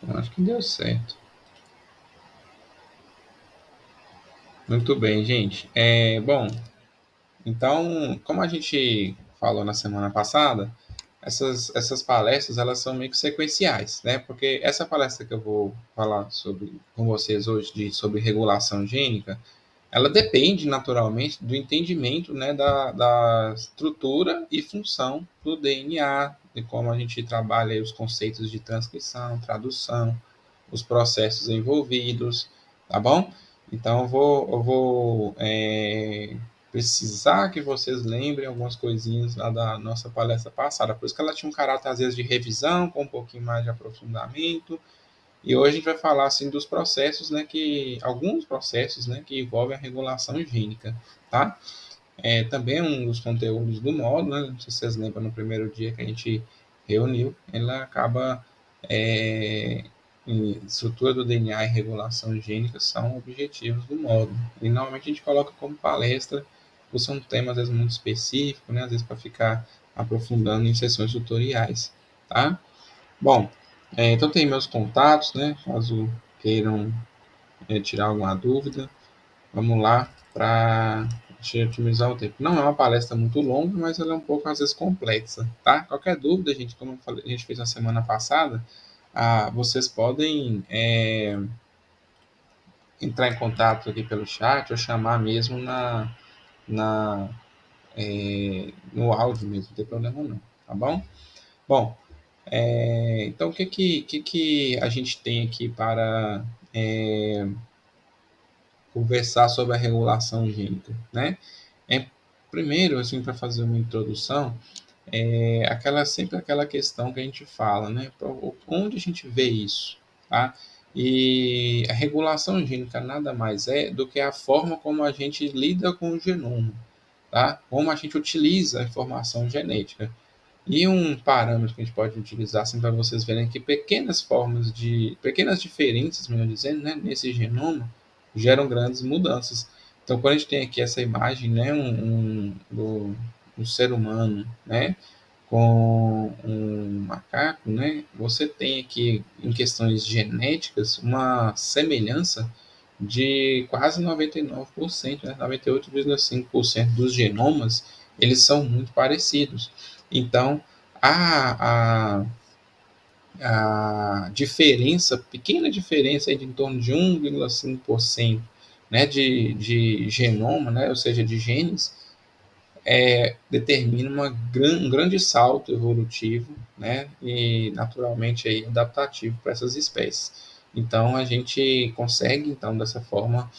Eu acho que deu certo. Muito bem, gente. Bom, então, como a gente falou na semana passada, essas palestras elas são meio que sequenciais, né? Porque essa palestra que eu vou falar com vocês hoje sobre regulação gênica, ela depende naturalmente do entendimento, né, da estrutura e função do DNA, de como a gente trabalha aí os conceitos de transcrição, tradução, os processos envolvidos, tá bom? Então eu vou precisar que vocês lembrem algumas coisinhas lá da nossa palestra passada. Por isso que ela tinha um caráter às vezes de revisão, com um pouquinho mais de aprofundamento. E hoje a gente vai falar assim dos processos, né, que alguns processos, né, que envolvem a regulação gênica, tá? Também um dos conteúdos do módulo, né, não sei se vocês lembram no primeiro dia que a gente reuniu, ela acaba em estrutura do DNA e regulação gênica são objetivos do módulo. E normalmente a gente coloca como palestra, ou são temas às vezes muito específicos, né, às vezes para ficar aprofundando em sessões tutoriais, tá? Bom, então tem meus contatos, né? Caso queiram tirar alguma dúvida, vamos lá para otimizar o tempo. Não é uma palestra muito longa, mas ela é um pouco às vezes complexa, tá? Qualquer dúvida, gente, como a gente fez na semana passada, vocês podem entrar em contato aqui pelo chat ou chamar mesmo na, no áudio mesmo, não tem problema não, tá bom? Bom, então o que a gente tem aqui para conversar sobre a regulação gênica, né? Primeiro, assim, para fazer uma introdução, sempre aquela questão que a gente fala, né? Onde a gente vê isso, tá? E a regulação gênica nada mais é do que a forma como a gente lida com o genoma, tá? Como a gente utiliza a informação genética. E um parâmetro que a gente pode utilizar assim, para vocês verem que pequenas diferenças, melhor dizendo, né, nesse genoma geram grandes mudanças. Então, quando a gente tem aqui essa imagem, né, do ser humano, né, com um macaco, né, você tem aqui em questões genéticas uma semelhança de quase 99%, né, 98,5% dos genomas, eles são muito parecidos. Então, a, a, a diferença, pequena diferença aí de em torno de 1,5%, né, de genoma, né, ou seja, de genes, determina um grande salto evolutivo, né, e naturalmente aí adaptativo para essas espécies. Então a gente consegue então dessa forma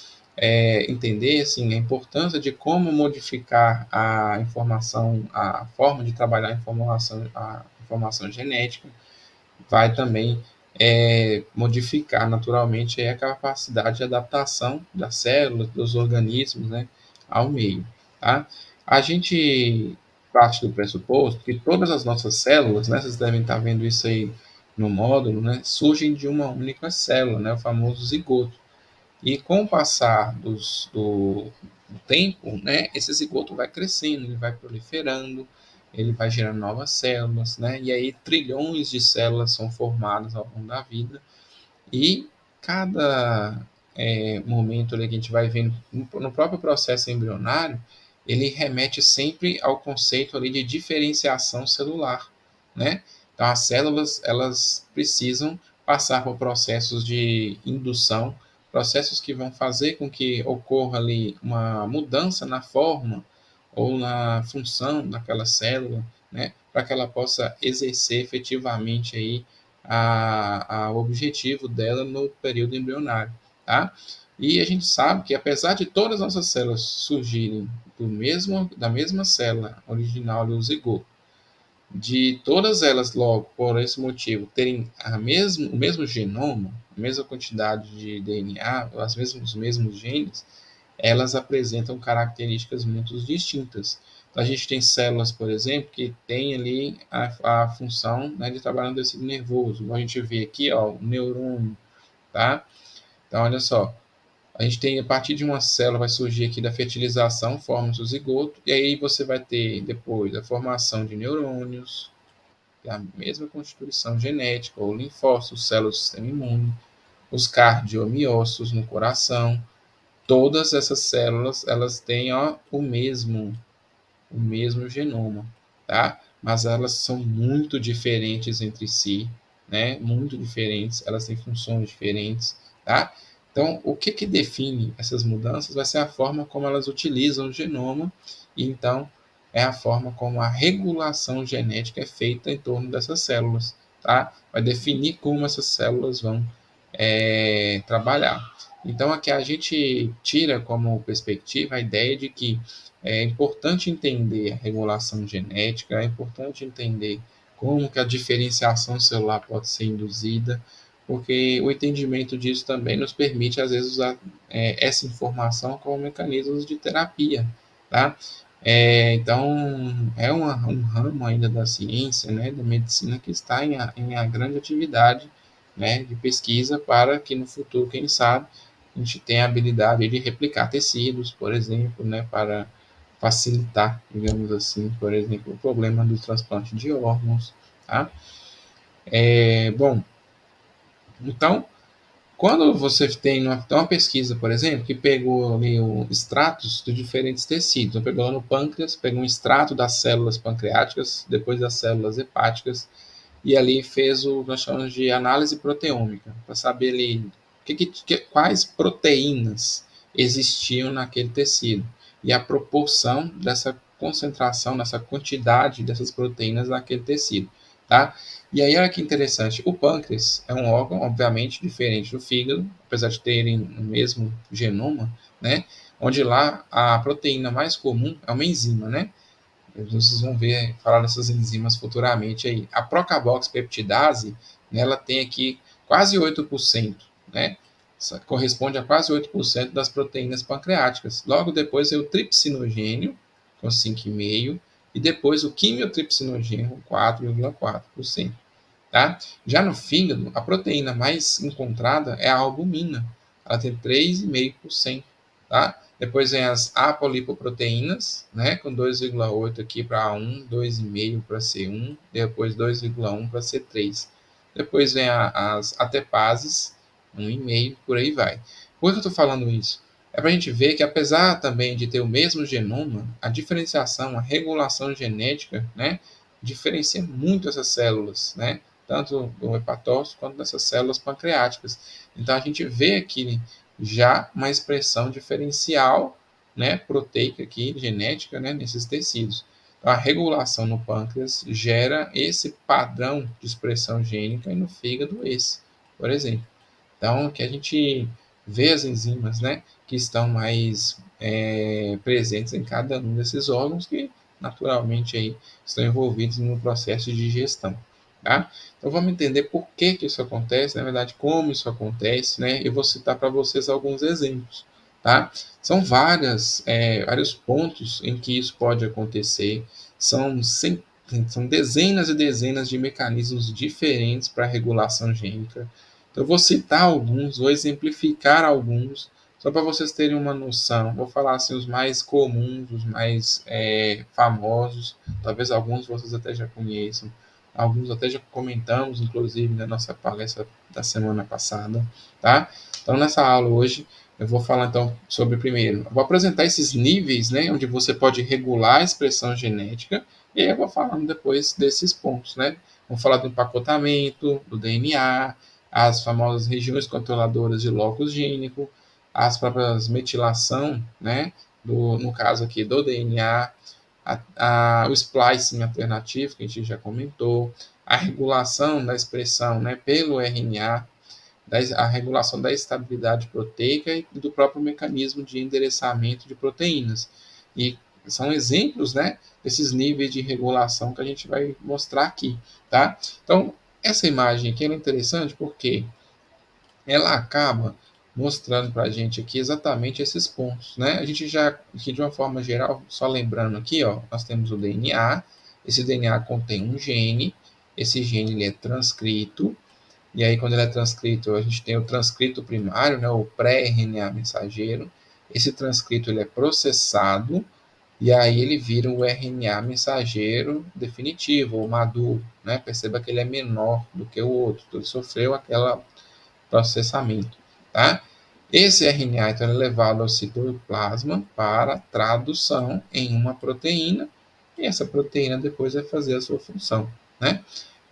entender assim a importância de como modificar a informação, a forma de trabalhar a informação genética, vai também modificar naturalmente a capacidade de adaptação das células, dos organismos, né, ao meio. Tá? A gente parte do pressuposto que todas as nossas células, né, vocês devem estar vendo isso aí no módulo, né, surgem de uma única célula, né, o famoso zigoto. E com o passar do tempo, né, esse zigoto vai crescendo, ele vai proliferando, ele vai gerando novas células, né, e aí trilhões de células são formadas ao longo da vida. E cada momento ali que a gente vai vendo no próprio processo embrionário, ele remete sempre ao conceito ali de diferenciação celular, né? Então as células elas precisam passar por processos de indução, processos que vão fazer com que ocorra ali uma mudança na forma ou na função daquela célula, né? Para que ela possa exercer efetivamente aí o objetivo dela no período embrionário, tá? E a gente sabe que apesar de todas as nossas células surgirem da mesma célula original do zigoto, de todas elas logo por esse motivo terem o mesmo genoma, a mesma quantidade de DNA, os mesmos genes, elas apresentam características muito distintas. Então, a gente tem células, por exemplo, que tem ali a função, né, de trabalhar no tecido nervoso. Como a gente vê aqui, ó, o neurônio, tá? Então, olha só, a gente tem, a partir de uma célula, vai surgir aqui da fertilização, forma o zigoto, e aí você vai ter depois a formação de neurônios, é a mesma constituição genética, o linfócitos, células do sistema imune, os cardiomiócitos no coração, todas essas células, elas têm o mesmo genoma, tá? Mas elas são muito diferentes entre si, né? Muito diferentes, elas têm funções diferentes, tá? Então, o que que define essas mudanças vai ser a forma como elas utilizam o genoma, e então é a forma como a regulação genética é feita em torno dessas células, tá? Vai definir como essas células vão trabalhar. Então, aqui a gente tira como perspectiva a ideia de que é importante entender a regulação genética, é importante entender como que a diferenciação celular pode ser induzida, porque o entendimento disso também nos permite, às vezes, usar essa informação como mecanismos de terapia, tá? Então, é um ramo ainda da ciência, né, da medicina, que está em grande atividade, né, de pesquisa para que no futuro, quem sabe, a gente tenha a habilidade de replicar tecidos, por exemplo, né, para facilitar, digamos assim, por exemplo, o problema do transplante de órgãos, tá? Bom, então, quando você tem uma pesquisa, por exemplo, que pegou ali extratos de diferentes tecidos, então pegou lá no pâncreas, pegou um extrato das células pancreáticas, depois das células hepáticas, e ali fez o que nós chamamos de análise proteômica, para saber ali quais proteínas existiam naquele tecido e a proporção dessa concentração, dessa quantidade dessas proteínas naquele tecido, tá? E aí, olha que interessante, o pâncreas é um órgão, obviamente, diferente do fígado, apesar de terem o mesmo genoma, né? Onde lá a proteína mais comum é uma enzima, né? Vocês vão ver, falar dessas enzimas futuramente aí. A procarbox peptidase, né, ela tem aqui quase 8%, né? Isso corresponde a quase 8% das proteínas pancreáticas. Logo depois é o tripsinogênio, com 5,5%, e depois o quimiotripsinogênio, com 4,4%. Tá? Já no fígado, a proteína mais encontrada é a albumina, ela tem 3,5%. Tá? Depois vem as apolipoproteínas, né, com 2,8 aqui para A1, 2,5 para C1, depois 2,1 para C3. Depois vem as atepases, 1,5, por aí vai. Por que eu estou falando isso? É para a gente ver que, apesar também de ter o mesmo genoma, a diferenciação, a regulação genética, né, diferencia muito essas células, né, tanto do hepatócito quanto dessas células pancreáticas. Então, a gente vê aqui já uma expressão diferencial, né, proteica aqui, genética, né, nesses tecidos. Então, a regulação no pâncreas gera esse padrão de expressão gênica e no fígado esse, por exemplo. Então, que a gente vê as enzimas, né, que estão mais presentes em cada um desses órgãos que, naturalmente, aí, estão envolvidos no processo de digestão. Tá? Então vamos entender por que isso acontece, na verdade, como isso acontece, né? Eu vou citar para vocês alguns exemplos. Tá? São vários pontos em que isso pode acontecer, são dezenas e dezenas de mecanismos diferentes para a regulação gênica. Então, eu vou citar alguns, vou exemplificar alguns, só para vocês terem uma noção. Vou falar assim, os mais comuns, os mais famosos, talvez alguns vocês até já conheçam, alguns até já comentamos, inclusive, na nossa palestra da semana passada. Tá? Então, nessa aula hoje, eu vou falar então sobre primeiro. Eu vou apresentar esses níveis, né, onde você pode regular a expressão genética, e aí eu vou falando depois desses pontos, né? Vamos falar do empacotamento, do DNA, as famosas regiões controladoras de locus gênico, as próprias metilação, né? No caso aqui do DNA, o splicing alternativo, que a gente já comentou, a regulação da expressão, né, pelo RNA, a regulação da estabilidade proteica e do próprio mecanismo de endereçamento de proteínas. E são exemplos, né, desses níveis de regulação que a gente vai mostrar aqui, tá? Então, essa imagem aqui é interessante porque ela acaba mostrando para a gente aqui exatamente esses pontos, né? A gente já, aqui de uma forma geral, só lembrando aqui, ó, nós temos o DNA, esse DNA contém um gene, esse gene ele é transcrito, e aí, quando ele é transcrito, a gente tem o transcrito primário, né, o pré-RNA mensageiro. Esse transcrito ele é processado, e aí ele vira o RNA mensageiro definitivo, ou maduro, né? Perceba que ele é menor do que o outro, então ele sofreu aquele processamento, tá? Esse RNA, então, é levado ao citoplasma para tradução em uma proteína, e essa proteína depois vai fazer a sua função, né?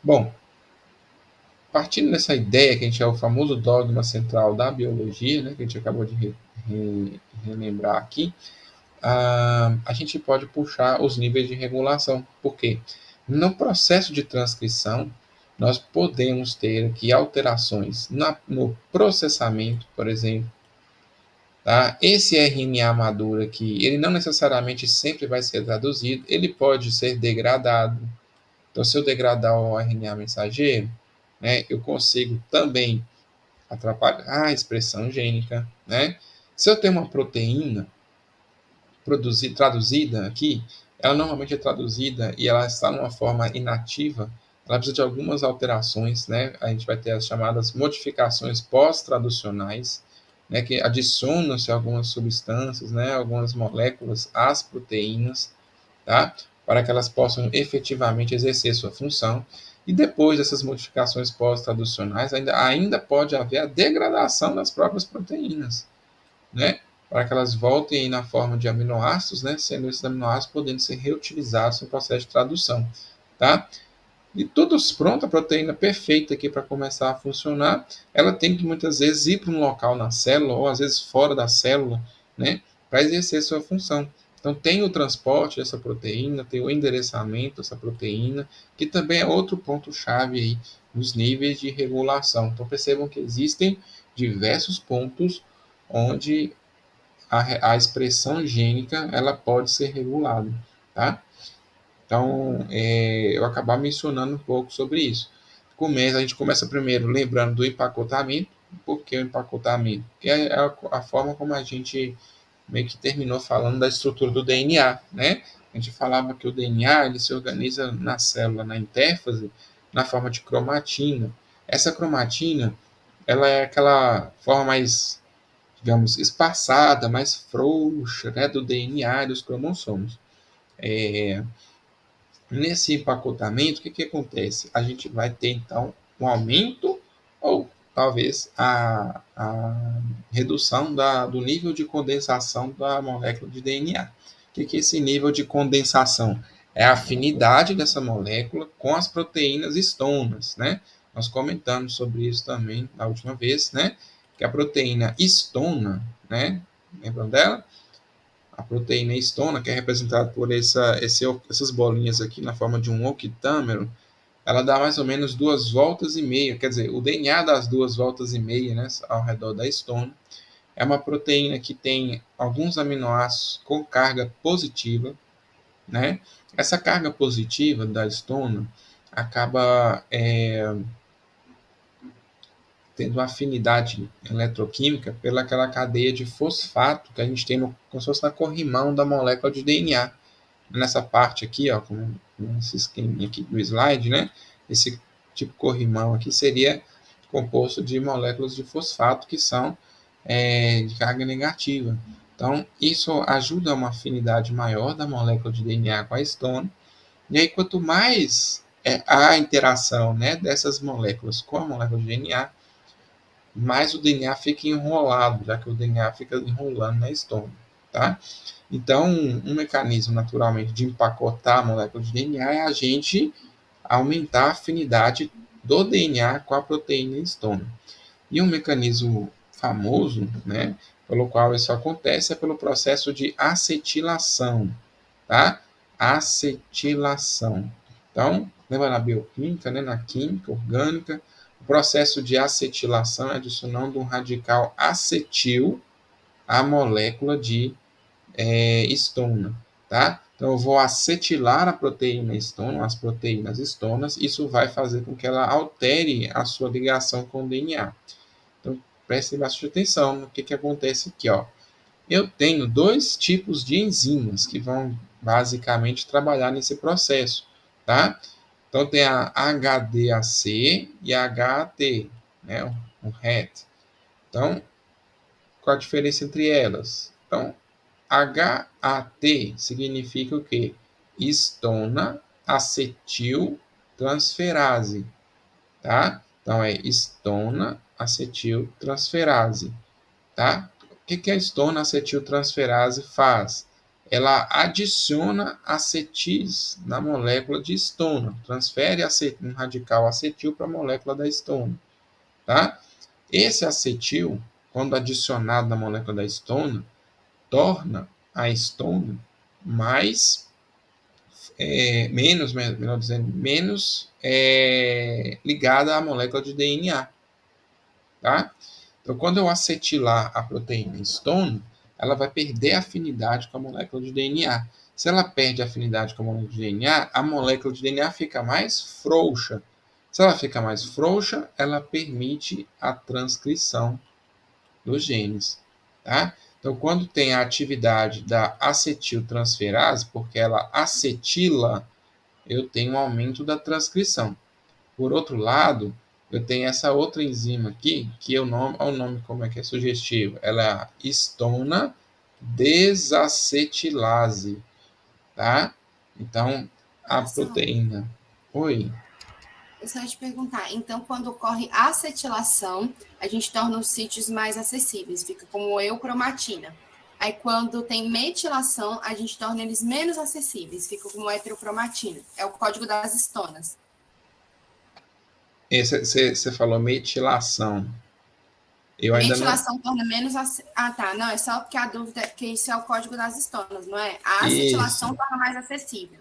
Bom, partindo dessa ideia que a gente é o famoso dogma central da biologia, né, que a gente acabou de relembrar aqui, a gente pode puxar os níveis de regulação. Por quê? No processo de transcrição, nós podemos ter aqui alterações no processamento, por exemplo. Tá? Esse RNA maduro aqui, ele não necessariamente sempre vai ser traduzido, ele pode ser degradado. Então, se eu degradar o RNA mensageiro, né, eu consigo também atrapalhar a expressão gênica. Né? Se eu tenho uma proteína traduzida aqui, ela normalmente é traduzida e ela está numa forma inativa, ela precisa de algumas alterações, né? A gente vai ter as chamadas modificações pós-traducionais, né? Que adicionam-se algumas substâncias, né? Algumas moléculas às proteínas, tá? Para que elas possam efetivamente exercer sua função. E depois dessas modificações pós-traducionais, ainda pode haver a degradação das próprias proteínas, né? Para que elas voltem na forma de aminoácidos, né? Sendo esses aminoácidos podendo ser reutilizados no processo de tradução, tá? E tudo pronto, a proteína perfeita aqui para começar a funcionar, ela tem que muitas vezes ir para um local na célula, ou às vezes fora da célula, né? Para exercer sua função. Então, tem o transporte dessa proteína, tem o endereçamento dessa proteína, que também é outro ponto-chave aí nos níveis de regulação. Então, percebam que existem diversos pontos onde a expressão gênica ela pode ser regulada, tá? Então, eu acabar mencionando um pouco sobre isso. A gente começa primeiro lembrando do empacotamento. Por que o empacotamento? Porque é a forma como a gente meio que terminou falando da estrutura do DNA, né? A gente falava que o DNA ele se organiza na célula, na intérfase, na forma de cromatina. Essa cromatina, ela é aquela forma mais, digamos, espaçada, mais frouxa, né, do DNA e dos cromossomos. Nesse empacotamento, o que, que acontece? A gente vai ter, então, um aumento ou talvez a redução do nível de condensação da molécula de DNA. O que, que é esse nível de condensação? É a afinidade dessa molécula com as proteínas histonas, né? Nós comentamos sobre isso também na última vez, né? Que a proteína histona, né? Lembram dela? A proteína histona, que é representada por essas bolinhas aqui na forma de um octâmero, ela dá mais ou menos 2 voltas e meia, quer dizer, o DNA das 2 voltas e meia, né, ao redor da histona. É uma proteína que tem alguns aminoácidos com carga positiva, né? Essa carga positiva da histona acaba tendo afinidade eletroquímica pelaquela cadeia de fosfato que a gente tem como se fosse na corrimão da molécula de DNA. Nessa parte aqui, ó, como esse esquema aqui do slide, né? Esse tipo corrimão aqui seria composto de moléculas de fosfato que são de carga negativa. Então, isso ajuda a uma afinidade maior da molécula de DNA com a histona. E aí, quanto mais a interação, né, dessas moléculas com a molécula de DNA, mais o DNA fica enrolado, já que o DNA fica enrolando na histona, tá? Então, um mecanismo naturalmente de empacotar a molécula de DNA é a gente aumentar a afinidade do DNA com a proteína histona. E um mecanismo famoso, né, pelo qual isso acontece é pelo processo de acetilação, tá? Acetilação. Então, lembra na bioquímica, né, na química orgânica, o processo de acetilação é adicionando um radical acetil à molécula de histona, tá? Então, eu vou acetilar a proteína histona, as proteínas histonas, isso vai fazer com que ela altere a sua ligação com o DNA. Então, prestem bastante atenção no que acontece aqui, ó. Eu tenho dois tipos de enzimas que vão basicamente trabalhar nesse processo, tá? Então, tem a HDAC e a HAT, né? O HAT. Então, qual a diferença entre elas? Então, HAT significa o quê? Histona acetil transferase, tá? Então, é histona acetil transferase, tá? O que a histona acetil transferase faz? Ela adiciona acetis na molécula de histona, transfere um radical acetil para a molécula da histona, tá? Esse acetil, quando adicionado na molécula da histona, torna a histona mais, melhor dizendo, menos ligada à molécula de DNA, tá? Então, quando eu acetilar a proteína histona, ela vai perder afinidade com a molécula de DNA. Se ela perde afinidade com a molécula de DNA, a molécula de DNA fica mais frouxa. Se ela fica mais frouxa, ela permite a transcrição dos genes, tá? Então, quando tem a atividade da acetiltransferase, porque ela acetila, eu tenho um aumento da transcrição. Por outro lado, eu tenho essa outra enzima aqui, que o nome como é que é sugestivo, ela é a histona desacetilase, tá? Então, a Professor, proteína. Oi. eu só ia te perguntar, então quando ocorre acetilação, a gente torna os sítios mais acessíveis, fica como eucromatina. Aí quando tem metilação, a gente torna eles menos acessíveis, fica como heterocromatina. É o código das estonas. Você falou metilação. Eu ainda não. Metilação torna menos. Ah, tá. Não, é só porque a dúvida é que isso é o código das estonas, não é? A Isso. acetilação torna mais acessível.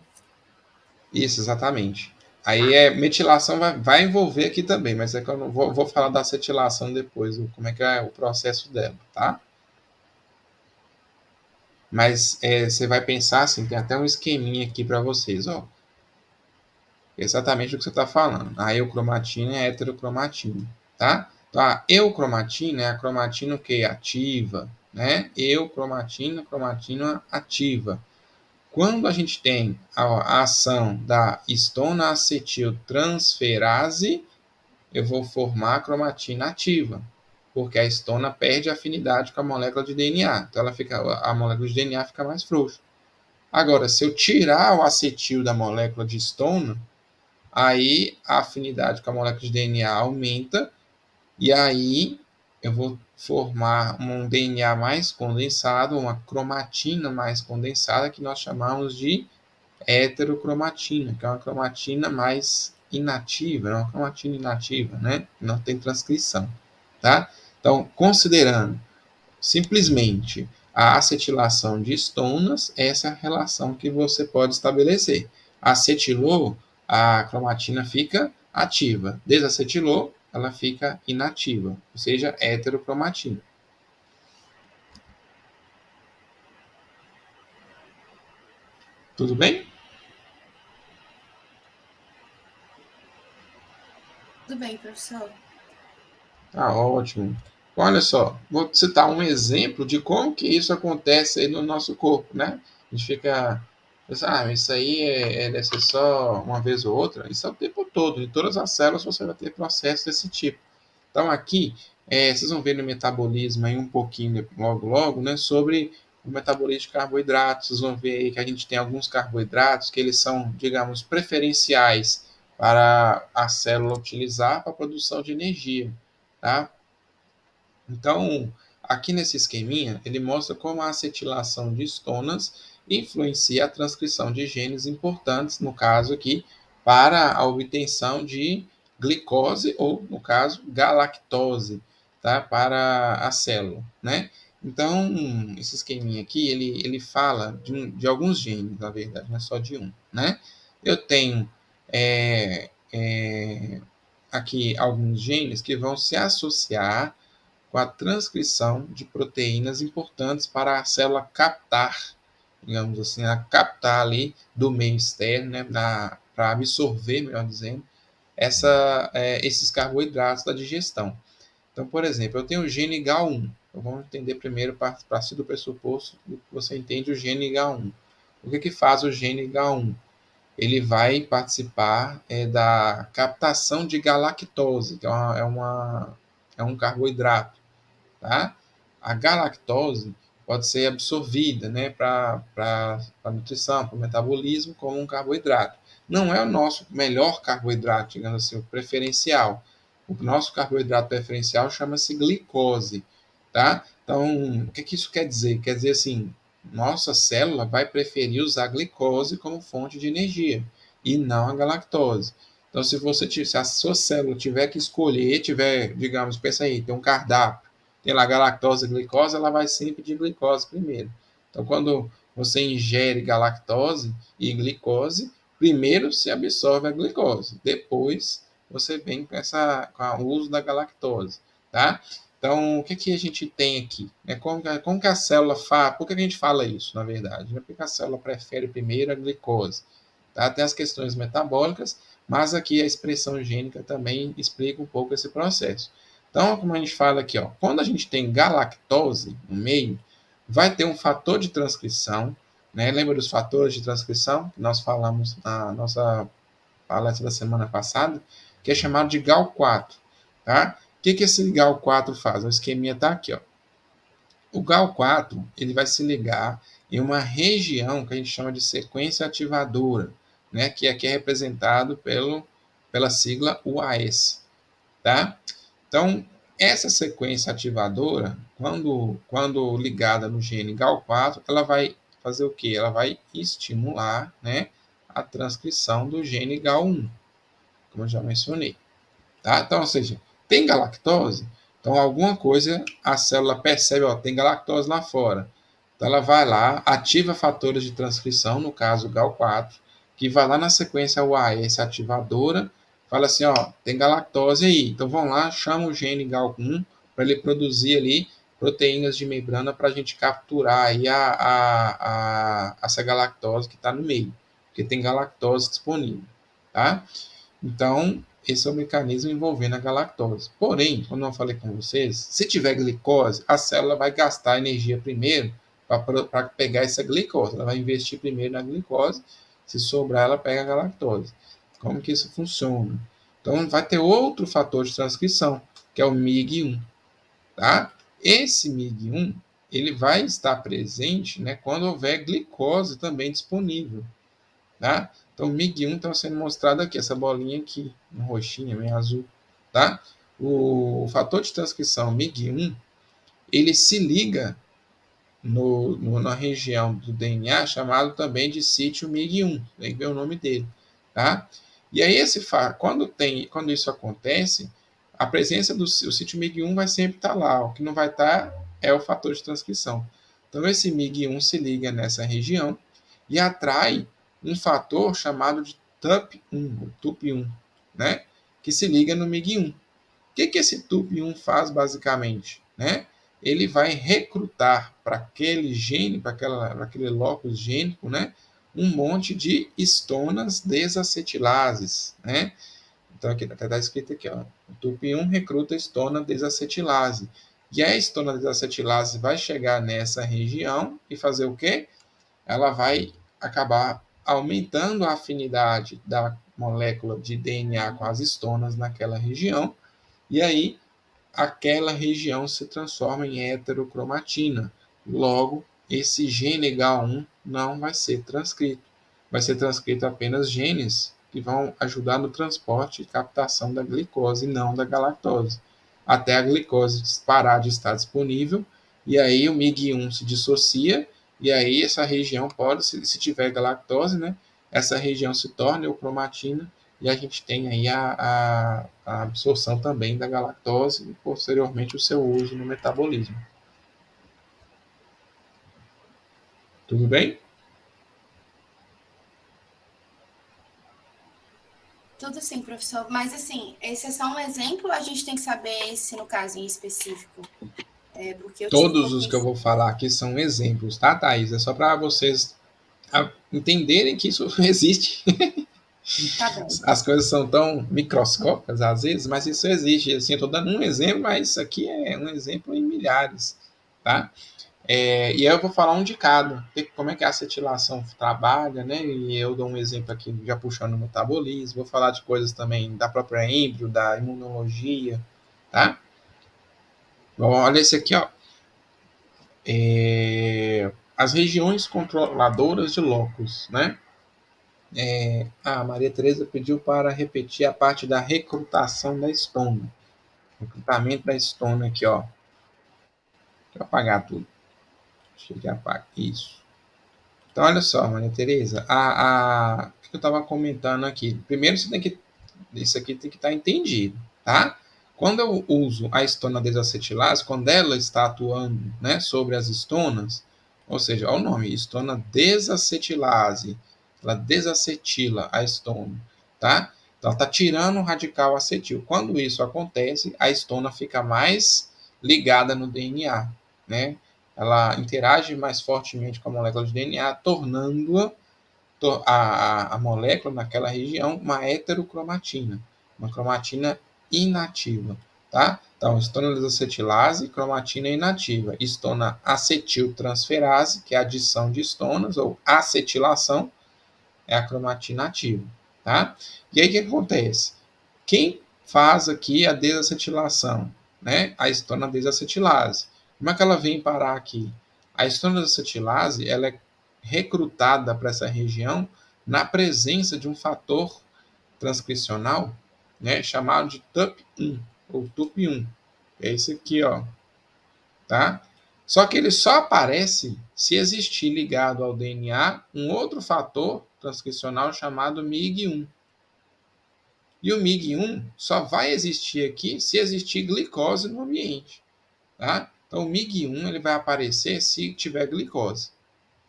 Isso, exatamente. Aí Tá. metilação vai envolver aqui também, mas é que eu não vou falar da acetilação depois, como é que é o processo dela, tá? Mas você vai pensar assim, tem até um esqueminha aqui para vocês, ó. Exatamente o que você está falando. A eucromatina e a heterocromatina, tá? Então, a eucromatina é a cromatina o quê? Ativa, né? Eucromatina, cromatina ativa. Quando a gente tem a ação da histona acetiltransferase, eu vou formar a cromatina ativa, porque a histona perde afinidade com a molécula de DNA. Então a molécula de DNA fica mais frouxa. Agora, se eu tirar o acetil da molécula de histona, aí a afinidade com a molécula de DNA aumenta, e aí eu vou formar um DNA mais condensado, uma cromatina mais condensada, que nós chamamos de heterocromatina, que é uma cromatina mais inativa, é uma cromatina inativa, né? Não tem transcrição, tá? Então, considerando simplesmente a acetilação de estonas, essa é a relação que você pode estabelecer. Acetilou, a cromatina fica ativa. Desacetilou, ela fica inativa, ou seja, heterocromatina. Tudo bem? Tudo bem, professor. Tá ótimo. Olha só, vou citar um exemplo de como que isso acontece aí no nosso corpo, né? A gente fica pensando, isso aí deve ser só uma vez ou outra. Isso é o tempo todo. Em todas as células você vai ter processos desse tipo. Então aqui, vocês vão ver no metabolismo aí um pouquinho logo logo, né? Sobre o metabolismo de carboidratos. Vocês vão ver aí que a gente tem alguns carboidratos que eles são, digamos, preferenciais para a célula utilizar para a produção de energia, tá? Então, aqui nesse esqueminha, ele mostra como a acetilação de estonas influencia a transcrição de genes importantes, no caso aqui, para a obtenção de glicose ou, no caso, galactose, tá? Para a célula, né? Então, esse esqueminha aqui, ele fala de alguns genes, na verdade, não é só de um, né? Eu tenho aqui alguns genes que vão se associar com a transcrição de proteínas importantes para a célula captar, digamos assim, a captar ali do meio externo, né, para absorver, melhor dizendo, esses carboidratos da digestão. Então, por exemplo, eu tenho o gene GA1. Então, vamos entender primeiro, partir do pressuposto que você entende o gene GA1. O que faz o gene GA1? Ele vai participar da captação de galactose, que é um carboidrato, tá? A galactose pode ser absorvida, né, para a nutrição, para o metabolismo, como um carboidrato. Não é o nosso melhor carboidrato, digamos assim, o preferencial. O nosso carboidrato preferencial chama-se glicose, tá? Então, o que isso quer dizer? Quer dizer assim, nossa célula vai preferir usar a glicose como fonte de energia e não a galactose. Então, se a sua célula tiver que escolher, digamos, pensa aí, tem um cardápio, tem lá galactose e glicose, ela vai sempre de glicose primeiro. Então, quando você ingere galactose e glicose, primeiro se absorve a glicose, depois você vem com o uso da galactose, tá? Então, o que a gente tem aqui? Como que a célula faz? Por que a gente fala isso, na verdade? Porque a célula prefere primeiro a glicose. Tá? Tem as questões metabólicas, mas aqui a expressão gênica também explica um pouco esse processo. Então, como a gente fala aqui, ó, quando a gente tem galactose no meio, vai ter um fator de transcrição, né? Lembra dos fatores de transcrição que nós falamos na nossa palestra da semana passada, que é chamado de GAL4, tá? O que esse GAL4 faz? O esqueminha está aqui, ó. O GAL4 ele vai se ligar em uma região que a gente chama de sequência ativadora, né? Que aqui é representado pela sigla UAS, tá? Então, essa sequência ativadora, quando ligada no gene GAL4, ela vai fazer o quê? Ela vai estimular, né, a transcrição do gene GAL1, como eu já mencionei. Tá? Então, ou seja, tem galactose, então alguma coisa a célula percebe, ó, tem galactose lá fora. Então ela vai lá, ativa fatores de transcrição, no caso o GAL4, que vai lá na sequência UAS ativadora, fala assim, ó, tem galactose aí. Então vão lá, chama o gene GAL1 para ele produzir ali proteínas de membrana para a gente capturar aí essa galactose que está no meio, porque tem galactose disponível, tá? Então, esse é o mecanismo envolvendo a galactose. Porém, como eu falei com vocês, se tiver glicose, a célula vai gastar energia primeiro para pegar essa glicose. Ela vai investir primeiro na glicose, se sobrar, ela pega a galactose. Como que isso funciona? Então, vai ter outro fator de transcrição, que é o MIG1, tá? Esse MIG1, ele vai estar presente, né, quando houver glicose também disponível. Tá? Então, o MIG1 está sendo mostrado aqui, essa bolinha aqui, um roxinha, meio azul. Tá? Fator de transcrição MIG1, ele se liga na região do DNA, chamado também de sítio MIG1, tem que ver o nome dele. Tá? E aí, quando isso acontece, a presença do sítio MIG1 vai sempre estar lá, o que não vai estar é o fator de transcrição. Então, esse MIG1 se liga nessa região e atrai um fator chamado de TUP1, né? Que se liga no MIG1. O que esse TUP1 faz basicamente? Né? Ele vai recrutar para aquele gene, para aquele locus gênico, né? Um monte de estonas desacetilases, né? Então aqui está escrito aqui, ó, o TUP1 recruta estona desacetilase. E a estona desacetilase vai chegar nessa região e fazer o quê? Ela vai acabar aumentando a afinidade da molécula de DNA com as estonas naquela região, e aí aquela região se transforma em heterocromatina. Logo, esse gene GA1 não vai ser transcrito. Vai ser transcrito apenas genes que vão ajudar no transporte e captação da glicose, e não da galactose. Até a glicose parar de estar disponível, e aí o MIG1 se dissocia, e aí essa região pode, se tiver galactose, né, essa região se torna eucromatina, e a gente tem aí a absorção também da galactose e posteriormente o seu uso no metabolismo. Tudo bem? Tudo sim, professor. Mas, assim, esse é só um exemplo ou a gente tem que saber esse, no caso, em específico? Porque eu tive um Todos os pouquinho... que eu vou falar aqui são exemplos, tá, Thaís? É só para vocês entenderem que isso existe. Tá bom. As coisas são tão microscópicas às vezes, mas isso existe. Assim, eu estou dando um exemplo, mas isso aqui é um exemplo em milhares, tá? E aí eu vou falar um de cada, como é que a acetilação trabalha, né? E eu dou um exemplo aqui, já puxando o metabolismo, vou falar de coisas também da própria embrio, da imunologia, tá? Bom, olha esse aqui, ó. as regiões controladoras de locus, né? A Maria Tereza pediu para repetir a parte da recrutação da estona. Recrutamento da estona aqui, ó. Deixa eu apagar tudo. Deixa eu apagar. Isso. Então, olha só, Maria Tereza, o que eu estava comentando aqui. Primeiro, isso aqui tem que estar entendido, tá? Quando eu uso a estona desacetilase, quando ela está atuando, né, sobre as estonas, ou seja, olha o nome, estona desacetilase, ela desacetila a estona, tá? Então, ela está tirando o radical acetil. Quando isso acontece, a estona fica mais ligada no DNA, né? Ela interage mais fortemente com a molécula de DNA, tornando-a a molécula naquela região uma heterocromatina, uma cromatina inativa, tá? Então, estona desacetilase, cromatina inativa. Estona acetiltransferase, que é a adição de estonas, ou acetilação, é a cromatina ativa, tá? E aí o que acontece? Quem faz aqui a desacetilação, né? A estona desacetilase. Como é que ela vem parar aqui? A estona desacetilase, ela é recrutada para essa região na presença de um fator transcricional, né, chamado de TUP1 ou TUP1. É esse aqui, ó, tá? Só que ele só aparece se existir ligado ao DNA um outro fator transcricional chamado MIG1. E o MIG1 só vai existir aqui se existir glicose no ambiente, tá? Então o MIG1 ele vai aparecer se tiver glicose.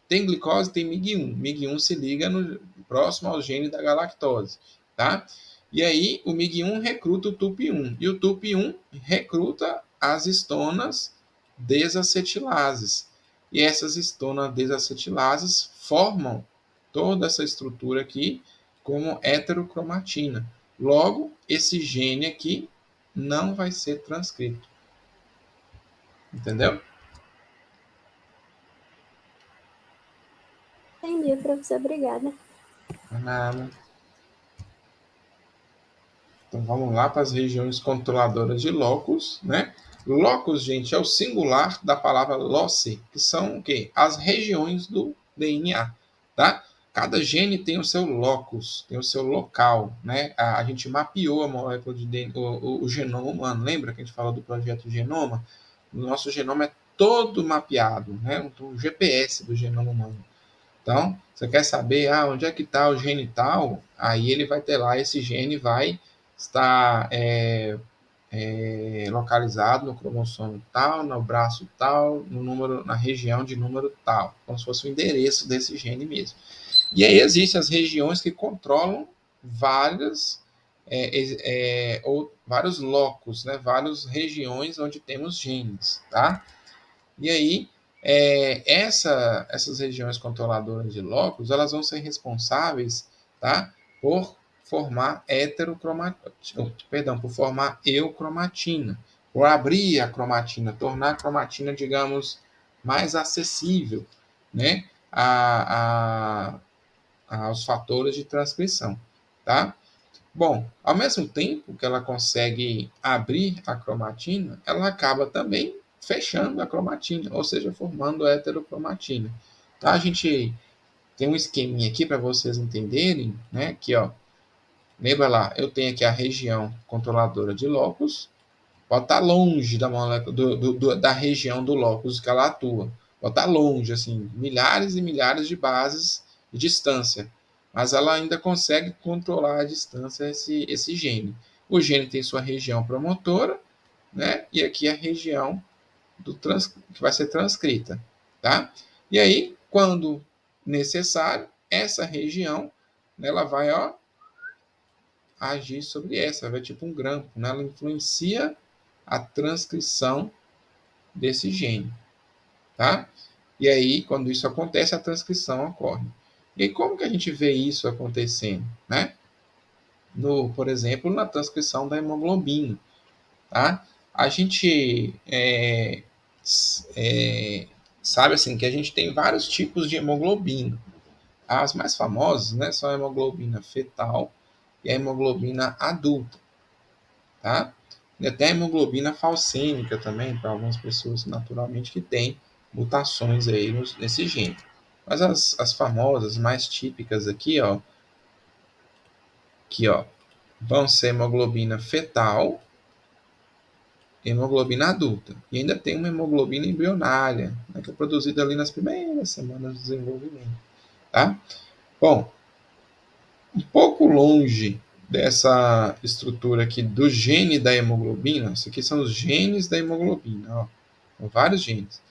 Tem glicose, tem MIG1. MIG1 se liga próximo ao gene da galactose, tá? E aí o MIG1 recruta o TUP1 e o TUP1 recruta as estonas desacetilases. E essas estonas desacetilases formam toda essa estrutura aqui como heterocromatina. Logo, esse gene aqui não vai ser transcrito. Entendeu? Entendi, professor. Obrigada. Nada. Então vamos lá para as regiões controladoras de locus, né? Locus, gente, é o singular da palavra loci, que são o quê? As regiões do DNA, tá? Cada gene tem o seu locus, tem o seu local, né? A gente mapeou a molécula de DNA, o genoma humano. Lembra que a gente falou do projeto Genoma? O nosso genoma é todo mapeado, né? O GPS do genoma humano. Então, você quer saber onde é que está o gene tal? Aí ele vai ter lá, esse gene vai estar localizado no cromossomo tal, no braço tal, no número, na região de número tal, como se fosse o endereço desse gene mesmo. E aí existem as regiões que controlam vários locos, né, várias regiões onde temos genes, tá? E aí, essas regiões controladoras de locus, elas vão ser responsáveis, tá, por formar por formar eucromatina, por abrir a cromatina, tornar a cromatina, digamos, mais acessível, né, aos fatores de transcrição, tá? Bom, ao mesmo tempo que ela consegue abrir a cromatina, ela acaba também fechando a cromatina, ou seja, formando a heterocromatina. Tá? A gente tem um esqueminha aqui para vocês entenderem, né? Aqui, ó. Lembra lá, eu tenho aqui a região controladora de locus, pode estar longe da molécula, da região do locus que ela atua. Pode estar longe, assim, milhares e milhares de bases de distância. Mas ela ainda consegue controlar a distância esse gene. O gene tem sua região promotora, né? E aqui a região que vai ser transcrita, tá? E aí, quando necessário, essa região, né, ela vai, ó, agir sobre essa, vai tipo um grampo, né? Ela influencia a transcrição desse gene, tá? E aí, quando isso acontece, a transcrição ocorre. E aí, como que a gente vê isso acontecendo, né? Por exemplo, na transcrição da hemoglobina, tá? A gente sabe assim que a gente tem vários tipos de hemoglobina. As mais famosas, né, são a hemoglobina fetal e a hemoglobina adulta, tá? E até a hemoglobina falcêmica também, para algumas pessoas naturalmente que tem mutações aí nesse gene. Mas as famosas, mais típicas aqui, ó, vão ser hemoglobina fetal, hemoglobina adulta. E ainda tem uma hemoglobina embrionária, né, que é produzida ali nas primeiras semanas do desenvolvimento. Tá? Bom, um pouco longe dessa estrutura aqui do gene da hemoglobina, isso aqui são os genes da hemoglobina, ó, são vários genes.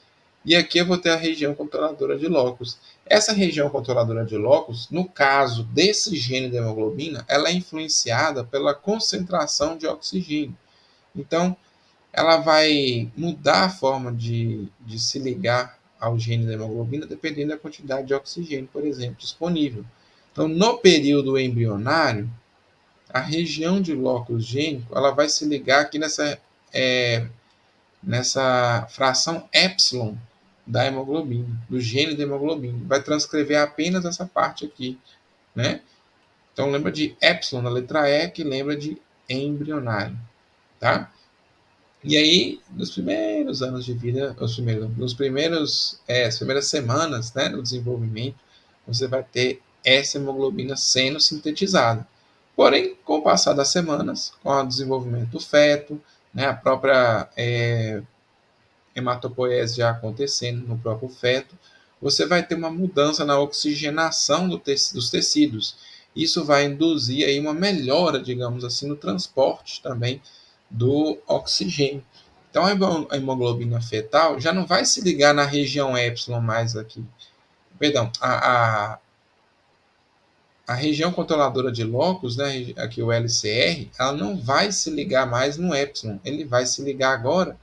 E aqui eu vou ter a região controladora de locus. Essa região controladora de locus, no caso desse gene da hemoglobina, ela é influenciada pela concentração de oxigênio. Então, ela vai mudar a forma de se ligar ao gene da hemoglobina dependendo da quantidade de oxigênio, por exemplo, disponível. Então, no período embrionário, a região de locus gênico ela vai se ligar aqui nessa fração epsilon da hemoglobina, do gene da hemoglobina. Vai transcrever apenas essa parte aqui, né? Então, lembra de epsilon na letra E, que lembra de embrionário, tá? E aí, nos primeiros anos de vida, as primeiras semanas, né, no desenvolvimento, você vai ter essa hemoglobina sendo sintetizada. Porém, com o passar das semanas, com o desenvolvimento do feto, né, a própria hematopoese já acontecendo no próprio feto, você vai ter uma mudança na oxigenação dos tecidos. Isso vai induzir aí uma melhora, digamos assim, no transporte também do oxigênio. Então, a hemoglobina fetal já não vai se ligar na região epsilon mais aqui. Perdão, a região controladora de locus, né, aqui o LCR, ela não vai se ligar mais no epsilon. Ele vai se ligar agora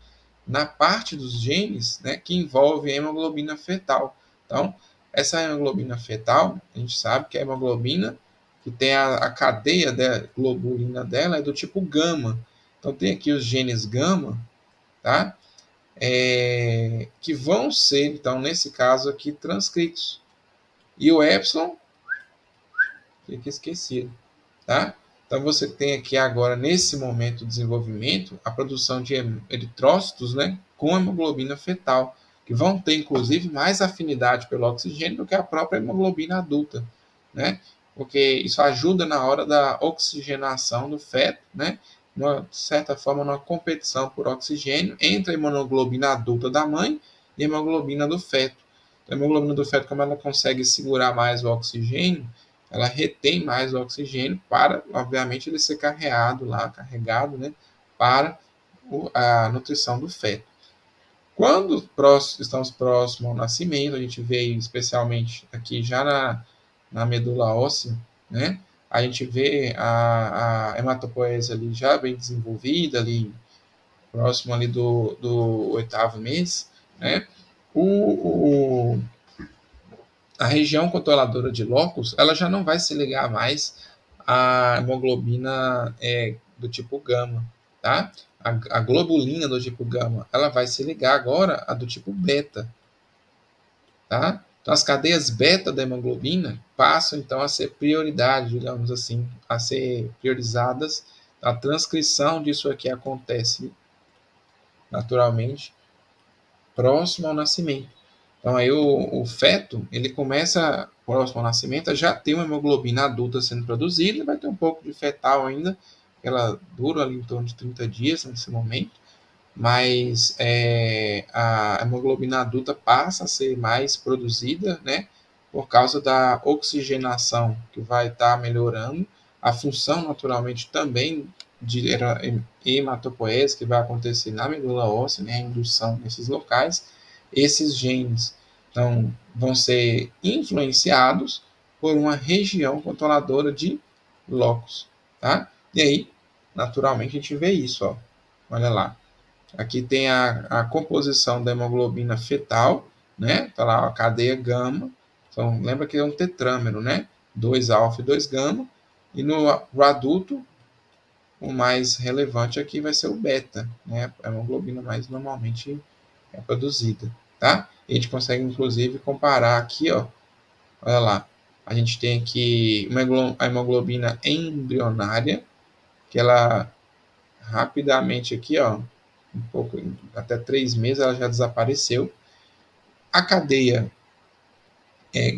na parte dos genes, né, que envolve a hemoglobina fetal. Então, essa hemoglobina fetal, a gente sabe que a hemoglobina que tem a cadeia globulina dela é do tipo gama. Então, tem aqui os genes gama, tá? Que vão ser, então, nesse caso aqui, transcritos. E o epsilon fica esquecido, tá? Então, você tem aqui agora, nesse momento do desenvolvimento, a produção de eritrócitos, né, com hemoglobina fetal, que vão ter, inclusive, mais afinidade pelo oxigênio do que a própria hemoglobina adulta, né? Porque isso ajuda na hora da oxigenação do feto, né? De certa forma, numa competição por oxigênio entre a hemoglobina adulta da mãe e a hemoglobina do feto. A hemoglobina do feto, como ela consegue segurar mais o oxigênio, ela retém mais o oxigênio para, obviamente, ele ser carregado, né, para a nutrição do feto. Quando estamos próximos ao nascimento, a gente vê especialmente aqui já na medula óssea, né, a gente vê a hematopoese ali já bem desenvolvida, ali próximo ali do 8º mês, né, a região controladora de locus, ela já não vai se ligar mais à hemoglobina do tipo gama, tá? A globulina do tipo gama, ela vai se ligar agora à do tipo beta, tá? Então, as cadeias beta da hemoglobina passam, então, a ser prioridade, digamos assim, a ser priorizadas. A transcrição disso aqui acontece naturalmente próximo ao nascimento. Então, aí o feto, ele começa, próximo ao nascimento, a já ter uma hemoglobina adulta sendo produzida, vai ter um pouco de fetal ainda, ela dura ali em torno de 30 dias nesse momento, mas a hemoglobina adulta passa a ser mais produzida, né, por causa da oxigenação, que vai estar melhorando, a função, naturalmente, também de hematopoese, que vai acontecer na medula óssea, né, a indução nesses locais, esses genes então, vão ser influenciados por uma região controladora de locus, tá? E aí, naturalmente, a gente vê isso, ó. Olha lá. Aqui tem a composição da hemoglobina fetal, né? Tá lá a cadeia gama. Então, lembra que é um tetrâmero, né? 2 alfa e 2 gama. E no adulto, o mais relevante aqui vai ser o beta, né? A hemoglobina mais normalmente é produzida, tá? A gente consegue, inclusive, comparar aqui, ó. Olha lá. A gente tem aqui a hemoglobina embrionária, que ela rapidamente aqui, ó, um pouco, até 3 meses ela já desapareceu. A cadeia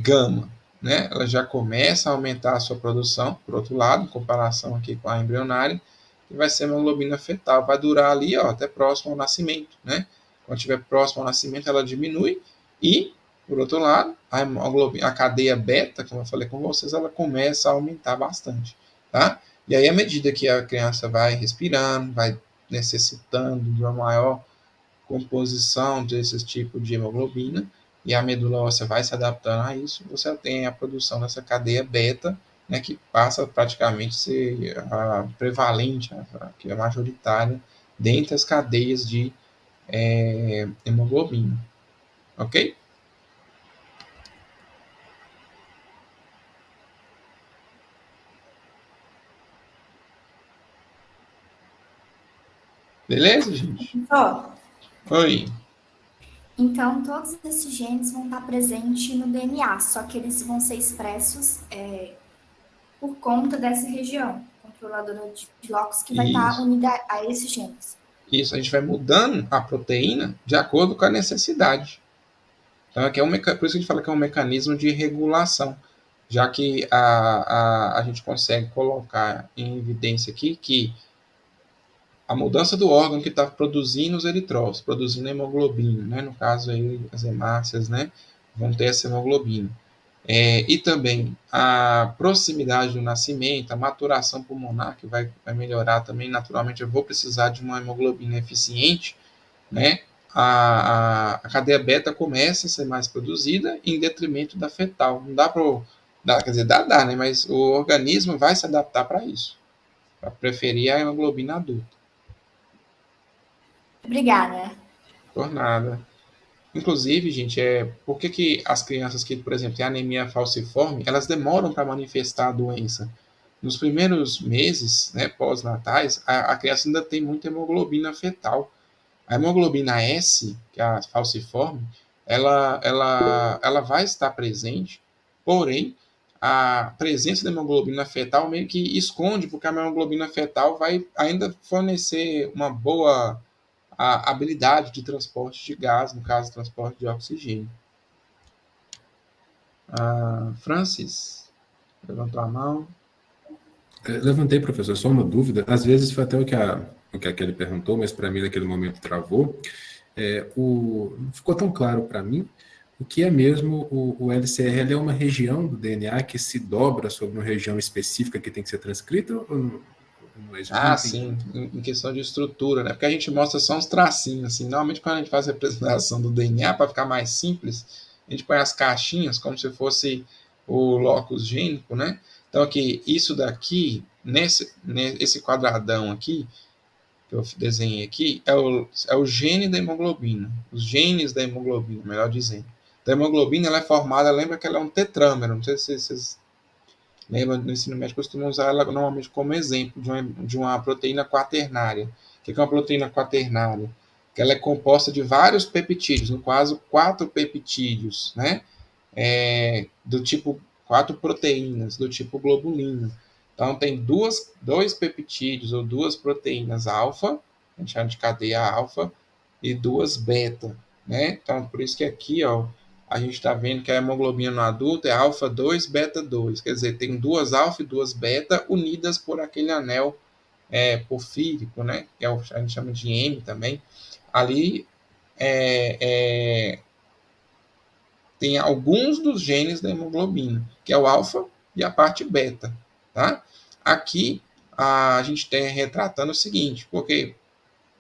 gama, né, ela já começa a aumentar a sua produção, por outro lado, em comparação aqui com a embrionária, que vai ser a hemoglobina fetal, vai durar ali até próximo ao nascimento, né? Quando estiver próximo ao nascimento, ela diminui e, por outro lado, a cadeia beta, como eu falei com vocês, ela começa a aumentar bastante, tá? E aí, à medida que a criança vai respirando, vai necessitando de uma maior composição desses tipos de hemoglobina, e a medula óssea vai se adaptando a isso, você tem a produção dessa cadeia beta, né, que passa praticamente a ser a prevalente, que é majoritária, dentre as cadeias de hemoglobina. Ok? Beleza, gente? Ó, Oi. então, todos esses genes vão estar presentes no DNA, só que eles vão ser expressos por conta dessa região controladora de locus que vai estar Isso. unida a esses genes. Isso, a gente vai mudando a proteína de acordo com a necessidade. Então, aqui por isso que a gente fala que é um mecanismo de regulação, já que a gente consegue colocar em evidência aqui que a mudança do órgão que está produzindo os eritrócitos, produzindo a hemoglobina, né? No caso aí, as hemácias, né? Vão ter essa hemoglobina. E também a proximidade do nascimento, a maturação pulmonar, que vai melhorar também. Naturalmente, eu vou precisar de uma hemoglobina eficiente, né? A cadeia beta começa a ser mais produzida em detrimento da fetal. Não dá para. Quer dizer, dá, né? Mas o organismo vai se adaptar para isso, para preferir a hemoglobina adulta. Obrigada. Por nada. Inclusive, gente, por que as crianças que, por exemplo, têm anemia falciforme, elas demoram para manifestar a doença? Nos primeiros meses, né, pós-natais, a criança ainda tem muita hemoglobina fetal. A hemoglobina S, que é a falciforme, ela vai estar presente, porém, a presença da hemoglobina fetal meio que esconde, porque a hemoglobina fetal vai ainda fornecer uma boa habilidade de transporte de gás, no caso, transporte de oxigênio. Francis, levantou a mão. Levantei, professor, só uma dúvida. Às vezes foi até o que a Kelly perguntou, mas para mim naquele momento travou. Não ficou tão claro para mim o que é mesmo o LCR. Ele é uma região do DNA que se dobra sobre uma região específica que tem que ser transcrita ou não é isso? Não entendi. Sim, em questão de estrutura, né? Porque a gente mostra só uns tracinhos, assim. Normalmente, quando a gente faz a representação do DNA, para ficar mais simples, a gente põe as caixinhas como se fosse o locus gênico, né? Então, aqui, isso daqui, esse quadradão aqui, que eu desenhei aqui, é o gene da hemoglobina. Os genes da hemoglobina, melhor dizendo. Então, a hemoglobina ela é formada, lembra que ela é um tetrâmero, não sei se vocês lembram, no ensino médio costumam usar ela normalmente como exemplo de uma proteína quaternária. O que é uma proteína quaternária? Que ela é composta de vários peptídeos, no caso, 4 peptídeos, né? Do tipo, 4 proteínas, do tipo globulina. Então, tem dois peptídeos ou duas proteínas alfa, a gente chama de cadeia alfa, e duas beta, né? Então, por isso que aqui, ó, a gente está vendo que a hemoglobina no adulto é alfa 2, beta 2. Quer dizer, tem duas alfa e duas beta unidas por aquele anel porfírico, né? Que a gente chama de M também. Ali tem alguns dos genes da hemoglobina, que é o alfa e a parte beta, tá? Aqui a gente tem retratando o seguinte, porque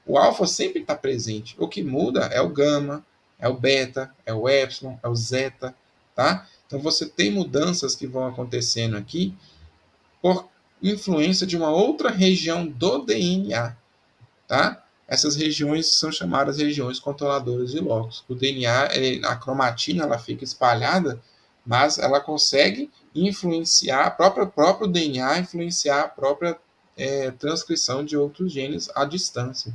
o alfa sempre está presente. O que muda é o gama, é o beta, é o epsilon, é o zeta, tá? Então você tem mudanças que vão acontecendo aqui por influência de uma outra região do DNA, tá? Essas regiões são chamadas regiões controladoras de locus. O DNA, a cromatina, ela fica espalhada, mas ela consegue influenciar, próprio DNA influenciar a própria transcrição de outros genes à distância.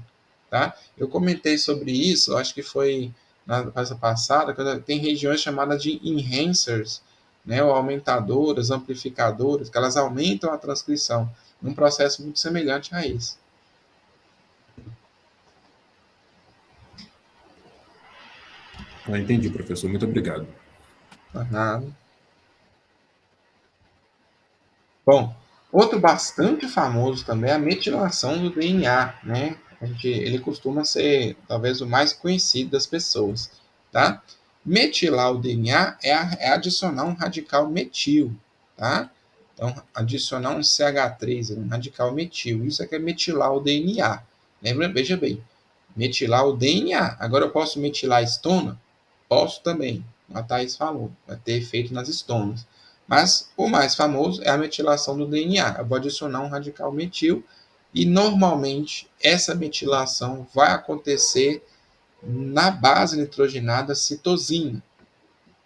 Tá? Eu comentei sobre isso, acho que foi na fase passada, que tem regiões chamadas de enhancers, né, ou aumentadoras, amplificadoras, que elas aumentam a transcrição, num processo muito semelhante a esse. Entendi, professor. Muito obrigado. Nada. Bom, outro bastante famoso também é a metilação do DNA, né? Ele costuma ser talvez o mais conhecido das pessoas, tá? Metilar o DNA é adicionar um radical metil, tá? Então, adicionar um CH3, um radical metil. Isso é que é metilar o DNA. Lembra? Veja bem, metilar o DNA. Agora eu posso metilar a histona? Posso também. A Thais falou, vai ter efeito nas histonas. Mas o mais famoso é a metilação do DNA. Eu vou adicionar um radical metil e normalmente essa metilação vai acontecer na base nitrogenada citosina,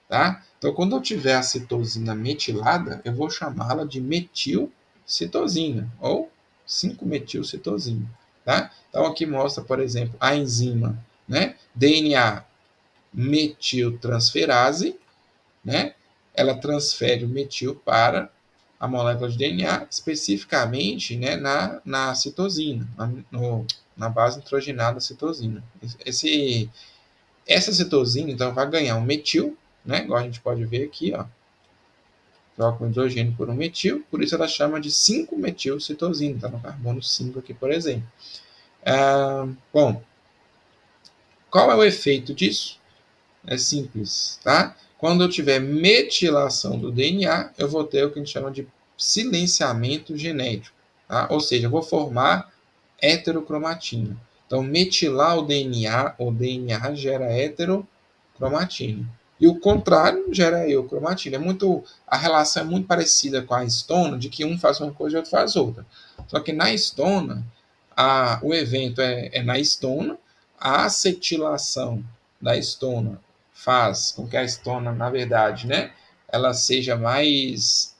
tá? Então, quando eu tiver a citosina metilada, eu vou chamá-la de metilcitosina ou 5-metilcitosina, tá? Então, aqui mostra, por exemplo, a enzima, né? DNA metiltransferase, né? Ela transfere o metil para a molécula de DNA, especificamente, né, na citosina, na base nitrogenada citosina. Essa citosina, então, vai ganhar um metil, né, igual a gente pode ver aqui, ó, troca o hidrogênio por um metil, por isso ela chama de 5-metilcitosina, está no carbono 5 aqui, por exemplo. Bom, qual é o efeito disso? É simples, tá? Quando eu tiver metilação do DNA, eu vou ter o que a gente chama de silenciamento genético, tá? Ou seja, eu vou formar heterocromatina. Então, metilar o DNA gera heterocromatina. E o contrário gera eucromatina. A relação é muito parecida com a histona, de que um faz uma coisa e o outro faz outra. Só que na histona, o evento é na histona, a acetilação da histona faz com que a histona, na verdade, né, ela seja mais,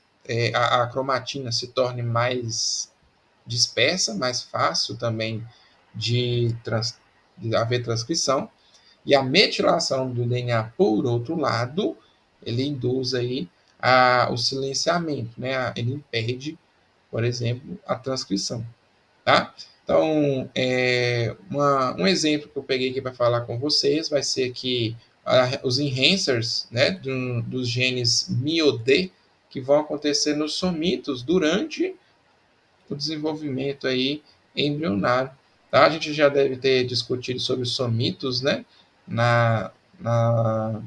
a cromatina se torne mais dispersa, mais fácil também de haver transcrição, e a metilação do DNA, por outro lado, ele induz aí o silenciamento, né, ele impede, por exemplo, a transcrição, tá? Então, um exemplo que eu peguei aqui para falar com vocês vai ser que os enhancers, né, dos genes MIO-D, que vão acontecer nos somitos durante o desenvolvimento aí embrionário. Tá? A gente já deve ter discutido sobre somitos, né, na, na,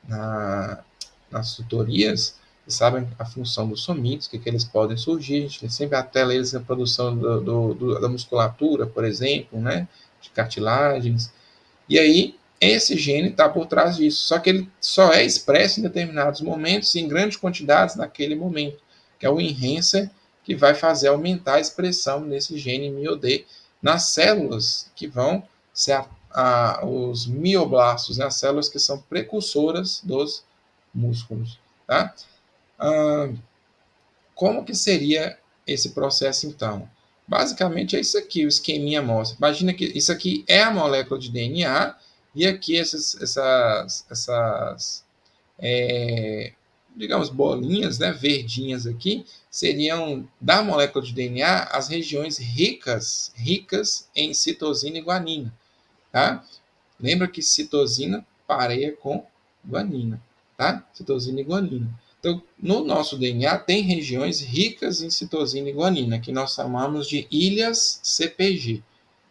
na, nas tutorias, sabem a função dos somitos, que eles podem surgir, a gente sempre atela eles na produção da musculatura, por exemplo, né, de cartilagens, e aí esse gene está por trás disso, só que ele só é expresso em determinados momentos e em grandes quantidades naquele momento, que é o enhancer que vai fazer aumentar a expressão desse gene MIO-D nas células que vão ser os mioblastos, né, as células que são precursoras dos músculos. Tá? Como que seria esse processo, então? Basicamente é isso aqui, o esqueminha mostra. Imagina que isso aqui é a molécula de DNA, e aqui digamos, bolinhas, né, verdinhas aqui, seriam da molécula de DNA as regiões ricas em citosina e guanina. Tá? Lembra que citosina pareia com guanina, tá? Citosina e guanina. Então, no nosso DNA tem regiões ricas em citosina e guanina, que nós chamamos de ilhas CPG,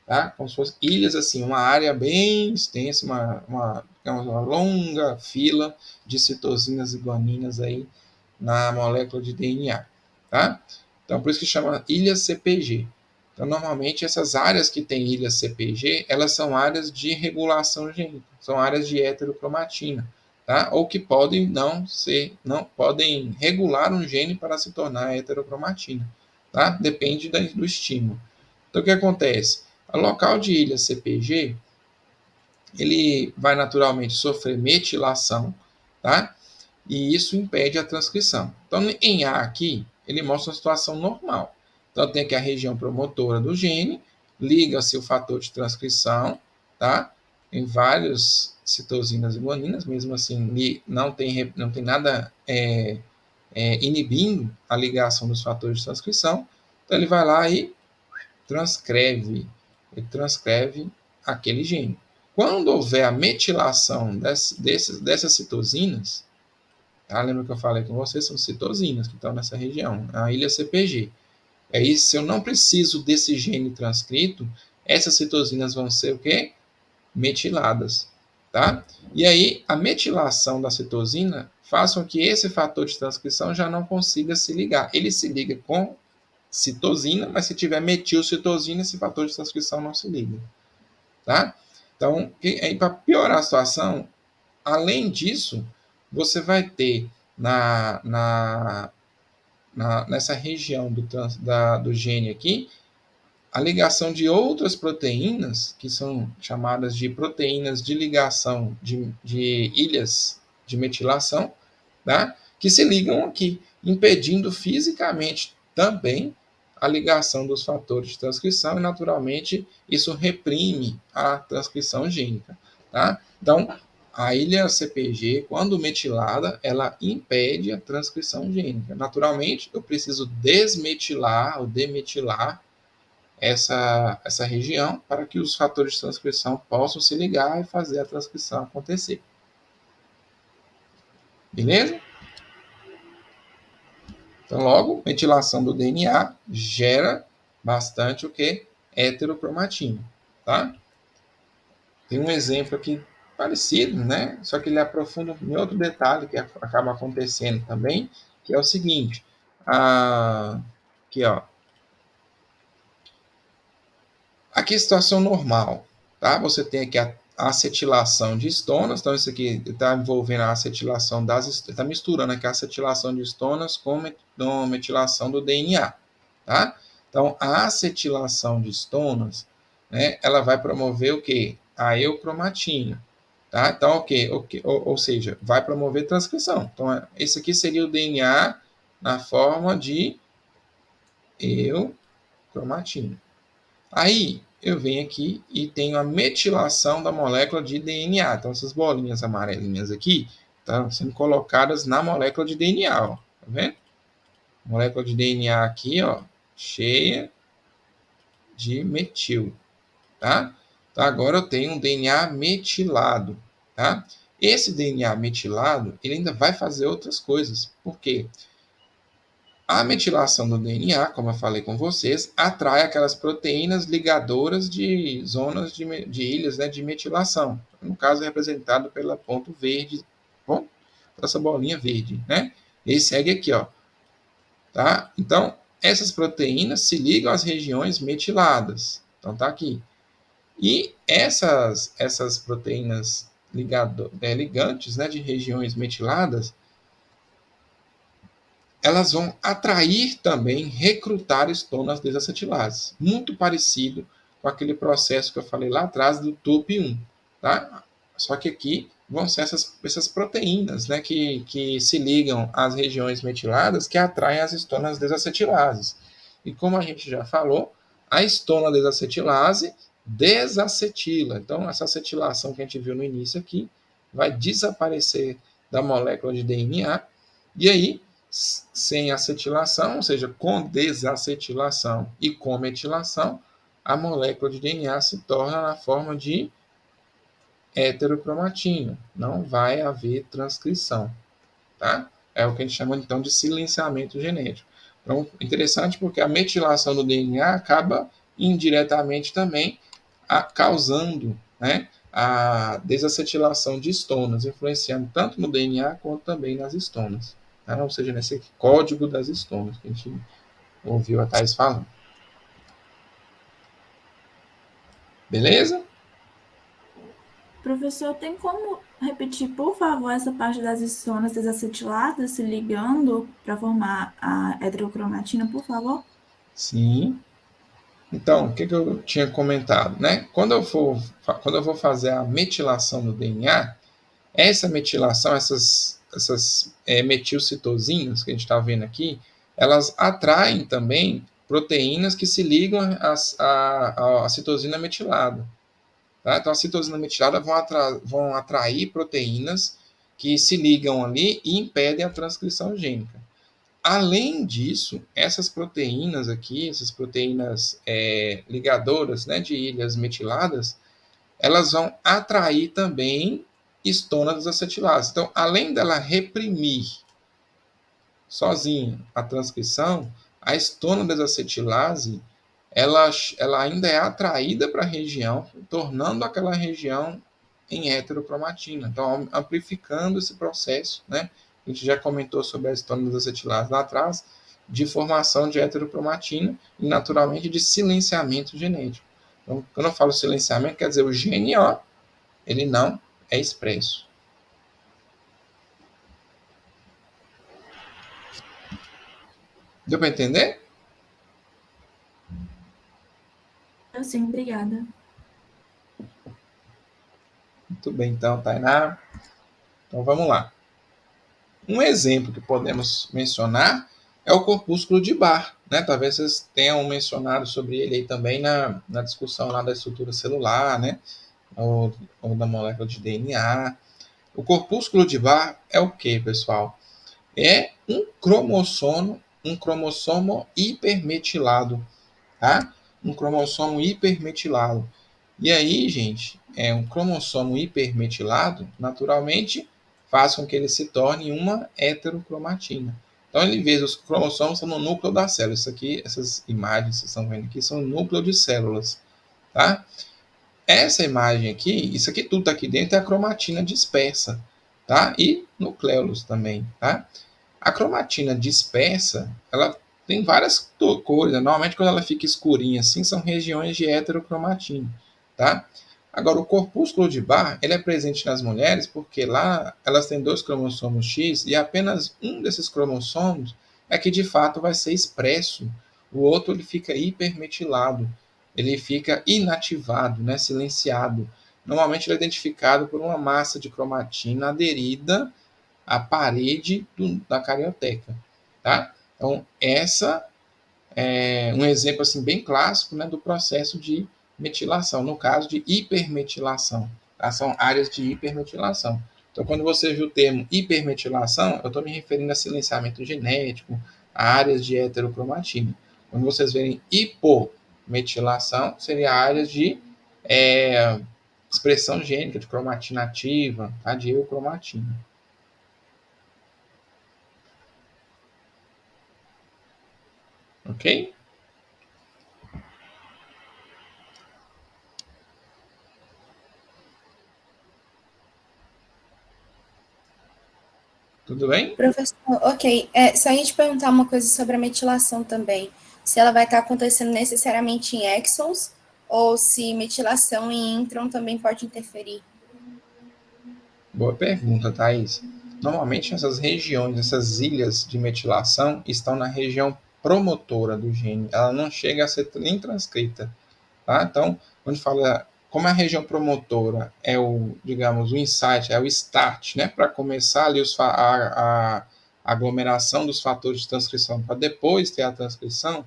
tá? Como se fossem ilhas, assim, uma área bem extensa, uma longa fila de citosinas e guaninas aí na molécula de DNA, tá? Então, por isso que chama ilhas CPG. Então, normalmente, essas áreas que têm ilhas CPG, elas são áreas de regulação gênica, são áreas de heterocromatina, tá? Ou que podem não podem regular um gene para se tornar heterocromatina, tá? Depende do estímulo. Então, o que acontece? O local de ilha CPG, ele vai naturalmente sofrer metilação, tá? E isso impede a transcrição. Então, em A aqui, ele mostra uma situação normal. Então, tem aqui a região promotora do gene, liga-se o fator de transcrição, tá? Em vários citosinas e guaninas, mesmo assim, não tem nada inibindo a ligação dos fatores de transcrição. Então, ele vai lá e transcreve aquele gene. quando houver a metilação dessas citosinas, tá? Lembra que eu falei com vocês? São citosinas que estão nessa região, a ilha CPG. Aí, se eu não preciso desse gene transcrito, essas citosinas vão ser o quê? Metiladas, tá? E aí, a metilação da citosina faz com que esse fator de transcrição já não consiga se ligar. Ele se liga com citosina, mas se tiver metilcitosina, esse fator de transcrição não se liga, tá? Então, para piorar a situação, além disso, você vai ter nessa região do gene aqui, a ligação de outras proteínas, que são chamadas de proteínas de ligação de ilhas de metilação, tá? Que se ligam aqui, impedindo fisicamente também a ligação dos fatores de transcrição e, naturalmente, isso reprime a transcrição gênica. Tá? Então, a ilha CPG, quando metilada, ela impede a transcrição gênica. Naturalmente, eu preciso desmetilar ou demetilar essa região para que os fatores de transcrição possam se ligar e fazer a transcrição acontecer. Beleza? Então, logo, metilação do DNA gera bastante o que? Heterocromatina, tá? Tem um exemplo aqui parecido, né? Só que ele aprofunda em outro detalhe que acaba acontecendo também, que é o seguinte. Aqui, ó. Aqui é a situação normal, tá? Você tem aqui a acetilação de estonas, então isso aqui está envolvendo a acetilação está misturando aqui a acetilação de estonas com a metilação do DNA, tá? Então, a acetilação de estonas, né, ela vai promover o quê? A eucromatina, tá? Então, ou seja, vai promover transcrição. Então, esse aqui seria o DNA na forma de eucromatina. Aí, eu venho aqui e tenho a metilação da molécula de DNA. Então, essas bolinhas amarelinhas aqui estão sendo colocadas na molécula de DNA, ó. Tá vendo? Molécula de DNA aqui, ó, cheia de metil, tá? Então, agora eu tenho um DNA metilado, tá? Esse DNA metilado, ele ainda vai fazer outras coisas. Por quê? A metilação do DNA, como eu falei com vocês, atrai aquelas proteínas ligadoras de zonas de ilhas, né, de metilação. No caso, é representado pela ponto verde, bom, essa bolinha verde, né? E segue aqui, ó. Tá? Então, essas proteínas se ligam às regiões metiladas. Então, tá aqui. E essas proteínas ligantes, né, de regiões metiladas, elas vão atrair também, recrutar estonas desacetilases. Muito parecido com aquele processo que eu falei lá atrás do TUP1. Tá? Só que aqui vão ser essas proteínas, né, que se ligam às regiões metiladas que atraem as estonas desacetilases. E como a gente já falou, a estona desacetilase desacetila. Então, essa acetilação que a gente viu no início aqui vai desaparecer da molécula de DNA. E aí, sem acetilação, ou seja, com desacetilação e com metilação, a molécula de DNA se torna na forma de heterocromatina. Não vai haver transcrição, tá? É o que a gente chama então de silenciamento genético. Então, interessante porque a metilação do DNA acaba indiretamente também causando, né, a desacetilação de estonas, influenciando tanto no DNA quanto também nas estonas. Tá? Ou seja, nesse código das estonas que a gente ouviu a Thais falando. Beleza? Professor, tem como repetir, por favor, essa parte das estonas desacetiladas se ligando para formar a heterocromatina, por favor? Sim. Então, o que eu tinha comentado, né? Quando eu vou fazer a metilação do DNA, essa metilação, essas metilcitosinas que a gente está vendo aqui, elas atraem também proteínas que se ligam à citosina metilada. Tá? Então, a citosina metilada vão atrair proteínas que se ligam ali e impedem a transcrição gênica. Além disso, essas proteínas aqui, essas proteínas ligadoras, né, de ilhas metiladas, elas vão atrair também estona desacetilase. Então, além dela reprimir sozinha a transcrição, a estona desacetilase ela ainda é atraída para a região, tornando aquela região em heterocromatina. Então, amplificando esse processo, né? A gente já comentou sobre a estona desacetilase lá atrás, de formação de heterocromatina e, naturalmente, de silenciamento genético. Então, quando eu falo silenciamento, quer dizer o gene, ó, ele não é expresso. Deu para entender? Sim, obrigada. Muito bem, então, Tainá. Então, vamos lá. Um exemplo que podemos mencionar é o corpúsculo de Barr, né? Talvez vocês tenham mencionado sobre ele aí também na discussão lá da estrutura celular, né? Ou da molécula de DNA. O corpúsculo de Barr é o que, pessoal? É um cromossomo hipermetilado, tá? Um cromossomo hipermetilado. E aí, gente, um cromossomo hipermetilado, naturalmente, faz com que ele se torne uma heterocromatina. Então, ele vê os cromossomos estão no núcleo da célula. Isso aqui, essas imagens que vocês estão vendo aqui, são o núcleo de células, tá? Essa imagem aqui, isso aqui tudo aqui dentro é a cromatina dispersa, tá? E nucleolos também, tá? A cromatina dispersa, ela tem várias cores. Normalmente, quando ela fica escurinha assim, são regiões de heterocromatina, tá? Agora, o corpúsculo de Barr, ele é presente nas mulheres porque lá elas têm 2 cromossomos X e apenas um desses cromossomos é que de fato vai ser expresso. O outro ele fica hipermetilado, ele fica inativado, né, silenciado. Normalmente ele é identificado por uma massa de cromatina aderida à parede da carioteca, tá? Então, essa é um exemplo assim bem clássico, né, do processo de metilação, no caso de hipermetilação, tá? São áreas de hipermetilação. Então, quando você viu o termo hipermetilação, eu estou me referindo a silenciamento genético, a áreas de heterocromatina. Quando vocês verem hipometilação, seria áreas de expressão gênica, de cromatina ativa, tá? De eucromatina. Ok? Tudo bem? Professor, ok. Só a gente perguntar uma coisa sobre a metilação também. Se ela vai estar acontecendo necessariamente em exons ou se metilação em intron também pode interferir. Boa pergunta, Thaís. Normalmente essas regiões, essas ilhas de metilação estão na região promotora do gene. Ela não chega a ser nem transcrita, tá? Então, quando fala como a região promotora é o, digamos, o insight, é o start, né, para começar ali a aglomeração dos fatores de transcrição, para depois ter a transcrição,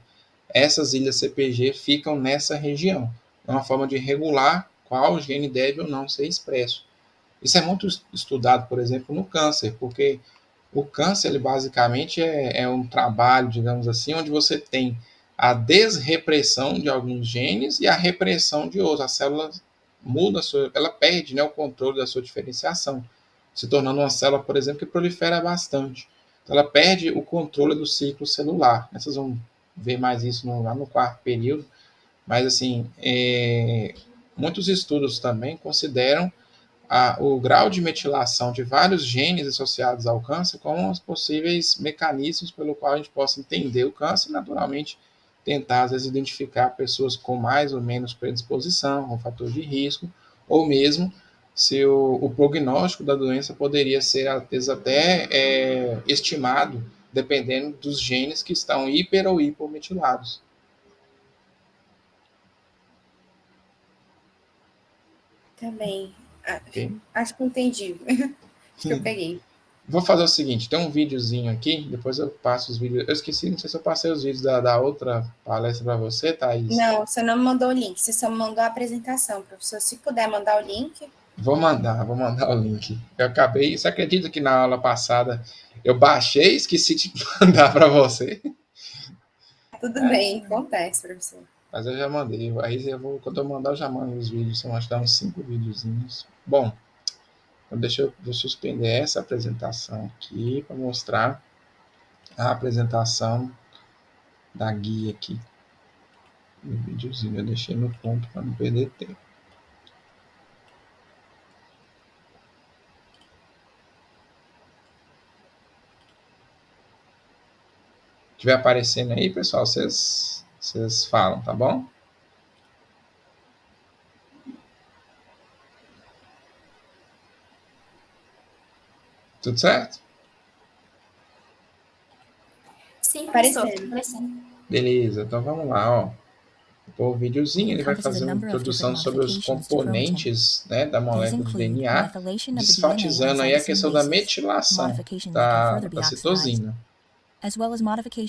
essas ilhas CPG ficam nessa região. É uma forma de regular qual gene deve ou não ser expresso. Isso é muito estudado, por exemplo, no câncer, porque o câncer, ele basicamente é um trabalho, digamos assim, onde você tem a desrepressão de alguns genes e a repressão de outros. A célula muda, ela perde, né, o controle da sua diferenciação, se tornando uma célula, por exemplo, que prolifera bastante. Então, ela perde o controle do ciclo celular. Vocês vão ver mais isso lá no 4º período. Mas, assim, muitos estudos também consideram o grau de metilação de vários genes associados ao câncer como os possíveis mecanismos pelo qual a gente possa entender o câncer e, naturalmente, tentar, às vezes, identificar pessoas com mais ou menos predisposição, com fator de risco, ou mesmo se o prognóstico da doença poderia ser, às vezes, até estimado, dependendo dos genes que estão hiper ou hipometilados. Também. Okay? Acho que entendi. Acho que eu peguei. Vou fazer o seguinte, tem um videozinho aqui, depois eu passo os vídeos. Eu esqueci, não sei se eu passei os vídeos da outra palestra para você, Thaís. Não, você não me mandou o link, você só me mandou a apresentação, professor. Se puder mandar o link. Vou mandar o link. Eu acabei, você acredita que na aula passada eu esqueci de mandar para você? Tudo bem, acontece, professor. Mas eu já mandei. Aí quando eu mandar, eu já mando os vídeos. São, acho que dá uns 5 videozinhos. Bom, então vou suspender essa apresentação aqui para mostrar a apresentação da guia aqui. O videozinho eu deixei no ponto para não perder tempo. Se estiver aparecendo aí, pessoal, vocês falam, tá bom? Tudo certo? Sim, professor. Aparecendo. Beleza, então vamos lá, ó. O videozinho ele vai fazer uma introdução sobre os componentes, né, da molécula de DNA, enfatizando aí a questão da metilação da citosina. Então aqui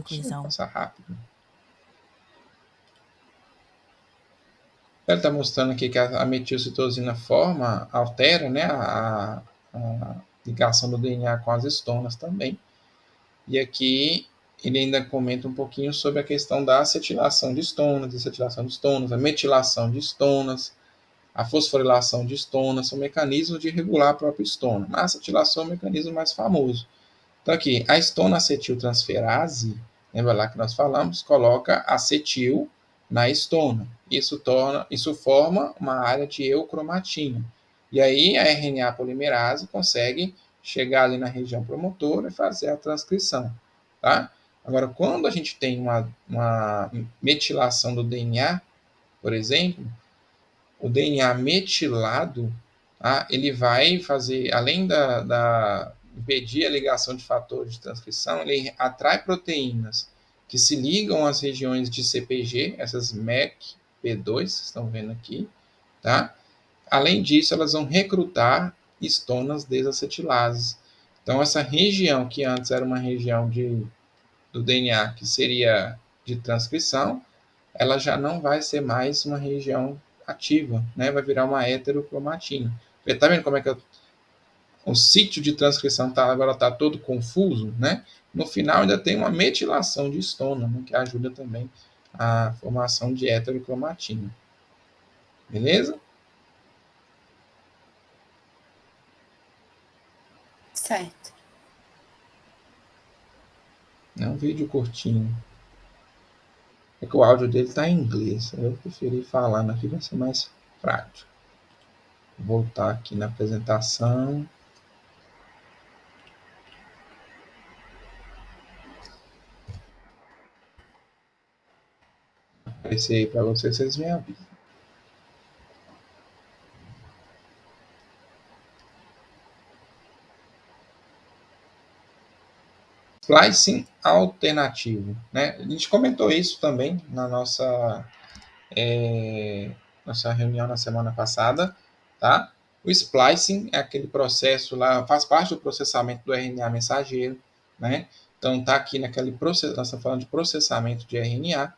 deixa eu passar rápido. Ele está mostrando aqui que a metilcitosina altera, né, a ligação do DNA com as histonas também. E aqui ele ainda comenta um pouquinho sobre a questão da acetilação de histonas, a metilação de histonas, a fosforilação de histonas, são mecanismos de regular a própria histona. A acetilação é o mecanismo mais famoso. Então aqui, a histonacetiltransferase, lembra lá que nós falamos, coloca acetil na histona. Isso forma uma área de eucromatina. E aí a RNA polimerase consegue chegar ali na região promotora e fazer a transcrição. Tá? Agora, quando a gente tem uma metilação do DNA, por exemplo, o DNA metilado, tá? Ele vai fazer, além da impedir a ligação de fatores de transcrição, ele atrai proteínas que se ligam às regiões de CPG, essas MECP2, vocês estão vendo aqui, tá? Além disso, elas vão recrutar histonas desacetilases. Então, essa região que antes era uma região do DNA que seria de transcrição, ela já não vai ser mais uma região ativa, né? Vai virar uma heterocromatina. Tá vendo como é que o sítio de transcrição agora está todo confuso, né? No final ainda tem uma metilação de histona, né? Que ajuda também a formação de heterocromatina. Beleza? Certo. É um vídeo curtinho. É que o áudio dele está em inglês. Eu preferi falar aqui, vai ser mais prático. Vou voltar aqui na apresentação. Aparecer aí para vocês me avisam. Splicing alternativo, né? A gente comentou isso também na nossa reunião na semana passada, tá? O splicing é aquele processo lá, faz parte do processamento do RNA mensageiro, né? Então tá aqui naquele processo, nós estamos falando de processamento de RNA,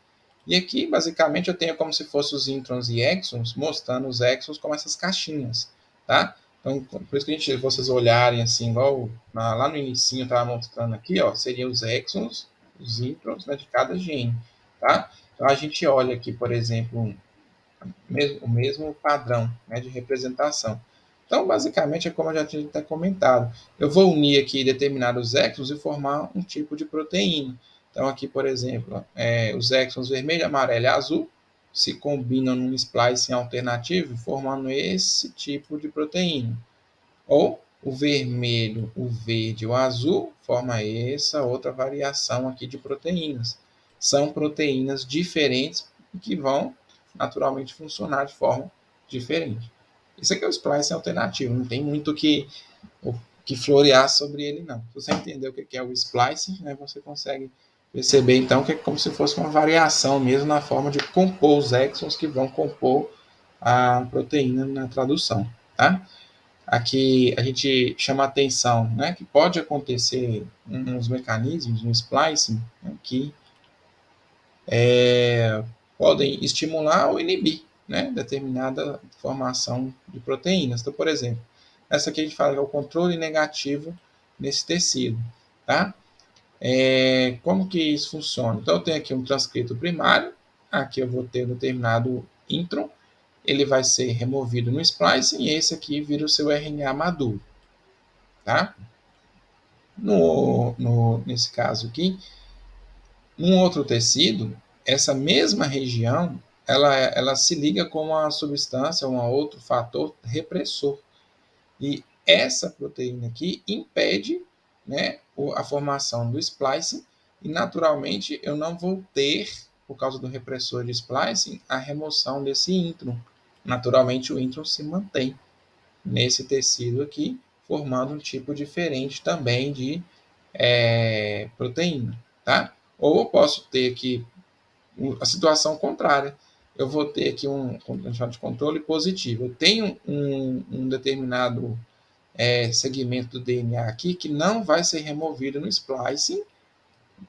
e aqui basicamente eu tenho como se fossem os introns e exons, mostrando os exons como essas caixinhas, tá? Então, por isso que se vocês olharem assim, igual lá no inicinho eu estava mostrando aqui, ó, seriam os exons, os introns, né, de cada gene, tá? Então a gente olha aqui, por exemplo, o mesmo padrão, né, de representação. Então, basicamente, é como eu já tinha até comentado. Eu vou unir aqui determinados exons e formar um tipo de proteína. Então, aqui, por exemplo, os exons vermelho, amarelo e azul se combinam num splicing alternativo, formando esse tipo de proteína. Ou o vermelho, o verde e o azul forma essa outra variação aqui de proteínas. São proteínas diferentes que vão naturalmente funcionar de forma diferente. Isso aqui é o splicing alternativo, não tem muito que florear sobre ele, não. Se você entender o que é o splicing, né, você consegue perceber, então, que é como se fosse uma variação mesmo na forma de compor os exons que vão compor a proteína na tradução, tá? Aqui a gente chama a atenção, né, que pode acontecer uns mecanismos, um splicing, né, que podem estimular ou inibir, né, determinada formação de proteínas. Então, por exemplo, essa aqui a gente fala que é o controle negativo nesse tecido, tá? Como que isso funciona? Então, eu tenho aqui um transcrito primário, aqui eu vou ter um determinado intron, ele vai ser removido no splicing e esse aqui vira o seu RNA maduro, tá? Nesse caso aqui, num outro tecido, essa mesma região, ela se liga com uma substância, um outro fator repressor. E essa proteína aqui impede, né, a formação do splicing e, naturalmente, eu não vou ter, por causa do repressor de splicing, a remoção desse intron. Naturalmente, o intron se mantém nesse tecido aqui, formando um tipo diferente também de proteína, tá? Ou eu posso ter aqui a situação contrária. Eu vou ter aqui um de controle positivo. Eu tenho um determinado segmento do DNA aqui que não vai ser removido no splicing,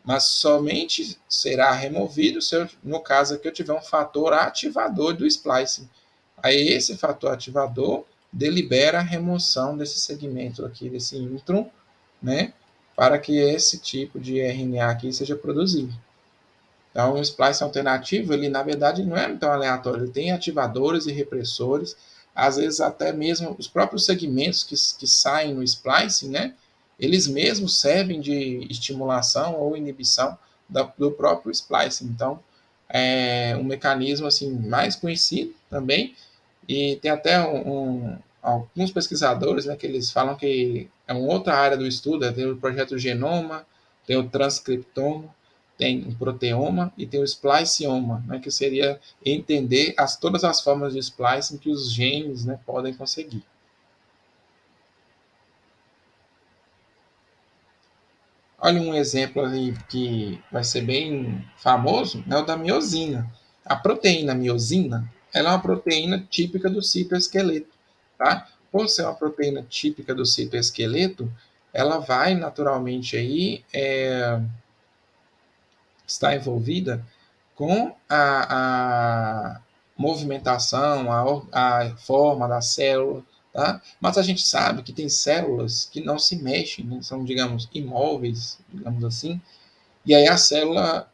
mas somente será removido se eu, no caso aqui, eu tiver um fator ativador do splicing. Aí esse fator ativador delibera a remoção desse segmento aqui, desse intron, né, para que esse tipo de RNA aqui seja produzido. Então, o splice alternativo, ele na verdade não é tão aleatório, ele tem ativadores e repressores, às vezes até mesmo os próprios segmentos que saem no splicing, né, eles mesmos servem de estimulação ou inibição do próprio splicing. Então, é um mecanismo assim mais conhecido também, e tem até alguns pesquisadores, né, que eles falam que é uma outra área do estudo, tem o projeto Genoma, tem o transcriptoma, tem o proteoma e tem o spliceoma, né, que seria entender todas as formas de splicing que os genes, né, podem conseguir. Olha um exemplo ali que vai ser bem famoso, é o da miosina. A proteína miosina, ela é uma proteína típica do citoesqueleto, tá? Por ser uma proteína típica do citoesqueleto, ela vai naturalmente aí estar envolvida com a movimentação, a forma da célula, tá? Mas a gente sabe que tem células que não se mexem, né? São, digamos, imóveis, digamos assim, e aí a célula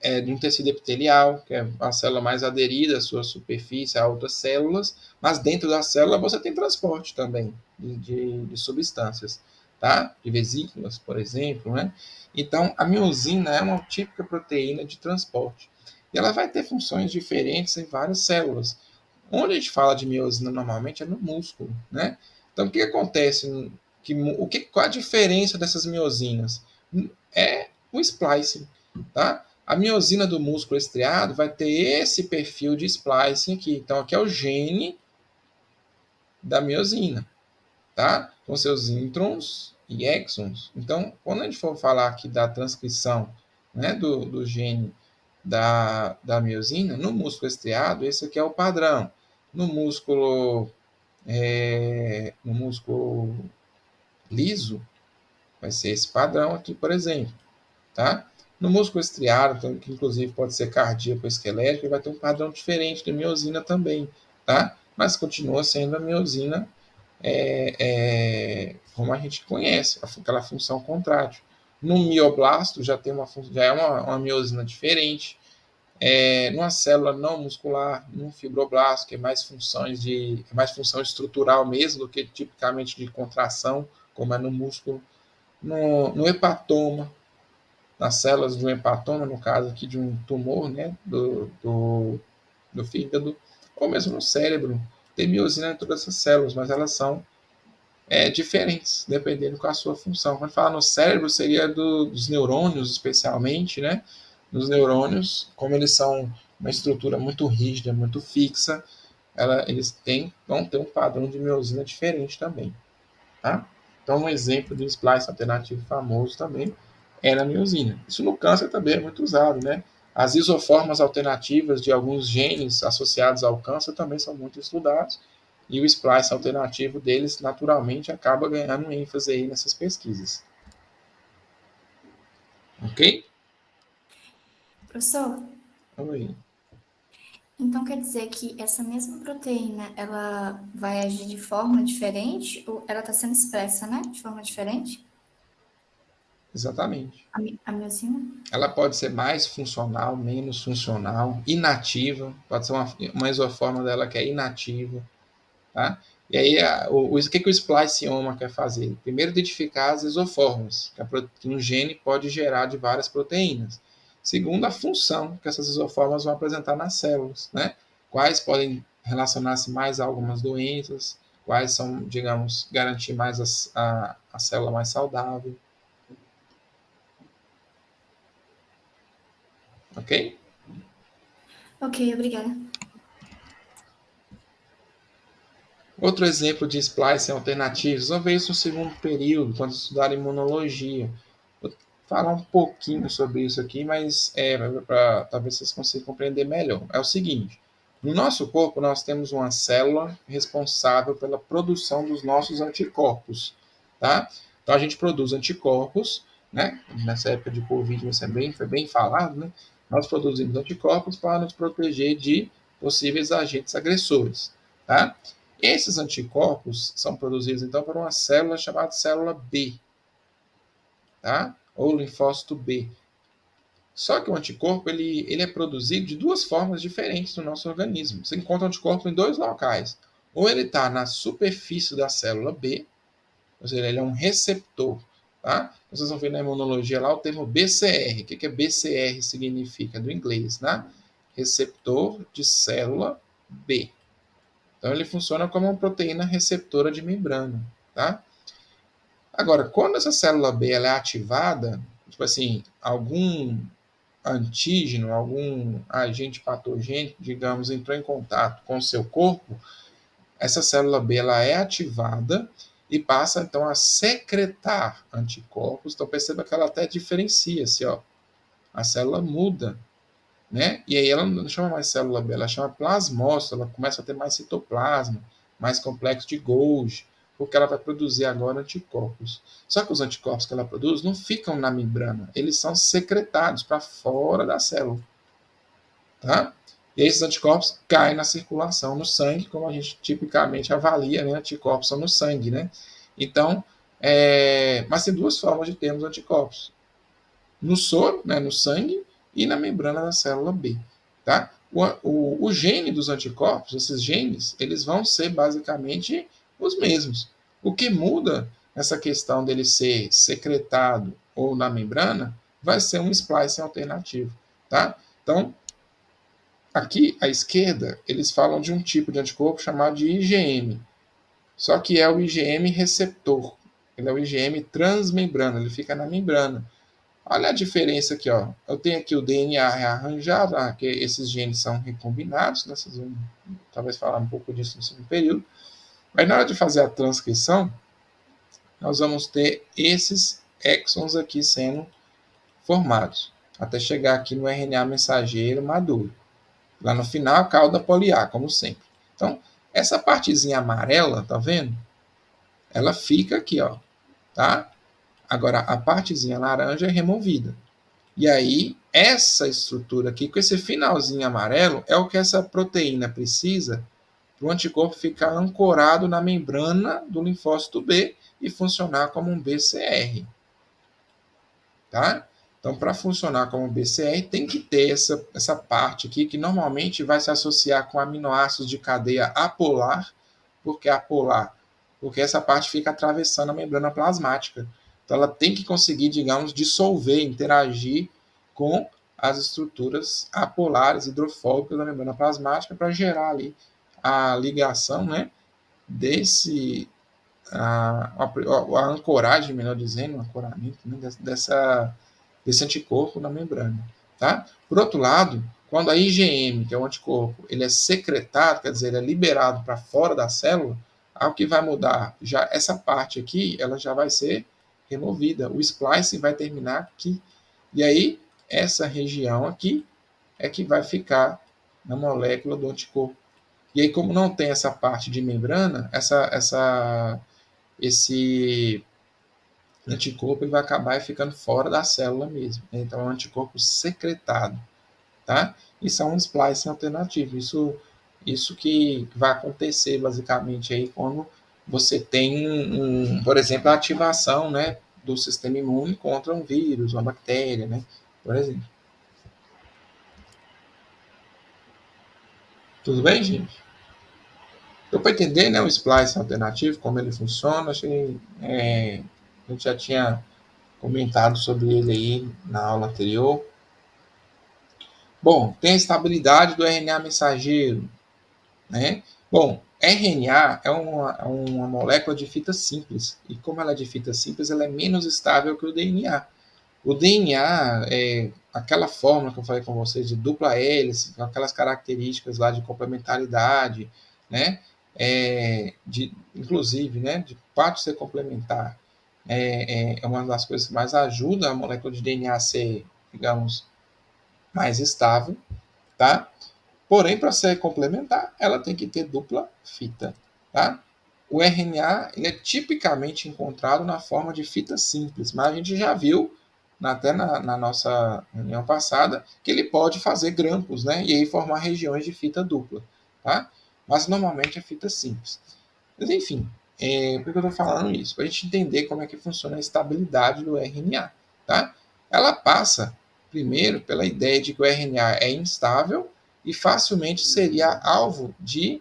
é de um tecido epitelial, que é a célula mais aderida à sua superfície, a outras células, mas dentro da célula você tem transporte também de substâncias, tá? De vesículas, por exemplo, né? Então, a miosina é uma típica proteína de transporte. E ela vai ter funções diferentes em várias células. Onde a gente fala de miosina normalmente é no músculo, né? Então, o que acontece? Qual a diferença dessas miosinas? É o splicing, tá? A miosina do músculo estriado vai ter esse perfil de splicing aqui. Então, aqui é o gene da miosina, tá? Com seus introns e exons. Então, quando a gente for falar aqui da transcrição, né, do gene da miosina, no músculo estriado, esse aqui é o padrão. No músculo liso, vai ser esse padrão aqui, por exemplo, tá? No músculo estriado, que inclusive pode ser cardíaco ou esquelético, ele vai ter um padrão diferente de miosina também, tá? Mas continua sendo a miosina como a gente conhece, aquela função contrátil. No mioblasto já é uma miosina diferente. Numa célula não muscular, num fibroblasto, que é mais função estrutural mesmo do que tipicamente de contração, como é no músculo. No hepatoma, nas células de um hepatoma, no caso aqui de um tumor, né, do fígado, ou mesmo no cérebro, tem miosina em todas essas células, mas elas são diferentes, dependendo com a sua função. Quando fala no cérebro, seria dos neurônios, especialmente, né? Nos neurônios, como eles são uma estrutura muito rígida, muito fixa, eles vão ter um padrão de miosina diferente também, tá? Então, um exemplo de splice alternativo famoso também é na miosina. Isso no câncer também é muito usado, né? As isoformas alternativas de alguns genes associados ao câncer também são muito estudados, e o splice alternativo deles, naturalmente, acaba ganhando ênfase aí nessas pesquisas. Ok? Professor, Oi. então quer dizer que essa mesma proteína, ela vai agir de forma diferente ou ela está sendo expressa, né? De forma diferente? Exatamente. A miosina? Ela pode ser mais funcional, menos funcional, inativa, pode ser uma isoforma dela que é inativa, tá? E aí, o que o spliceoma quer fazer? Primeiro, identificar as isoformas, que um gene pode gerar de várias proteínas. Segundo, a função que essas isoformas vão apresentar nas células, né? Quais podem relacionar-se mais a algumas doenças, quais são, digamos, garantir mais a célula mais saudável. Ok? Ok, obrigada. Outro exemplo de splicing alternativos, vamos ver isso no segundo período, quando estudar imunologia. Vou falar um pouquinho sobre isso aqui, mas para talvez vocês consigam compreender melhor. É o seguinte, no nosso corpo nós temos uma célula responsável pela produção dos nossos anticorpos, tá? Então a gente produz anticorpos, né? Nessa época de Covid foi bem falado, né? Nós produzimos anticorpos para nos proteger de possíveis agentes agressores, tá? Esses anticorpos são produzidos, então, por uma célula chamada célula B, tá? Ou linfócito B. Só que o anticorpo ele é produzido de duas formas diferentes no nosso organismo. Você encontra o anticorpo em dois locais. Ou ele está na superfície da célula B, ou seja, ele é um receptor. Tá? Vocês vão ver na imunologia lá o termo BCR. O que BCR significa do inglês? Né? Receptor de célula B. Então, ele funciona como uma proteína receptora de membrana, tá? Agora, quando essa célula B ela é ativada, tipo assim, algum antígeno, algum agente patogênico, digamos, entrou em contato com o seu corpo, essa célula B ela é ativada e passa, então, a secretar anticorpos. Então, perceba que ela até diferencia-se, ó. A célula muda, né? E aí ela não chama mais célula B, ela chama plasmócito, ela começa a ter mais citoplasma, mais complexo de Golgi, porque ela vai produzir agora anticorpos. Só que os anticorpos que ela produz não ficam na membrana, eles são secretados para fora da célula, tá? E esses anticorpos caem na circulação, no sangue, como a gente tipicamente avalia, né? Anticorpos são no sangue, né? Então, mas tem duas formas de termos anticorpos. No soro, né, no sangue, e na membrana da célula B. Tá? O gene dos anticorpos, esses genes, eles vão ser basicamente os mesmos. O que muda nessa questão dele ser secretado ou na membrana vai ser um splicing alternativo. Tá? Então, aqui à esquerda, eles falam de um tipo de anticorpo chamado de IgM. Só que é o IgM receptor. Ele é o IgM transmembrana, ele fica na membrana. Olha a diferença aqui, ó. Eu tenho aqui o DNA rearranjado, que esses genes são recombinados, né? Vocês vão talvez falar um pouco disso no segundo período. Mas na hora de fazer a transcrição, nós vamos ter esses exons aqui sendo formados, até chegar aqui no RNA mensageiro maduro. Lá no final, a cauda poliar, como sempre. Então, essa partezinha amarela, tá vendo? Ela fica aqui, ó, tá? Agora, a partezinha laranja é removida. E aí, essa estrutura aqui, com esse finalzinho amarelo, é o que essa proteína precisa para o anticorpo ficar ancorado na membrana do linfócito B e funcionar como um BCR. Tá? Então, para funcionar como um BCR, tem que ter essa parte aqui, que normalmente vai se associar com aminoácidos de cadeia apolar. Por que apolar? Porque essa parte fica atravessando a membrana plasmática. Então, ela tem que conseguir, digamos, dissolver, interagir com as estruturas apolares, hidrofóbicas da membrana plasmática para gerar ali a ligação, né, a ancoragem, melhor dizendo, o ancoramento, né, desse anticorpo na membrana. Tá? Por outro lado, quando a IgM, que é o anticorpo, ele é secretado, quer dizer, ele é liberado para fora da célula, o que vai mudar? Já essa parte aqui, ela já vai ser removida. O splicing vai terminar aqui. E aí, essa região aqui é que vai ficar na molécula do anticorpo. E aí, como não tem essa parte de membrana, esse anticorpo ele vai acabar ficando fora da célula mesmo. Então, é um anticorpo secretado. Tá? Isso é um splicing alternativo. Isso que vai acontecer basicamente aí quando você tem, por exemplo, a ativação, né, do sistema imune contra um vírus, uma bactéria, né? Por exemplo. Tudo bem, gente? Deu para entender, né, o splice alternativo, como ele funciona? Acho que a gente já tinha comentado sobre ele aí na aula anterior. Bom, tem a estabilidade do RNA mensageiro, né? Bom, RNA é uma molécula de fita simples, e como ela é de fita simples, ela é menos estável que o DNA. O DNA é aquela fórmula que eu falei com vocês de dupla hélice, com aquelas características lá de complementaridade, né? Inclusive, né, de parte ser complementar, é uma das coisas que mais ajuda a molécula de DNA a ser, digamos, mais estável, tá? Porém, para ser complementar, ela tem que ter dupla fita, tá? O RNA ele é tipicamente encontrado na forma de fita simples, mas a gente já viu, até na nossa reunião passada, que ele pode fazer grampos, né? E aí formar regiões de fita dupla, tá? Mas normalmente é fita simples. Mas enfim, por que eu estou falando isso? Para a gente entender como é que funciona a estabilidade do RNA, tá? Ela passa, primeiro, pela ideia de que o RNA é instável e facilmente seria alvo de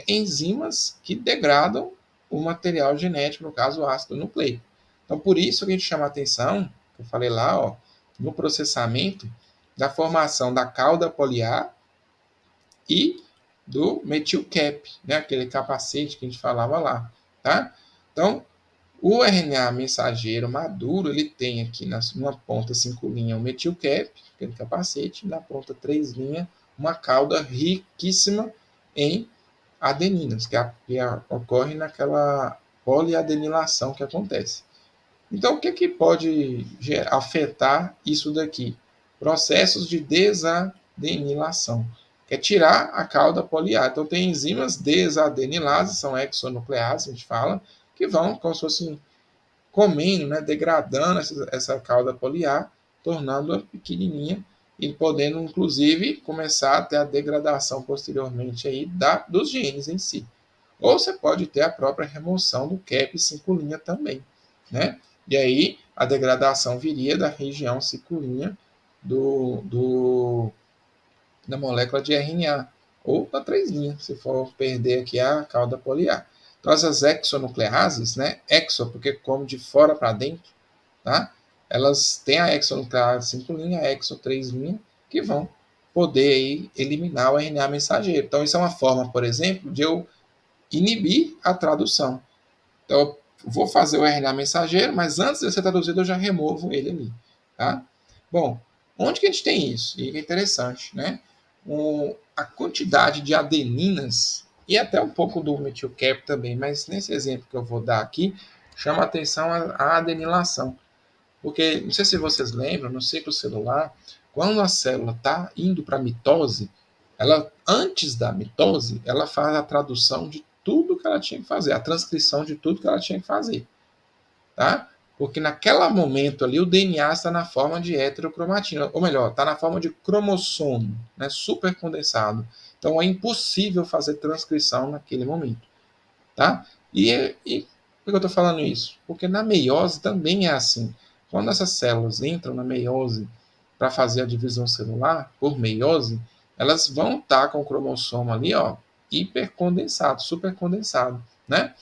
enzimas que degradam o material genético, no caso o ácido nucleico. Então, por isso que a gente chama a atenção, que eu falei lá, ó, no processamento da formação da cauda poliar e do metil cap, né, aquele capacete que a gente falava lá, tá? Então, o RNA mensageiro maduro, ele tem aqui numa ponta 5' o metil cap, aquele capacete, e na ponta 3' uma cauda riquíssima em adeninas, que ocorre naquela poliadenilação que acontece. Então, o que pode afetar isso daqui? Processos de desadenilação, que é tirar a cauda poliar. Então, tem enzimas desadenilases, são exonucleases, a gente fala, que vão, como se fosse comendo, né, degradando essa cauda poliar, tornando-a pequenininha e podendo, inclusive, começar a ter a degradação posteriormente aí dos genes em si. Ou você pode ter a própria remoção do cap 5' também, né? E aí a degradação viria da região 5' da molécula de RNA, ou da 3', se for perder aqui a cauda poliar. Então, essas exonucleases, né? Exo, porque come de fora para dentro, tá? Elas têm a exonuclease 5', a exo 3', que vão poder aí eliminar o RNA mensageiro. Então, isso é uma forma, por exemplo, de eu inibir a tradução. Então, eu vou fazer o RNA mensageiro, mas antes de ser traduzido, eu já removo ele ali, tá? Bom, onde que a gente tem isso? E é interessante, né? A quantidade de adeninas e até um pouco do metilcap também, mas nesse exemplo que eu vou dar aqui, chama a atenção a adenilação. Porque, não sei se vocês lembram, no ciclo celular, quando a célula está indo para a mitose, ela, antes da mitose, ela faz a tradução de tudo que ela tinha que fazer, a transcrição de tudo que ela tinha que fazer, tá? Porque naquele momento ali o DNA está na forma de heterocromatina, ou melhor, está na forma de cromossomo, né, super condensado. Então é impossível fazer transcrição naquele momento, tá? E por que eu estou falando isso? Porque na meiose também é assim. Quando essas células entram na meiose para fazer a divisão celular, por meiose, elas vão estar com o cromossomo ali, ó, hipercondensado, supercondensado, né?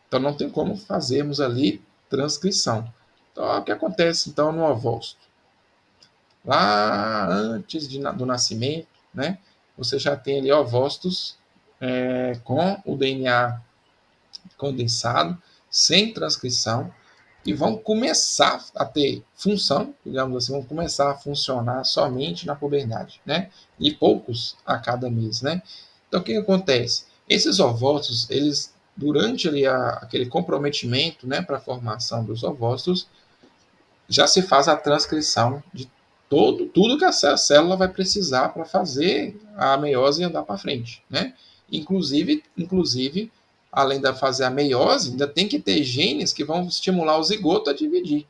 Então não tem como fazermos ali transcrição. Então, o que acontece então no ovócito? Lá antes do nascimento, né? Você já tem ali ovócitos com o DNA condensado, sem transcrição, e vão começar a ter função, digamos assim, vão começar a funcionar somente na puberdade, né? E poucos a cada mês, né? Então, o que acontece? Esses ovócitos, eles, durante ali aquele comprometimento, né, para a formação dos ovócitos, já se faz a transcrição de tudo que a célula vai precisar para fazer a meiose andar para frente, né? Inclusive, além de fazer a meiose, ainda tem que ter genes que vão estimular o zigoto a dividir.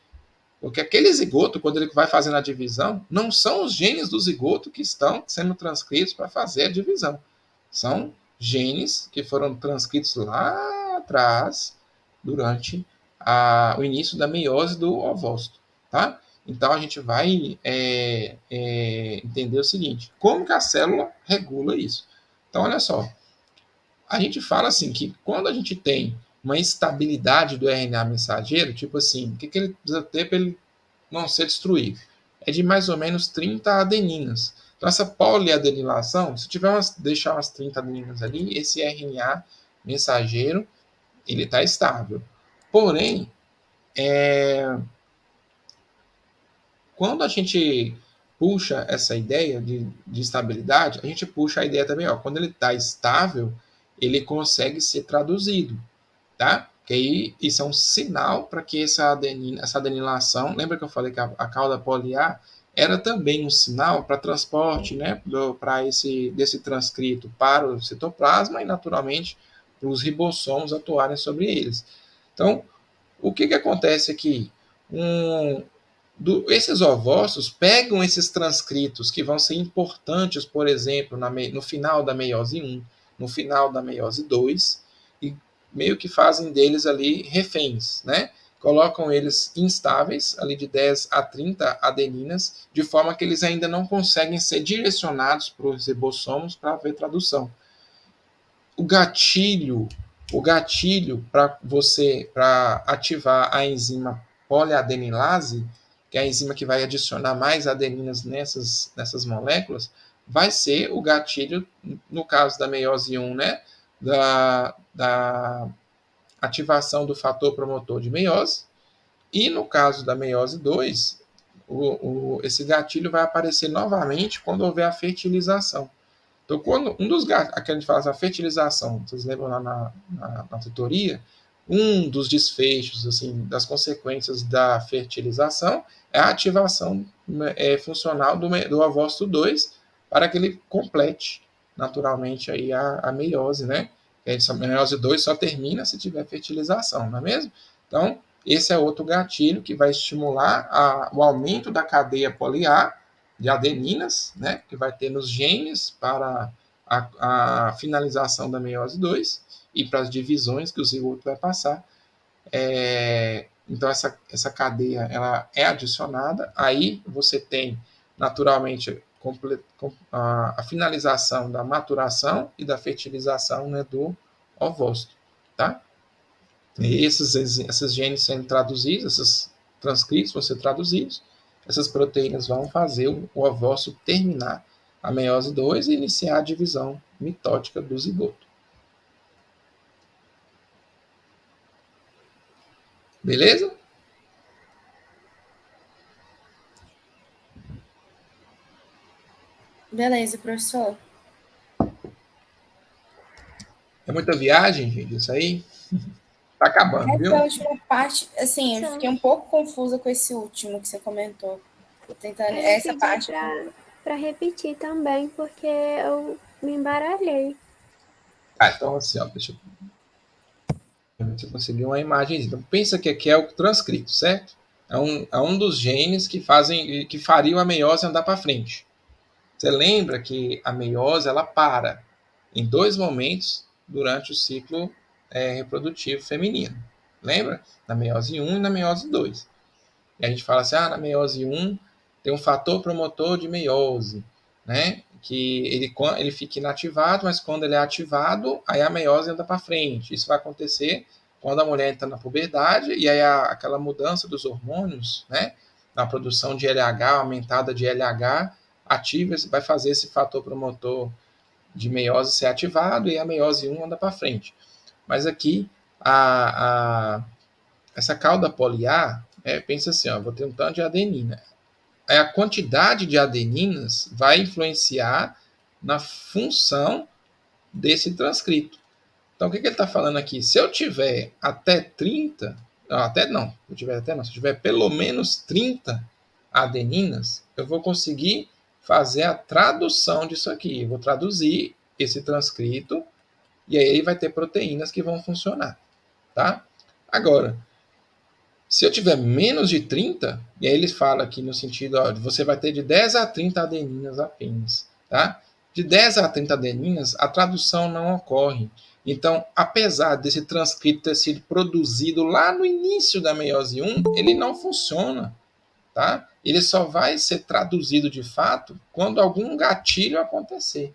Porque aquele zigoto, quando ele vai fazendo a divisão, não são os genes do zigoto que estão sendo transcritos para fazer a divisão. São genes que foram transcritos lá atrás, durante o início da meiose do ovócito, tá? Então, a gente vai entender o seguinte, como que a célula regula isso? Então, olha só, a gente fala assim que quando a gente tem uma instabilidade do RNA mensageiro, tipo assim, o que ele precisa ter para ele não ser destruído? É de mais ou menos 30 adeninas. Então, essa poliadenilação, se tiver deixar umas 30 adeninas ali, esse RNA mensageiro, ele está estável. Porém, quando a gente puxa essa ideia de estabilidade, a gente puxa a ideia também, ó, quando ele está estável, ele consegue ser traduzido, tá? Que aí isso é um sinal para que essa adenilação, lembra que eu falei que a cauda poliar era também um sinal para transporte, né, desse transcrito para o citoplasma e, naturalmente, para os ribossomos atuarem sobre eles. Então, o que acontece aqui? Esses ovócitos pegam esses transcritos que vão ser importantes, por exemplo, no final da meiose 1, no final da meiose 2, e meio que fazem deles ali reféns, né? Colocam eles instáveis, ali de 10 a 30 adeninas, de forma que eles ainda não conseguem ser direcionados para os ribossomos para haver tradução. O gatilho para ativar a enzima poliadenilase, que é a enzima que vai adicionar mais adeninas nessas moléculas, vai ser o gatilho, no caso da meiose 1, né, da ativação do fator promotor de meiose, e no caso da meiose 2, esse gatilho vai aparecer novamente quando houver a fertilização. Então, quando aqui a gente fala a fertilização, vocês lembram lá na tutoria, um dos desfechos, assim, das consequências da fertilização é a ativação funcional do ovócito 2 para que ele complete naturalmente aí a meiose, né? A meiose 2 só termina se tiver fertilização, não é mesmo? Então, esse é outro gatilho que vai estimular o aumento da cadeia poliar de adeninas, né, que vai ter nos genes para a finalização da meiose 2 e para as divisões que o zigoto vai passar. Então, essa cadeia ela é adicionada, aí você tem, naturalmente, a finalização da maturação e da fertilização, né, do ovócito, tá? E esses genes sendo traduzidos, esses transcritos vão ser traduzidos, essas proteínas vão fazer o ovócito terminar a meiose 2 e iniciar a divisão mitótica do zigoto. Beleza? Beleza, professor. É muita viagem, gente, isso aí? Tá acabando, viu? Essa última parte, assim, eu fiquei um pouco confusa com esse último que você comentou. Tô tentando essa parte. Para repetir também, porque eu me embaralhei. Então assim, ó, deixa eu conseguir uma imagem. Então, pensa que aqui é o transcrito, certo? É um dos genes que fariam a meiose andar para frente. Você lembra que a meiose ela para em 2 momentos durante o ciclo reprodutivo feminino. Lembra? Na meiose 1 e na meiose 2. E a gente fala assim, na meiose 1 tem um fator promotor de meiose, né? Que ele fica inativado, mas quando ele é ativado, aí a meiose anda para frente. Isso vai acontecer quando a mulher entra na puberdade e aí aquela mudança dos hormônios, né? Na produção de LH, aumentada de LH, ativa, vai fazer esse fator promotor de meiose ser ativado e a meiose 1 anda para frente. Mas aqui, essa cauda poliar, pensa assim, ó, vou ter um tanto de adenina. Aí a quantidade de adeninas vai influenciar na função desse transcrito. Então, o que ele está falando aqui? Se eu tiver até 30, se eu tiver pelo menos 30 adeninas, eu vou conseguir fazer a tradução disso aqui. Eu vou traduzir esse transcrito e aí vai ter proteínas que vão funcionar, tá? Agora, se eu tiver menos de 30, e aí ele fala aqui no sentido, ó, você vai ter de 10 a 30 adeninas apenas, tá? De 10 a 30 adeninas, a tradução não ocorre. Então, apesar desse transcrito ter sido produzido lá no início da meiose 1, ele não funciona, tá? Ele só vai ser traduzido de fato quando algum gatilho acontecer.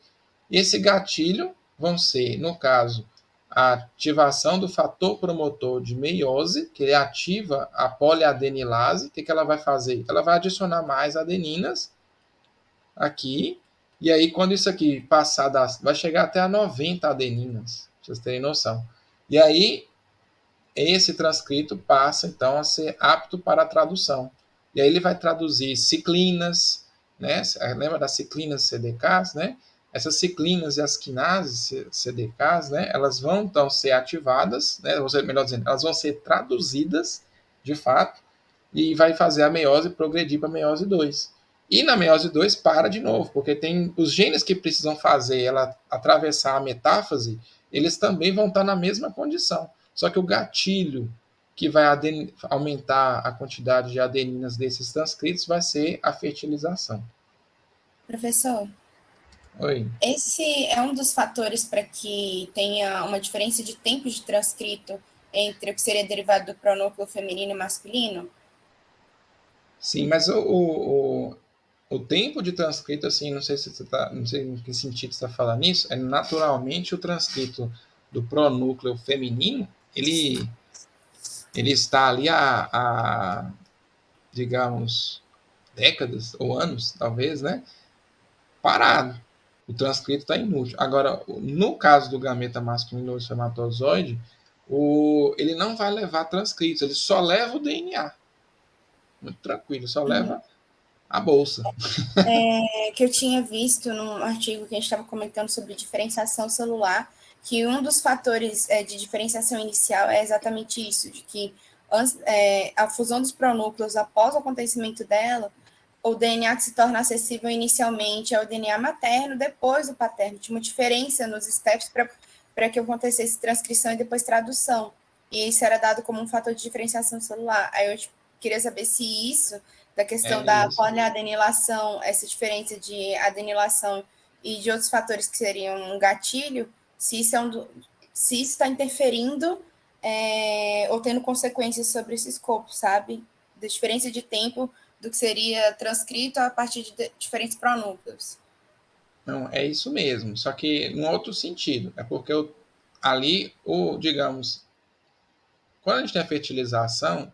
E esse gatilho vão ser, no caso, a ativação do fator promotor de meiose, que ele ativa a poliadenilase. O que ela vai fazer? Ela vai adicionar mais adeninas aqui, e aí quando isso aqui passar vai chegar até a 90 adeninas, pra vocês terem noção. E aí esse transcrito passa então a ser apto para a tradução. E aí ele vai traduzir ciclinas, né? Lembra das ciclinas CDKs, né? Essas ciclinas e as quinases CDKs, né? Elas vão então ser ativadas, né? Melhor dizendo, elas vão ser traduzidas de fato e vai fazer a meiose progredir para a meiose 2. E na meiose 2 para de novo, porque tem os genes que precisam fazer ela atravessar a metáfase, eles também vão estar na mesma condição. Só que o gatilho que vai aumentar a quantidade de adeninas desses transcritos vai ser a fertilização. Professor, Oi. esse é um dos fatores para que tenha uma diferença de tempo de transcrito entre o que seria derivado do pronúcleo feminino e masculino? Sim, mas o tempo de transcrito, assim, não sei se você tá, não sei em que sentido você está falando nisso, é naturalmente o transcrito do pronúcleo feminino, ele está ali digamos, décadas ou anos, talvez, né? Parado. O transcrito está inútil. Agora, no caso do gameta masculino ou espermatozoide, ele não vai levar transcritos, ele só leva o DNA. Muito tranquilo, só leva a bolsa. Que eu tinha visto num artigo que a gente estava comentando sobre diferenciação celular, que um dos fatores de diferenciação inicial é exatamente isso, de que a fusão dos pronúcleos após o acontecimento dela, o DNA que se torna acessível inicialmente é o DNA materno, depois o paterno. Tinha uma diferença nos steps para que acontecesse transcrição e depois tradução. E isso era dado como um fator de diferenciação celular. Aí eu queria saber se isso, da questão da poliadenilação, essa diferença de adenilação e de outros fatores que seriam um gatilho, se isso está interferindo ou tendo consequências sobre esse escopo, sabe? Da diferença de tempo do que seria transcrito a partir de diferentes pronúcleos. Não, é isso mesmo, só que num outro sentido. É porque ali, digamos, quando a gente tem a fertilização,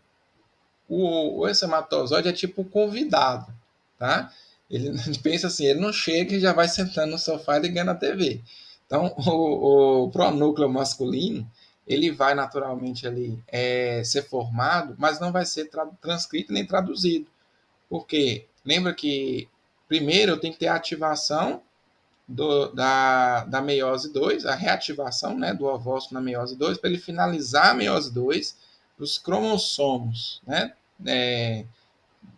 o espermatozoide é tipo convidado, tá? Ele pensa assim, ele não chega e já vai sentando no sofá e ligando a TV. Então, o pronúcleo masculino, ele vai naturalmente ali ser formado, mas não vai ser transcrito nem traduzido. Porque lembra que primeiro eu tenho que ter a ativação da meiose 2, a reativação, né, do ovócito na meiose 2, para ele finalizar a meiose 2, os cromossomos, né,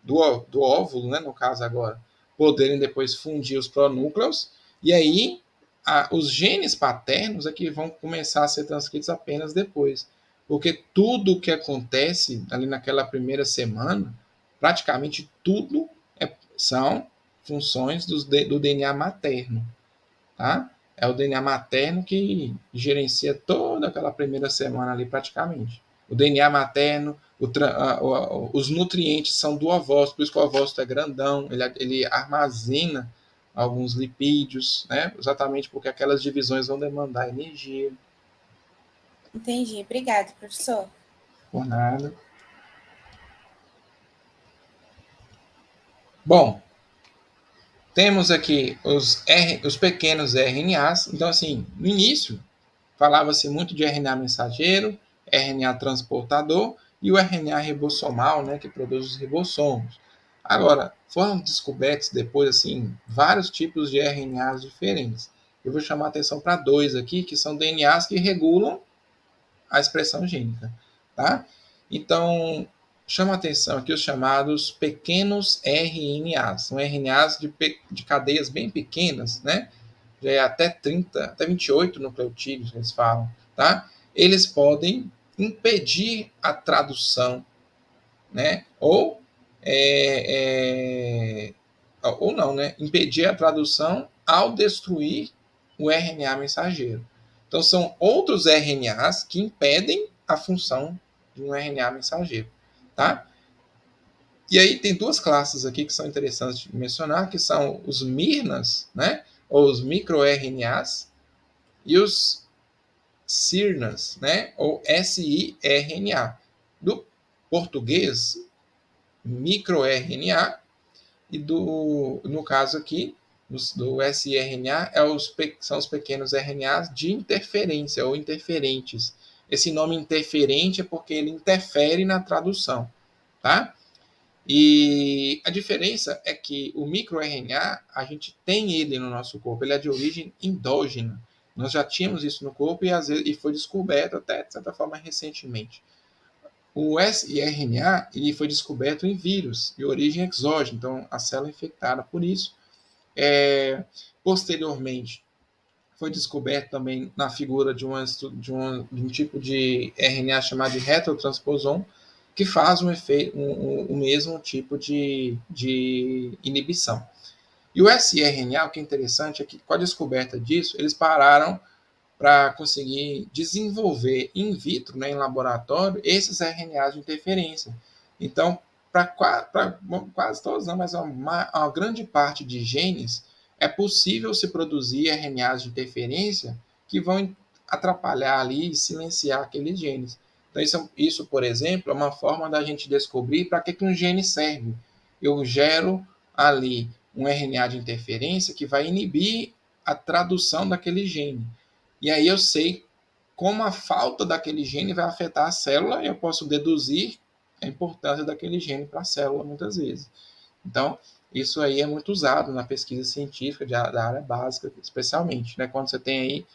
do óvulo, né, no caso agora, poderem depois fundir os pronúcleos, e aí os genes paternos é que vão começar a ser transcritos apenas depois. Porque tudo o que acontece ali naquela primeira semana, praticamente tudo são funções do DNA materno. Tá? É o DNA materno que gerencia toda aquela primeira semana ali praticamente. O DNA materno, os nutrientes são do ovócito, por isso que o ovócito é grandão, ele armazena alguns lipídios, né? Exatamente porque aquelas divisões vão demandar energia. Entendi. Obrigada, professor. Por nada. Bom, temos aqui os pequenos RNAs. Então, assim, no início, falava-se muito de RNA mensageiro, RNA transportador e o RNA ribossomal, né, que produz os ribossomos. Agora, foram descobertos depois, assim, vários tipos de RNAs diferentes. Eu vou chamar a atenção para 2 aqui, que são DNAs que regulam a expressão gênica, tá? Então, chama a atenção aqui os chamados pequenos RNAs. São RNAs de cadeias bem pequenas, né? Já é até 30, até 28 nucleotídeos, eles falam, tá? Eles podem impedir a tradução, né? Ou não, né? Impedir a tradução ao destruir o RNA mensageiro. Então, são outros RNAs que impedem a função de um RNA mensageiro, tá? E aí tem duas classes aqui que são interessantes de mencionar, que são os miRNAs, né? Ou os microRNAs, e os siRNAs, né? Ou siRNA. Do português, microRNA, e no caso aqui, do siRNA, são os pequenos RNAs de interferência ou interferentes. Esse nome interferente é porque ele interfere na tradução, tá? E a diferença é que o microRNA, a gente tem ele no nosso corpo, ele é de origem endógena. Nós já tínhamos isso no corpo e foi descoberto até, de certa forma, recentemente. O siRNA ele foi descoberto em vírus, de origem exógena, então a célula é infectada por isso. Posteriormente, foi descoberto também na figura de um tipo de RNA chamado de retrotransposon, que faz o mesmo tipo de inibição. E o siRNA, o que é interessante é que com a descoberta disso, eles pararam para conseguir desenvolver in vitro, né, em laboratório, esses RNAs de interferência. Então, para quase todos, não, mas uma grande parte de genes, é possível se produzir RNAs de interferência que vão atrapalhar ali e silenciar aqueles genes. Então, isso, por exemplo, é uma forma da gente descobrir para que um gene serve. Eu gero ali um RNA de interferência que vai inibir a tradução daquele gene. E aí eu sei como a falta daquele gene vai afetar a célula e eu posso deduzir a importância daquele gene para a célula muitas vezes. Então, isso aí é muito usado na pesquisa científica da área básica, especialmente, né, quando você tem aí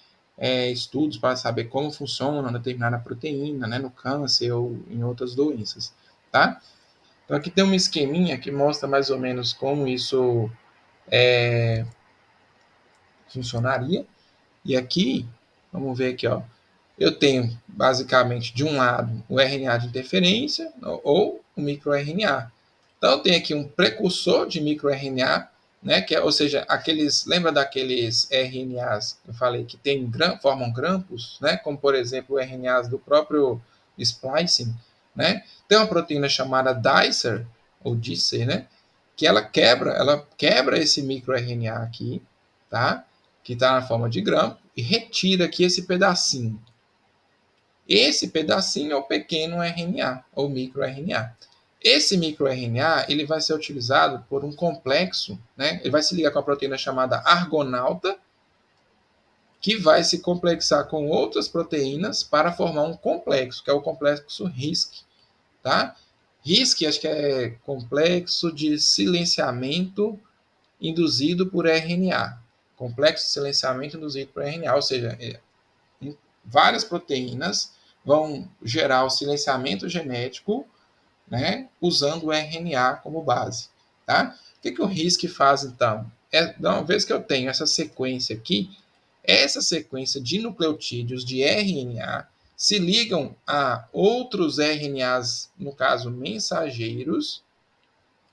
estudos para saber como funciona uma determinada proteína, né, no câncer ou em outras doenças, tá? Então, aqui tem um esqueminha que mostra mais ou menos como isso funcionaria. E aqui, vamos ver aqui, ó, eu tenho basicamente de um lado o RNA de interferência ou o microRNA. Então, eu tenho aqui um precursor de microRNA, né, ou seja, lembra daqueles RNAs que eu falei que formam grampos, né, como por exemplo RNAs do próprio splicing, né? Tem uma proteína chamada dicer, ou dicer, né, que ela quebra esse microRNA aqui, tá? Que está na forma de grampo, e retira aqui esse pedacinho. Esse pedacinho é o pequeno RNA, ou microRNA. Esse microRNA ele vai ser utilizado por um complexo, né? Ele vai se ligar com a proteína chamada argonauta, que vai se complexar com outras proteínas para formar um complexo, que é o complexo RISC. Tá? RISC, acho que é complexo de silenciamento induzido por RNA. Complexo de silenciamento induzido por RNA, ou seja, várias proteínas vão gerar o silenciamento genético, né, usando o RNA como base. Tá? O que o RISC faz, então? Uma vez que eu tenho essa sequência aqui, essa sequência de nucleotídeos de RNA se ligam a outros RNAs, no caso mensageiros,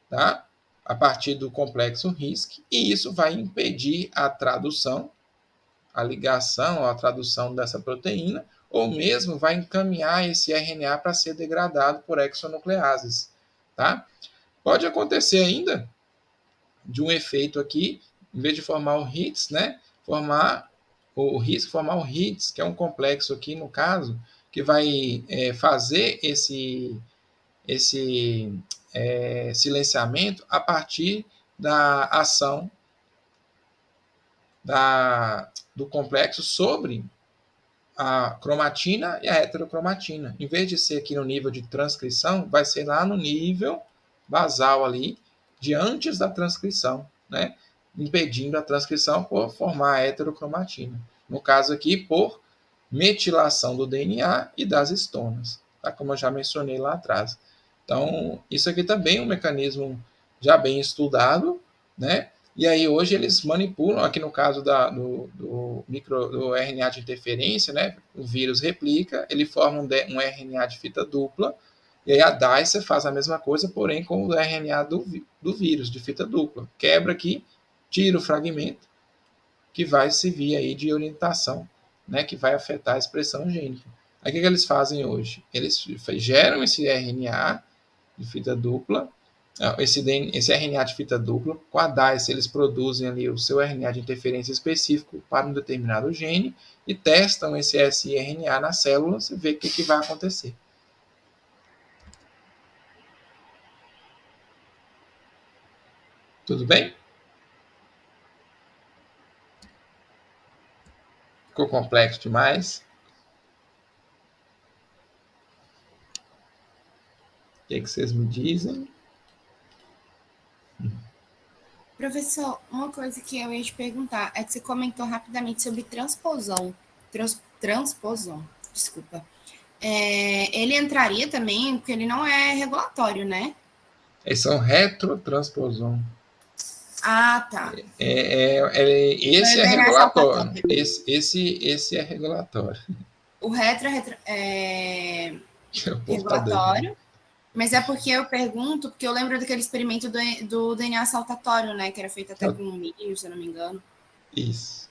tá? A partir do complexo RISC, e isso vai impedir a tradução, a ligação, a tradução dessa proteína, ou mesmo vai encaminhar esse RNA para ser degradado por exonucleases, tá? Pode acontecer ainda de um efeito aqui, em vez de formar o HITS, né, formar o HITS, que é um complexo aqui, no caso, que vai fazer esse silenciamento a partir da ação do complexo sobre a cromatina e a heterocromatina. Em vez de ser aqui no nível de transcrição, vai ser lá no nível basal ali, de antes da transcrição, né? Impedindo a transcrição por formar a heterocromatina. No caso aqui, por metilação do DNA e das histonas, tá? Como eu já mencionei lá atrás. Então, isso aqui também é um mecanismo já bem estudado, né? E aí hoje eles manipulam, aqui no caso do RNA de interferência, né? O vírus replica, ele forma um RNA de fita dupla, e aí a dicer faz a mesma coisa, porém com o RNA do vírus, de fita dupla. Quebra aqui, tira o fragmento, que vai servir aí de orientação né, que vai afetar a expressão gênica. Aí o que eles fazem hoje? Eles geram esse RNA de fita dupla, esse RNA de fita dupla, com a DICE eles produzem ali o seu RNA de interferência específico para um determinado gene e testam esse siRNA na célula e vê o que vai acontecer. Tudo bem? Ficou complexo demais? O que vocês me dizem? Professor, uma coisa que eu ia te perguntar é que você comentou rapidamente sobre transposão. Transposão, desculpa. Ele entraria também, porque ele não é regulatório, né? Eles são retrotransposão. Ah, tá. Esse é regulatório. Esse é regulatório. O retro é regulatório. Mas é porque eu pergunto, porque eu lembro daquele experimento do DNA saltatório, né? Que era feito até com milho, se eu não me engano. Isso.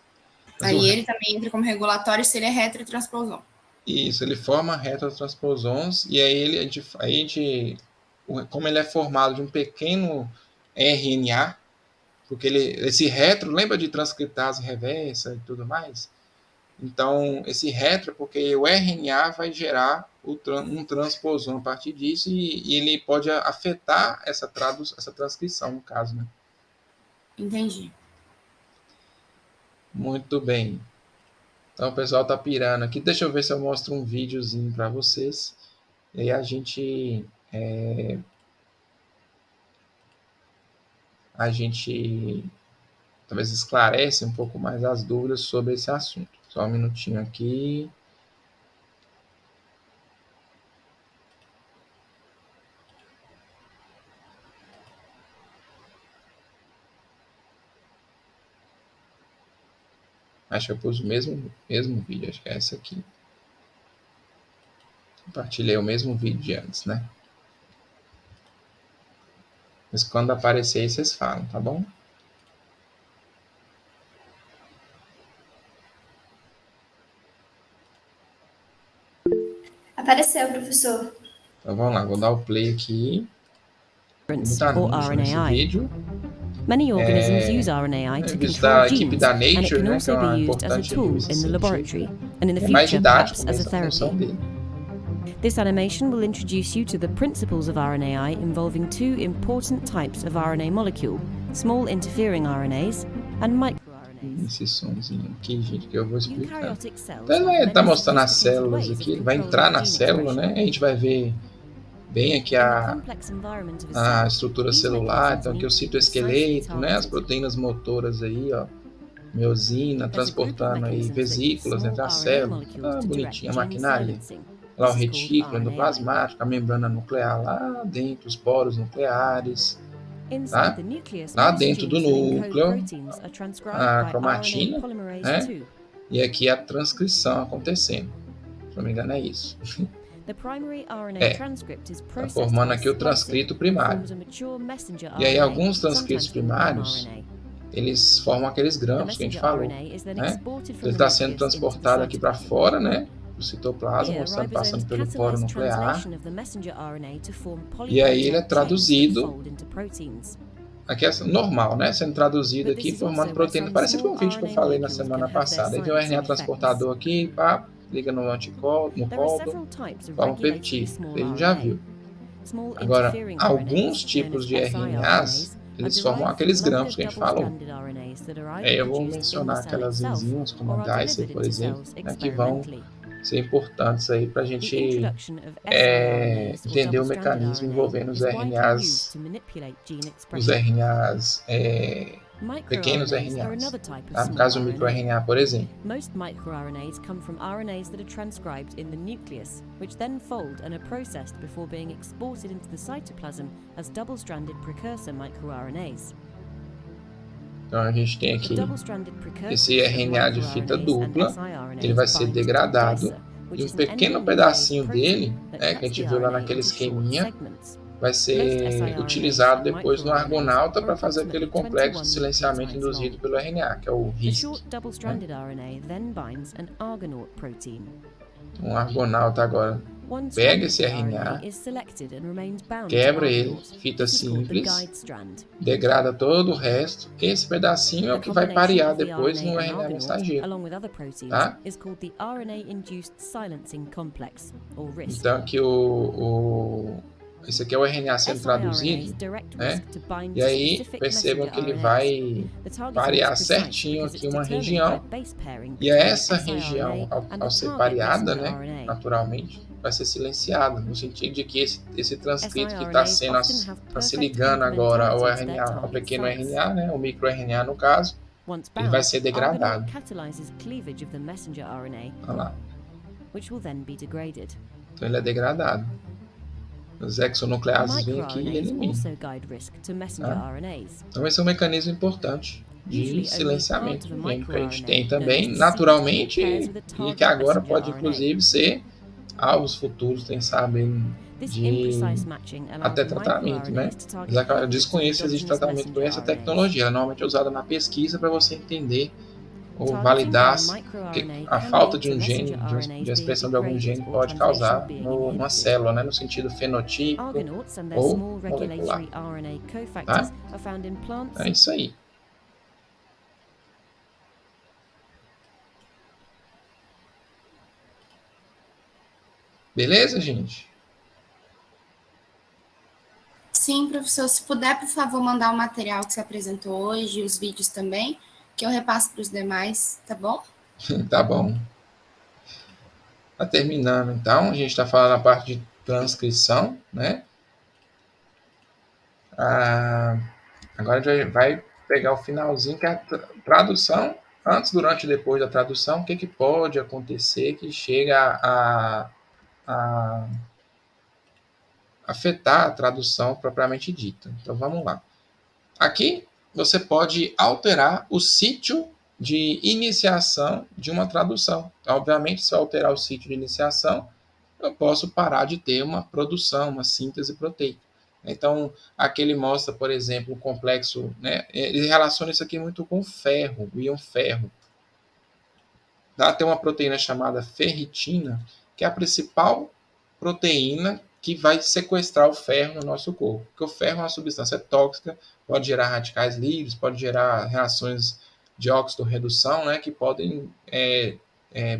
Aí ele também entra como regulatório se ele é retrotransposão. Isso, ele forma retrotransposons e aí como ele é formado de um pequeno RNA, porque esse retro, lembra de transcriptase reversa e tudo mais? Então, esse retro é porque o RNA vai gerar um transposon a partir disso e ele pode afetar essa transcrição, no caso, né? Entendi. Muito bem. Então, o pessoal tá pirando aqui. Deixa eu ver se eu mostro um videozinho para vocês. E aí a gente talvez esclarece um pouco mais as dúvidas sobre esse assunto. Só um minutinho aqui. Acho que eu pus o mesmo vídeo, acho que é esse aqui. Compartilhei o mesmo vídeo de antes, né? Mas quando aparecer aí, vocês falam, tá bom? Apareceu, professor. Então vamos lá, vou dar o play aqui. Muito anúncio nesse vídeo. Many organisms use RNAi to vídeo control da equipe genes, da and it Nature, can né, que é also uma be used as a importante tool revista in the científica. laboratory, and in the É mais future, didático perhaps as mesmo a a função therapy. dele. This animation will introduce you to the principles of RNAi involving two important types of RNA molecule, small interfering RNAs and microRNAs. Esse somzinho aqui, gente, que eu vou explicar. Eukaryotic cells Então ele have vai estar many mostrando as sophisticated células ways of aqui, ele vai controlling entrar na gene célula, né? expression. A gente vai ver bem aqui In the a complex environment of a a cell, estrutura these celular, mechanisms então aqui o need to be citoesqueleto, precisely né? As targeted. proteínas motoras aí, ó. Miosina, There's a group of transportando aí mechanisms that use vesículas small entre as RNA células. molecules Ah, to direct bonitinha a gene maquinária. silencing. Lá o This is called retículo RNAi. endoplasmático, a membrana nuclear lá dentro, os poros nucleares, Inside tá? the nucleus, Lá most dentro do genes that encode núcleo, proteins are transcribed a by cromatina, RNA polymerase né? 2. E aqui a transcrição acontecendo. Se não me engano é isso. The primary RNA É, transcript is tá processed formando by aqui o splicing transcrito and primário. forms a mature messenger E aí RNA, alguns transcritos sometimes called primários, mRNA. eles formam aqueles The grampos que a gente messenger falou, RNA is then né? exported from Ele the está sendo nucleus into the transportado aqui para cytoplasm. fora, né? Do citoplasma, Here, mostrando, ribosomes passando pelo poro catalyze nuclear. translation of the messenger RNA to form E aí ele é polypeptide chains that traduzido, fold into proteins. aqui é normal, né? Sendo traduzido But aqui, this is formando also where proteína. some Parecido com small o vídeo que eu RNA falei na molecules semana can have their passada. Aí tem o RNA silencing effects. transportador aqui, pá, liga no anticórpo, no There are cóldo, several types of forma um regulated peptídeo. small A gente já RNA. viu. Small Agora, interfering alguns RNAs, known tipos as de RNAs, siRNAs, are eles formam derived aqueles from grampos que a longer gente falou. double-stranded RNAs that are Aí either eu vou produced in mencionar the cell aquelas itself enzimas, como or a are DICER, delivered por into exemplo, cells né, que vão experimentally. ser importantes aí para a The gente introduction of siRNAs or entender o double-stranded mecanismo RNA envolvendo os is widely used RNAs, to manipulate gene os expression. RNAs, pequenos MicroRNAs are RNAs, another type of tá? No small caso, o RNA. microRNA, por exemplo. Most microRNAs come from RNAs that are transcribed in the nucleus, which then fold and are processed before being exported into the cytoplasm as double-stranded precursor microRNAs. Então a gente tem The aqui double-stranded precursors esse of RNA de fita microRNAs and dupla, siRNAs ele vai ser bind to the degradado dicer, which e um is an pequeno endonuclease pedacinho protein dele, that que a cuts gente the viu lá RNA naquele into short esqueminha, segments. vai ser utilizado depois no Argonauta para fazer aquele complexo de silenciamento induzido pelo RNA, que é o The RISC. short double-stranded RNA then binds an Argonaut protein. Um Argonauta agora One pega strand esse of the RNA, RNA is selected and remains bound to quebra ele, Argonaut. fita This is called the simples, guide strand. degrada todo o resto. Esse pedacinho é o The que vai combination parear of the depois no RNA and RNA Argonaut, mensageiro. along with other proteins, Tá? is called the RNA-induced silencing complex, or RISC. Então aqui esse aqui é o RNA sendo traduzido, né? E aí percebam que ele vai parear certinho aqui uma região, e essa região, ao ser pareada, né, naturalmente, vai ser silenciada, no sentido de que esse transcrito que está se ligando agora ao RNA, ao pequeno RNA, né, o microRNA no caso, Once ele vai bound, ser degradado. Argonaut catalyzes cleavage of the messenger RNA, Olha lá. which will then be degraded. Então ele é degradado. Os exonucleases vêm aqui e MicroRNAs eliminam. also guide RISC to messenger Ah. RNAs. Então esse é um mecanismo importante de Usually only silenciamento part of a do gene que a gente microRNA, tem known também, as the naturalmente, seed, pairs with a e target que agora messenger pode RNA. inclusive ser alvos futuros, quem sabe, This de imprecise matching allows até tratamento, né? microRNAs to target Mas eu hundreds of desconheço se existe endogenous tratamento com messenger essa RNAs. tecnologia. Ela normalmente é usada na pesquisa para você entender ou Targeting validar by que microRNA a can falta lead de to um gene, messenger RNAs de expressão de algum being gene degraded pode or causar translation being numa inhibited. célula, né? No sentido fenotípico Argonauts and their ou small molecular. regulatory RNA cofactors are found in plants. É isso aí. Beleza, gente? Sim, professor, se puder, por favor, mandar o material que você apresentou hoje, os vídeos também, que eu repasso para os demais, tá bom? Tá bom. Tá terminando, então. A gente está falando a parte de transcrição, né? Agora a gente vai pegar o finalzinho, que é a tradução. Antes, durante e depois da tradução, o que pode acontecer que chega a afetar a tradução propriamente dita. Então, vamos lá. Aqui, você pode alterar o sítio de iniciação de uma tradução. Então, obviamente, se eu alterar o sítio de iniciação, eu posso parar de ter uma produção, uma síntese proteica. Então, aqui ele mostra, por exemplo, o complexo, né? Ele relaciona isso aqui muito com o ferro, o íon ferro. Tem uma proteína chamada ferritina, que é a principal proteína que vai sequestrar o ferro no nosso corpo. Porque o ferro é uma substância tóxica, pode gerar radicais livres, pode gerar reações de óxido-redução, né, que podem,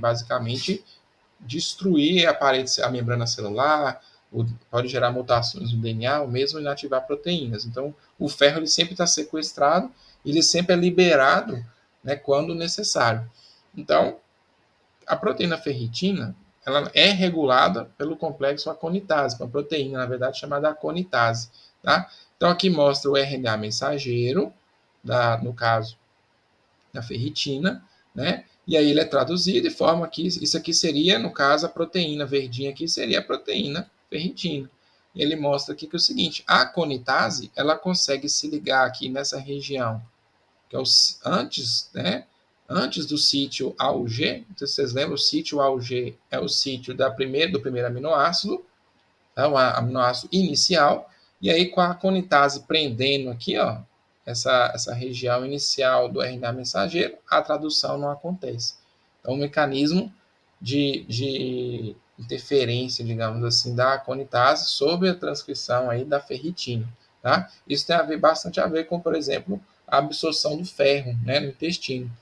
basicamente, destruir a membrana celular, pode gerar mutações no DNA, ou mesmo inativar proteínas. Então, o ferro ele sempre está sequestrado, ele sempre é liberado, né, quando necessário. Então, a proteína ferritina, ela é regulada pelo complexo aconitase, uma proteína, na verdade, chamada aconitase. Tá? Então, aqui mostra o RNA mensageiro, no caso, da ferritina, né? E aí ele é traduzido e forma aqui, isso aqui seria, no caso, a proteína verdinha aqui seria a proteína ferritina. E ele mostra aqui que é o seguinte, a aconitase, ela consegue se ligar aqui nessa região, que é antes, né? Antes do sítio AUG, não sei se vocês lembram, o sítio AUG é o sítio do primeiro aminoácido, tá? O aminoácido inicial, e aí com a aconitase prendendo aqui, ó, essa região inicial do RNA mensageiro, a tradução não acontece. Então, um mecanismo de interferência, digamos assim, da aconitase sobre a transcrição aí da ferritina. Tá? Isso tem bastante a ver com, por exemplo, a absorção do ferro, né, no intestino.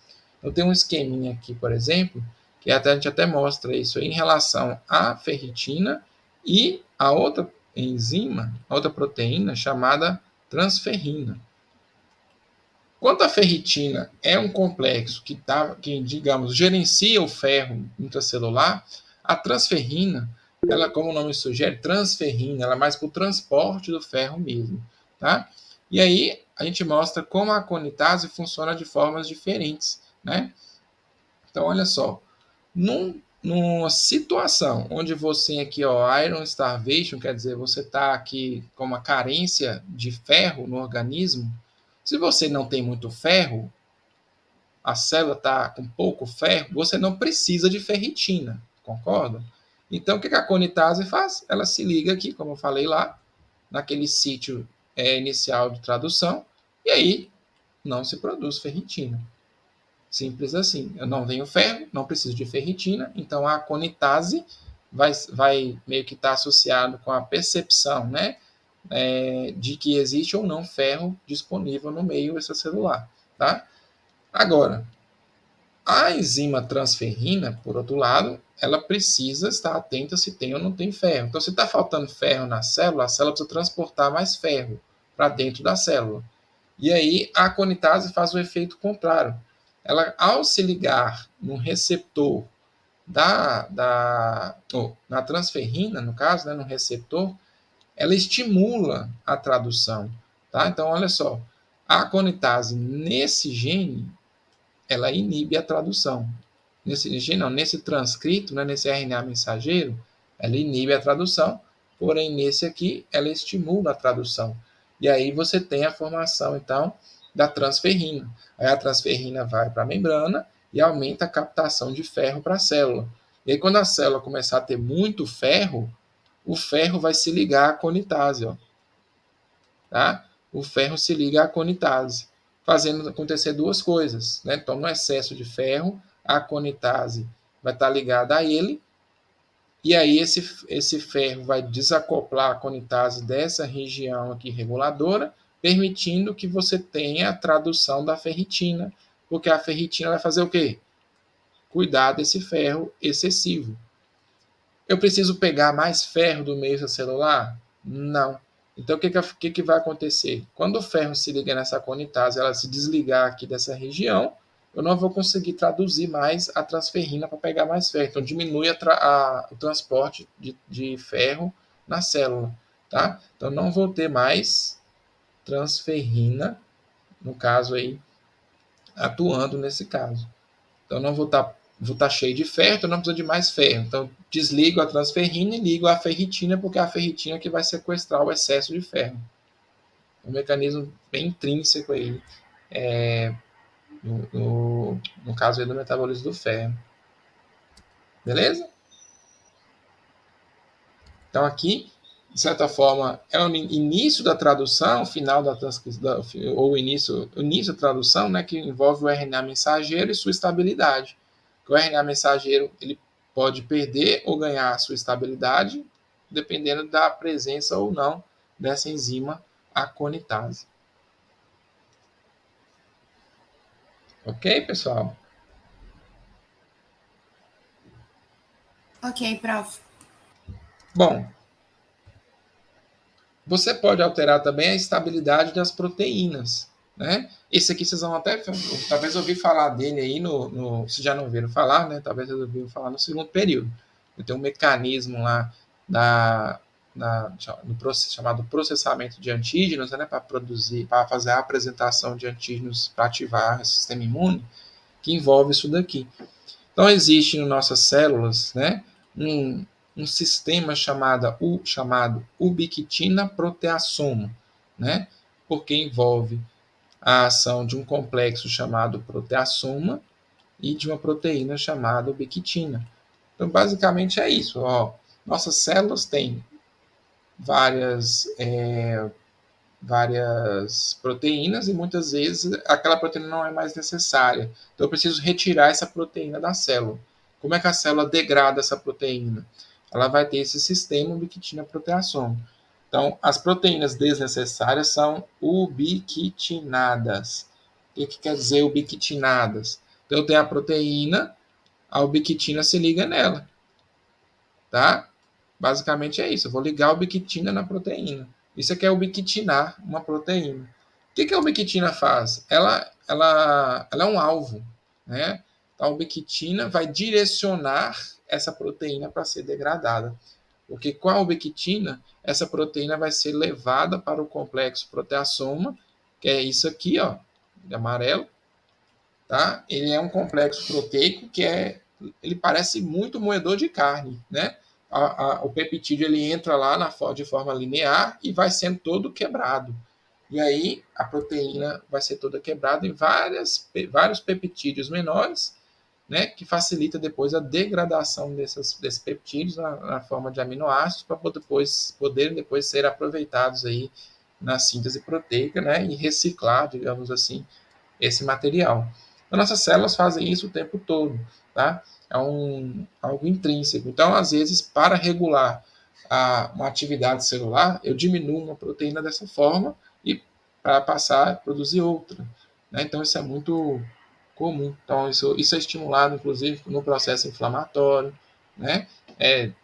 Eu tenho um esqueminha aqui, por exemplo, que a gente até mostra isso aí em relação à ferritina e a outra enzima, outra proteína chamada transferrina. Quanto a ferritina é um complexo que, digamos, gerencia o ferro intracelular, a transferrina, ela, como o nome sugere, transferrina, ela é mais para o transporte do ferro mesmo. Tá? E aí a gente mostra como a aconitase funciona de formas diferentes. Né? Então, olha só, numa situação onde você aqui, ó, iron starvation, quer dizer, você está aqui com uma carência de ferro no organismo, se você não tem muito ferro, a célula está com pouco ferro, você não precisa de ferritina, concorda? Então, o que a aconitase faz? Ela se liga aqui, como eu falei lá, naquele sítio inicial de tradução, e aí não se produz ferritina. Simples assim. Eu não tenho ferro, não preciso de ferritina, então a aconitase vai meio que estar associado com a percepção, né, de que existe ou não ferro disponível no meio extracelular, tá? Agora, a enzima transferrina, por outro lado, ela precisa estar atenta se tem ou não tem ferro. Então, se está faltando ferro na célula, a célula precisa transportar mais ferro para dentro da célula. E aí, a aconitase faz o efeito contrário. Ela, ao se ligar no receptor na transferrina, no caso, né, no receptor, ela estimula a tradução. Tá? Então, olha só, a aconitase nesse gene, ela inibe a tradução. Nesse transcrito, né, nesse RNA mensageiro, ela inibe a tradução, porém nesse aqui ela estimula a tradução. E aí você tem a formação, então, da transferrina. Aí a transferrina vai para a membrana e aumenta a captação de ferro para a célula. E aí quando a célula começar a ter muito ferro, o ferro vai se ligar à aconitase, ó. Tá? O ferro se liga à aconitase, fazendo acontecer duas coisas, né? Então, no excesso de ferro, a aconitase vai estar ligada a ele, e aí esse ferro vai desacoplar a aconitase dessa região aqui reguladora, permitindo que você tenha a tradução da ferritina, porque a ferritina vai fazer o quê? Cuidar desse ferro excessivo. Eu preciso pegar mais ferro do meio extracelular? Não. Então, o que vai acontecer? Quando o ferro se liga nessa aconitase, ela se desligar aqui dessa região, eu não vou conseguir traduzir mais a transferrina para pegar mais ferro. Então, diminui o transporte de ferro na célula. Tá? Então, não vou ter mais transferrina, no caso aí, atuando nesse caso. Então, não vou estar cheio de ferro, então não preciso de mais ferro. Então, desligo a transferrina e ligo a ferritina, porque é a ferritina que vai sequestrar o excesso de ferro. Um mecanismo bem intrínseco aí, no caso aí do metabolismo do ferro. Beleza? Então, aqui, de certa forma, é o início da tradução, final da transcrição, ou o início da tradução, né, que envolve o RNA mensageiro e sua estabilidade. O RNA mensageiro ele pode perder ou ganhar a sua estabilidade, dependendo da presença ou não dessa enzima aconitase. Ok, pessoal? Ok, prof. Bom, você pode alterar também a estabilidade das proteínas, né? Esse aqui vocês vão até, talvez ouvir falar dele aí se já não ouviram falar, né? Talvez vocês ouviram falar no segundo período. Tem um mecanismo lá no chamado processamento de antígenos, né? Para fazer a apresentação de antígenos para ativar o sistema imune, que envolve isso daqui. Então existe em nossas células, né? Um sistema chamado ubiquitina proteasoma, né? Porque envolve a ação de um complexo chamado proteasoma e de uma proteína chamada ubiquitina. Então, basicamente é isso. Ó. Nossas células têm várias proteínas e muitas vezes aquela proteína não é mais necessária. Então, eu preciso retirar essa proteína da célula. Como é que a célula degrada essa proteína? Ela vai ter esse sistema ubiquitina proteasoma. Então, as proteínas desnecessárias são ubiquitinadas. O que quer dizer ubiquitinadas? Então, eu tenho a proteína, a ubiquitina se liga nela. Tá? Basicamente é isso. Eu vou ligar a ubiquitina na proteína. Isso aqui é ubiquitinar uma proteína. O que a ubiquitina faz? Ela é um alvo. Né? Então, a ubiquitina vai direcionar essa proteína para ser degradada. Porque com a ubiquitina, essa proteína vai ser levada para o complexo proteasoma, que é isso aqui, ó, de amarelo. Tá? Ele é um complexo proteico ele parece muito moedor de carne, né? O peptídeo ele entra lá de forma linear e vai sendo todo quebrado. E aí a proteína vai ser toda quebrada em vários peptídeos menores né, que facilita depois a degradação desses peptídeos na forma de aminoácidos para poderem depois ser aproveitados aí na síntese proteica, né, e reciclar, digamos assim, esse material. As nossas células fazem isso o tempo todo, tá? É algo intrínseco. Então, às vezes, para regular uma atividade celular, eu diminuo uma proteína dessa forma e para passar a produzir outra, né? Então, isso é muito comum. Então, isso é estimulado, inclusive, no processo inflamatório, né?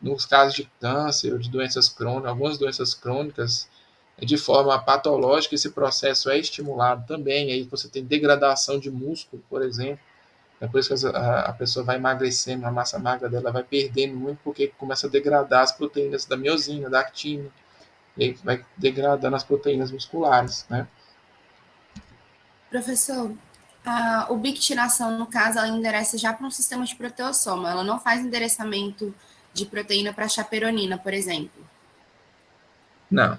Nos casos de câncer, de doenças crônicas, algumas doenças crônicas, de forma patológica, esse processo é estimulado também. Aí você tem degradação de músculo, por exemplo. Depois que a pessoa vai emagrecendo, a massa magra dela vai perdendo muito, porque começa a degradar as proteínas da miosina, da actina, e aí vai degradando as proteínas musculares, né? Professor, a ubiquitinação, no caso, ela endereça já para um sistema de proteossoma. Ela não faz endereçamento de proteína para chaperonina, por exemplo. Não.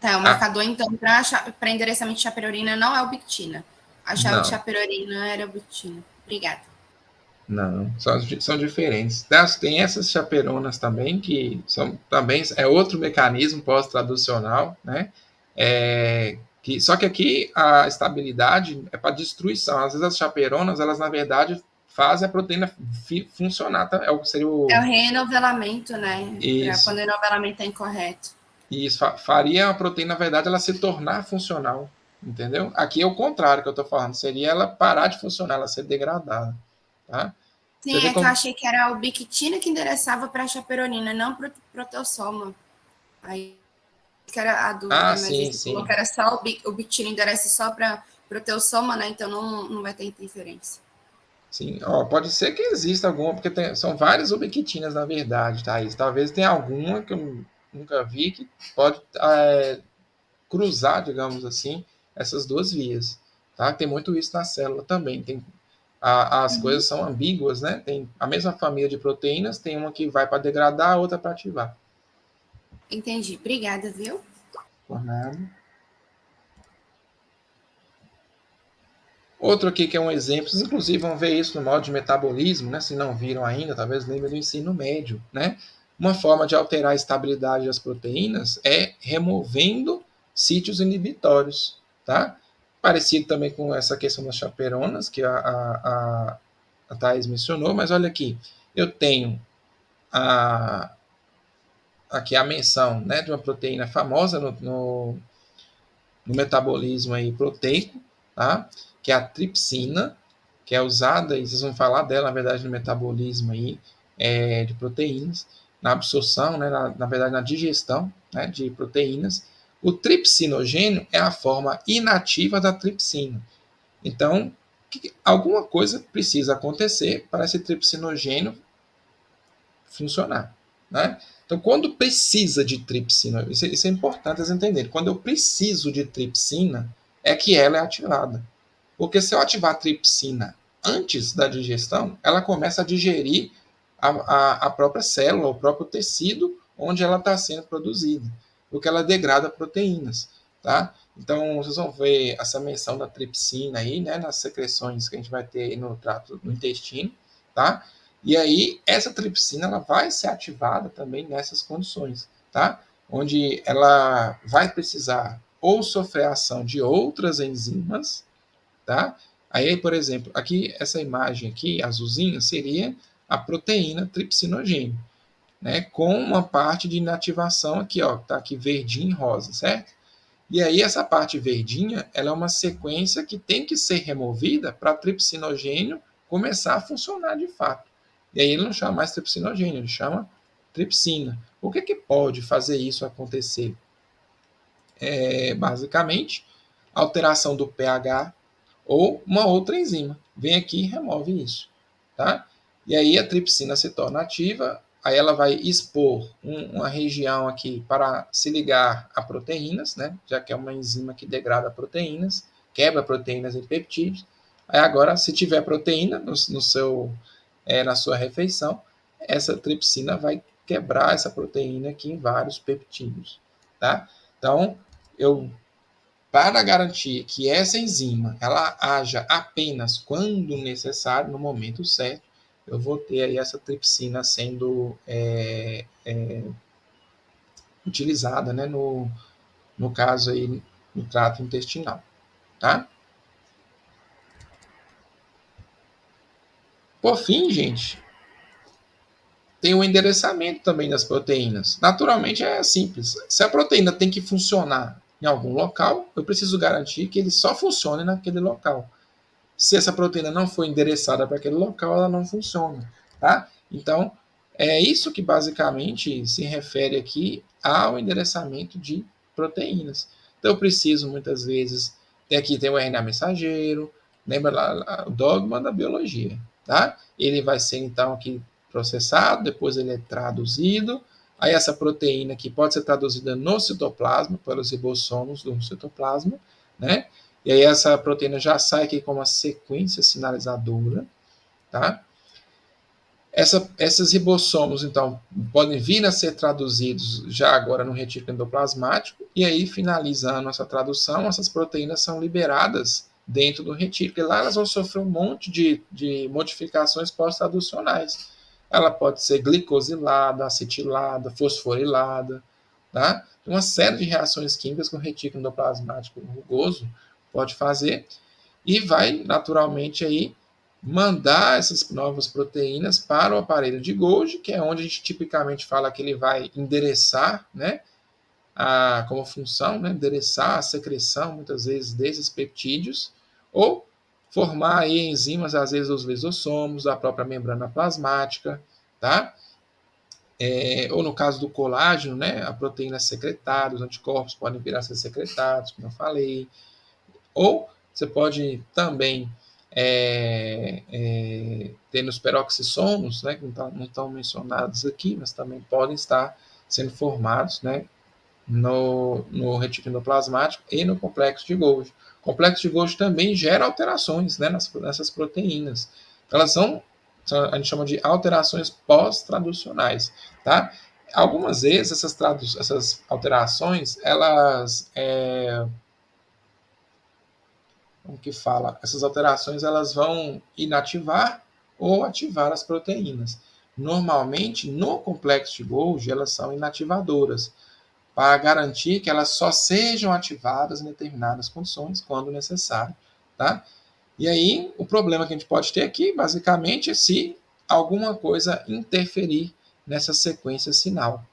Tá, o marcador, então, para endereçamento de chaperorina não é ubiquitina. Achava que Não. chaperorina era ubiquitina. Obrigada. Não, são diferentes. Tem essas chaperonas também, que são também outro mecanismo pós-traducional, né? Só que aqui a estabilidade é para destruição. Às vezes as chaperonas, elas na verdade fazem a proteína funcionar. Tá? Seria o reenovelamento, né? Isso. Quando o enovelamento é incorreto. Isso faria a proteína, na verdade, ela se tornar funcional, entendeu? Aqui é o contrário que eu estou falando, seria ela parar de funcionar, ela ser degradada, tá? Sim, que eu achei que era a ubiquitina que endereçava para a chaperonina, não para o proteossoma. Aí que era a dúvida, mas sim. falou que era só o ubiquitina endereça só para proteossoma, né? Então não vai ter interferência. Sim, pode ser que exista alguma, porque são várias ubiquitinas, na verdade, Thaís. Talvez tenha alguma que eu nunca vi que pode cruzar, digamos assim, essas duas vias. Tá? Tem muito isso na célula também. As coisas são ambíguas, né? Tem a mesma família de proteínas, tem uma que vai para degradar, a outra para ativar. Entendi. Obrigada, viu? Por nada. Outro aqui que é um exemplo, vocês inclusive vão ver isso no modo de metabolismo, né? Se não viram ainda, talvez lembrem do ensino médio, né? Uma forma de alterar a estabilidade das proteínas é removendo sítios inibitórios, tá? Parecido também com essa questão das chaperonas, que a Thais mencionou, mas olha aqui, eu tenho aqui a menção, né, de uma proteína famosa no metabolismo aí proteico, tá? Que é a tripsina, que é usada, e vocês vão falar dela, na verdade, no metabolismo aí, de proteínas, na absorção, né, na verdade, na digestão, né, de proteínas. O tripsinogênio é a forma inativa da tripsina. Então, alguma coisa precisa acontecer para esse tripsinogênio funcionar, né? Então, quando precisa de tripsina, isso é importante vocês entenderem. Quando eu preciso de tripsina, é que ela é ativada. Porque se eu ativar a tripsina antes da digestão, ela começa a digerir a própria célula, o próprio tecido onde ela está sendo produzida, porque ela degrada proteínas, tá? Então, vocês vão ver essa menção da tripsina aí, né, nas secreções que a gente vai ter no trato do intestino, tá? E aí, essa tripsina ela vai ser ativada também nessas condições, tá? Onde ela vai precisar ou sofrer a ação de outras enzimas, tá? Aí, por exemplo, aqui, essa imagem aqui, azulzinha, seria a proteína tripsinogênio, né? Com uma parte de inativação aqui, ó, tá aqui verdinho e rosa, certo? E aí, essa parte verdinha, ela é uma sequência que tem que ser removida para tripsinogênio começar a funcionar de fato. E aí ele não chama mais tripsinogênio, ele chama tripsina. O que pode fazer isso acontecer? Basicamente, alteração do pH ou uma outra enzima. Vem aqui e remove isso. Tá? E aí a tripsina se torna ativa, aí ela vai expor uma região aqui para se ligar a proteínas, né? Já que é uma enzima que degrada proteínas, quebra proteínas em peptídeos. Aí agora, se tiver proteína na sua refeição, essa tripsina vai quebrar essa proteína aqui em vários peptídeos, tá? Então, eu para garantir que essa enzima ela haja apenas quando necessário, no momento certo, eu vou ter aí essa tripsina sendo utilizada, né, no caso aí, no trato intestinal, tá? Por fim, gente, tem o endereçamento também das proteínas. Naturalmente é simples. Se a proteína tem que funcionar em algum local, eu preciso garantir que ele só funcione naquele local. Se essa proteína não for endereçada para aquele local, ela não funciona, tá? Então, é isso que basicamente se refere aqui ao endereçamento de proteínas. Então, eu preciso muitas vezes, aqui tem o RNA mensageiro, lembra lá o dogma da biologia, tá? Ele vai ser então aqui processado, depois ele é traduzido, aí essa proteína aqui pode ser traduzida no citoplasma, pelos ribossomos do citoplasma, né? E aí essa proteína já sai aqui como uma sequência sinalizadora, tá? Esses ribossomos, então, podem vir a ser traduzidos já agora no retículo endoplasmático, e aí, finalizando essa tradução, essas proteínas são liberadas dentro do retículo, e lá elas vão sofrer um monte de modificações pós-traducionais. Ela pode ser glicosilada, acetilada, fosforilada, tá? Uma série de reações químicas que o retículo endoplasmático rugoso pode fazer, e vai naturalmente aí mandar essas novas proteínas para o aparelho de Golgi, que é onde a gente tipicamente fala que ele vai endereçar, né, como função, né, endereçar a secreção, muitas vezes, desses peptídeos, ou formar aí enzimas, às vezes, os lisossomos, da própria membrana plasmática, tá? Ou no caso do colágeno, né, a proteína é secretada, os anticorpos podem vir a ser secretados, como eu falei, ou você pode também ter nos peroxissomos, né, que não estão mencionados aqui, mas também podem estar sendo formados, né, no retículo endoplasmático e no complexo de Golgi. O complexo de Golgi também gera alterações, né, nessas proteínas. Elas a gente chama de alterações pós-traducionais, tá? Algumas vezes essas alterações, elas como que fala? Essas alterações elas vão inativar ou ativar as proteínas. Normalmente, no complexo de Golgi, elas são inativadoras, para garantir que elas só sejam ativadas em determinadas condições, quando necessário, tá? E aí, o problema que a gente pode ter aqui, basicamente, é se alguma coisa interferir nessa sequência sinal,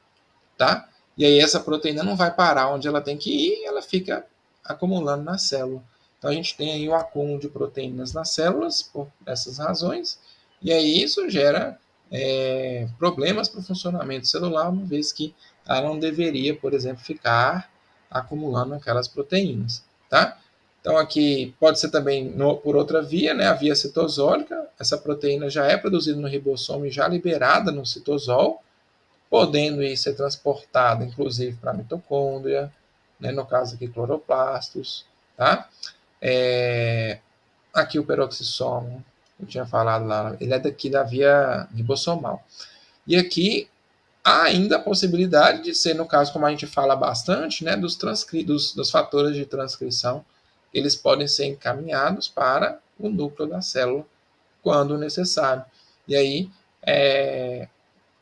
tá? E aí essa proteína não vai parar onde ela tem que ir, ela fica acumulando na célula. Então a gente tem aí o acúmulo de proteínas nas células por essas razões, e aí isso gera problemas para o funcionamento celular, uma vez que ela não deveria, por exemplo, ficar acumulando aquelas proteínas, tá? Então aqui pode ser também por outra via, né, a via citosólica, essa proteína já é produzida no ribossomo e já liberada no citosol, podendo ir ser transportada, inclusive, para a mitocôndria, né, no caso aqui, cloroplastos, tá? Aqui o peroxissomo, eu tinha falado lá, ele é daqui da via ribossomal. E aqui há ainda a possibilidade de ser, no caso, como a gente fala bastante, né, dos fatores de transcrição, eles podem ser encaminhados para o núcleo da célula quando necessário. E aí,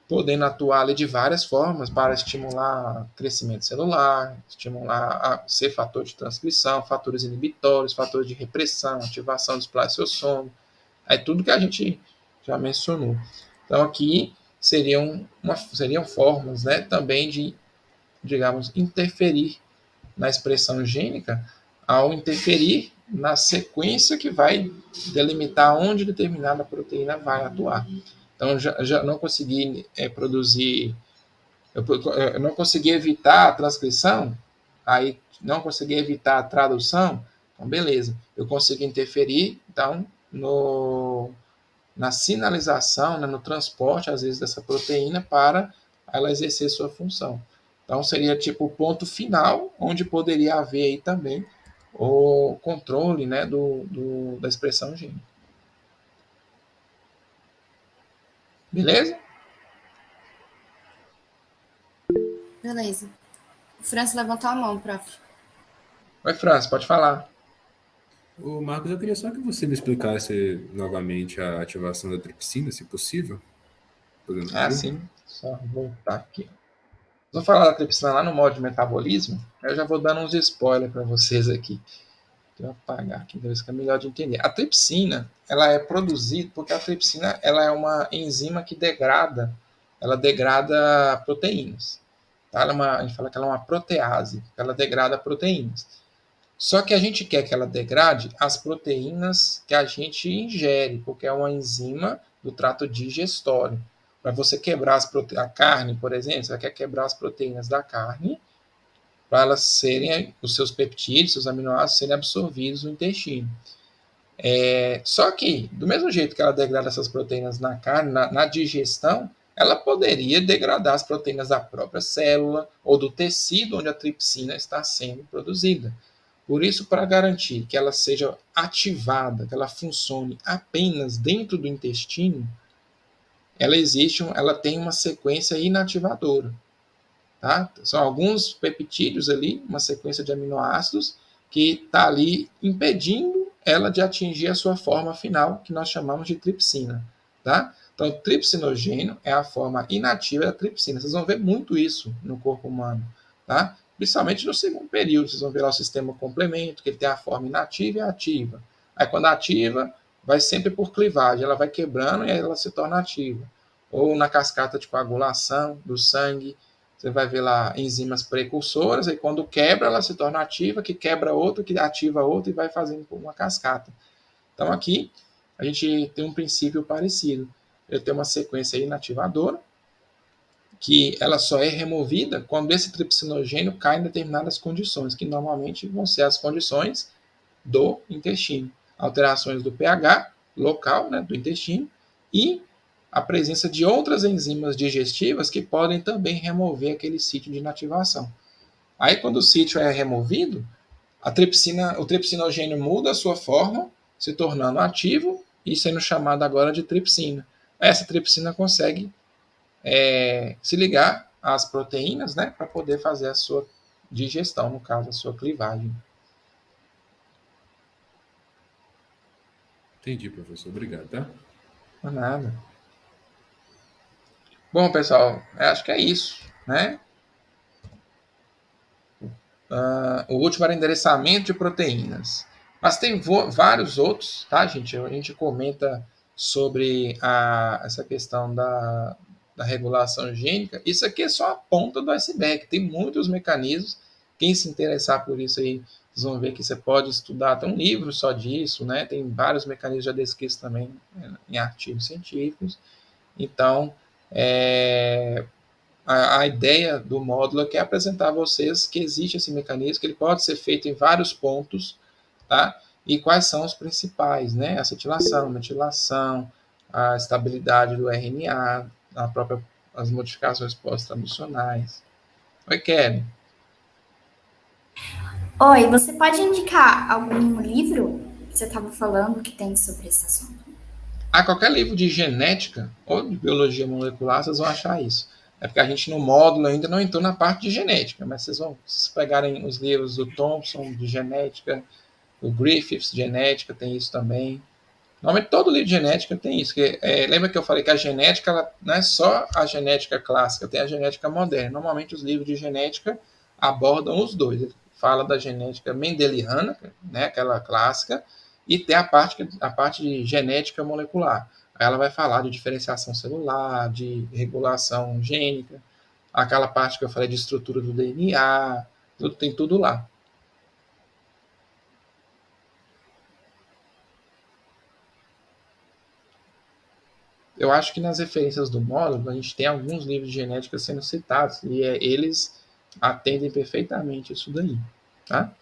podendo atuar ali de várias formas para estimular crescimento celular, estimular a ser fator de transcrição, fatores inibitórios, fatores de repressão, ativação do esplaciossoma, aí tudo que a gente já mencionou. Então aqui seriam formas, né, também de, digamos, interferir na expressão gênica ao interferir na sequência que vai delimitar onde determinada proteína vai atuar. Então, já não consegui produzir, eu não consegui evitar a transcrição, aí não consegui evitar a tradução, então beleza, eu consigo interferir, então, na sinalização, né, no transporte, às vezes, dessa proteína para ela exercer sua função. Então, seria tipo o ponto final, onde poderia haver aí também o controle, né, da expressão gênica. Beleza? Beleza. O França levantou a mão, prof. Oi, França, pode falar. Ô, Marcos, eu queria só que você me explicasse novamente a ativação da tripsina, se possível, fazendo Ah, favor. sim. Só voltar aqui. Vou falar da tripsina lá no modo de metabolismo. Eu já vou dando uns spoilers para vocês aqui. Deixa eu apagar aqui, para ficar melhor de entender. A tripsina, ela é produzida porque a tripsina ela é uma enzima que ela degrada proteínas. Tá? A gente fala que ela é uma protease, ela degrada proteínas. Só que a gente quer que ela degrade as proteínas que a gente ingere, porque é uma enzima do trato digestório. Para você quebrar a carne, por exemplo, você quer quebrar as proteínas da carne para elas serem, os seus peptídeos, seus aminoácidos serem absorvidos no intestino. Só que, do mesmo jeito que ela degrada essas proteínas na carne, na digestão, ela poderia degradar as proteínas da própria célula ou do tecido onde a tripsina está sendo produzida. Por isso, para garantir que ela seja ativada, que ela funcione apenas dentro do intestino, ela tem uma sequência inativadora. Tá? São alguns peptídeos ali, uma sequência de aminoácidos, que está ali impedindo ela de atingir a sua forma final, que nós chamamos de tripsina. Tá? Então, o tripsinogênio é a forma inativa da tripsina. Vocês vão ver muito isso no corpo humano. Tá? Principalmente no segundo período, vocês vão ver lá o sistema complemento, que ele tem a forma inativa e ativa. Aí, quando ativa, vai sempre por clivagem, ela vai quebrando e aí ela se torna ativa. Ou na cascata de coagulação do sangue, você vai ver lá enzimas precursoras, e quando quebra, ela se torna ativa, que quebra outra, que ativa outra e vai fazendo uma cascata. Então aqui a gente tem um princípio parecido. Ele tem uma sequência inativadora, que ela só é removida quando esse tripsinogênio cai em determinadas condições, que normalmente vão ser as condições do intestino. Alterações do pH local, né, do intestino, e a presença de outras enzimas digestivas que podem também remover aquele sítio de inativação. Aí, quando o sítio é removido, o tripsinogênio muda a sua forma, se tornando ativo e sendo chamado agora de tripsina. Essa tripsina consegue se ligar às proteínas, né, para poder fazer a sua digestão, no caso, a sua clivagem. Entendi, professor. Obrigado, tá? Não é nada. Bom, pessoal, acho que é isso, né? O último era endereçamento de proteínas. Mas tem vários outros, tá, gente? A gente comenta sobre essa questão da regulação gênica. Isso aqui é só a ponta do iceberg. Tem muitos mecanismos. Quem se interessar por isso aí, vocês vão ver que você pode estudar. Tem um livro só disso, né? Tem vários mecanismos já descritos também em artigos científicos. Então, a ideia do módulo aqui é apresentar a vocês que existe esse mecanismo, que ele pode ser feito em vários pontos, tá? E quais são os principais, né? Acetilação, metilação, a estabilidade do RNA, as modificações pós-traducionais. Oi, Kelly. Oi, você pode indicar algum livro que você estava falando que tem sobre esse assunto? Qualquer livro de genética ou de biologia molecular, vocês vão achar isso. É porque a gente no módulo ainda não entrou na parte de genética, mas se vocês pegarem os livros do Thompson de genética, o Griffiths de genética tem isso também. Normalmente todo livro de genética tem isso. Lembra que eu falei que a genética ela não é só a genética clássica, tem a genética moderna. Normalmente os livros de genética abordam os dois. Ele fala da genética mendeliana, né, aquela clássica, e tem a parte de genética molecular. Aí ela vai falar de diferenciação celular, de regulação gênica, aquela parte que eu falei de estrutura do DNA, tem tudo lá. Eu acho que nas referências do módulo, a gente tem alguns livros de genética sendo citados, e eles atendem perfeitamente isso daí. Tá?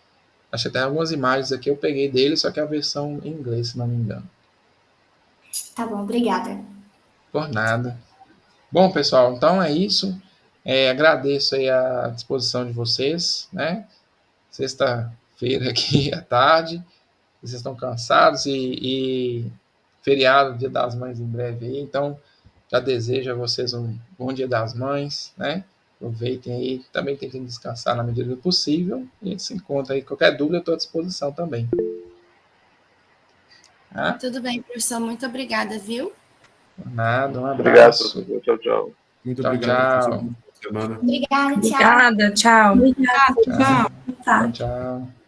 Acho que até algumas imagens aqui eu peguei dele, só que a versão em inglês, se não me engano. Tá bom, obrigada. Por nada. Bom, pessoal, então é isso. Agradeço aí a disposição de vocês, né? Sexta-feira aqui à tarde. Vocês estão cansados e feriado, Dia das Mães em breve aí. Então, já desejo a vocês um bom Dia das Mães, né? Aproveitem aí, também tentem descansar na medida do possível, e a gente se encontra aí. Qualquer dúvida, eu estou à disposição também. Tá? Tudo bem, professor. Muito obrigada, viu? Nada, um Obrigado, abraço. professor. Tchau, tchau. Muito Tchau, obrigado, tchau. professor. Boa semana. Obrigada, tchau. Obrigada, tchau. Obrigada, Tchau. tchau. Boa tarde. Tchau.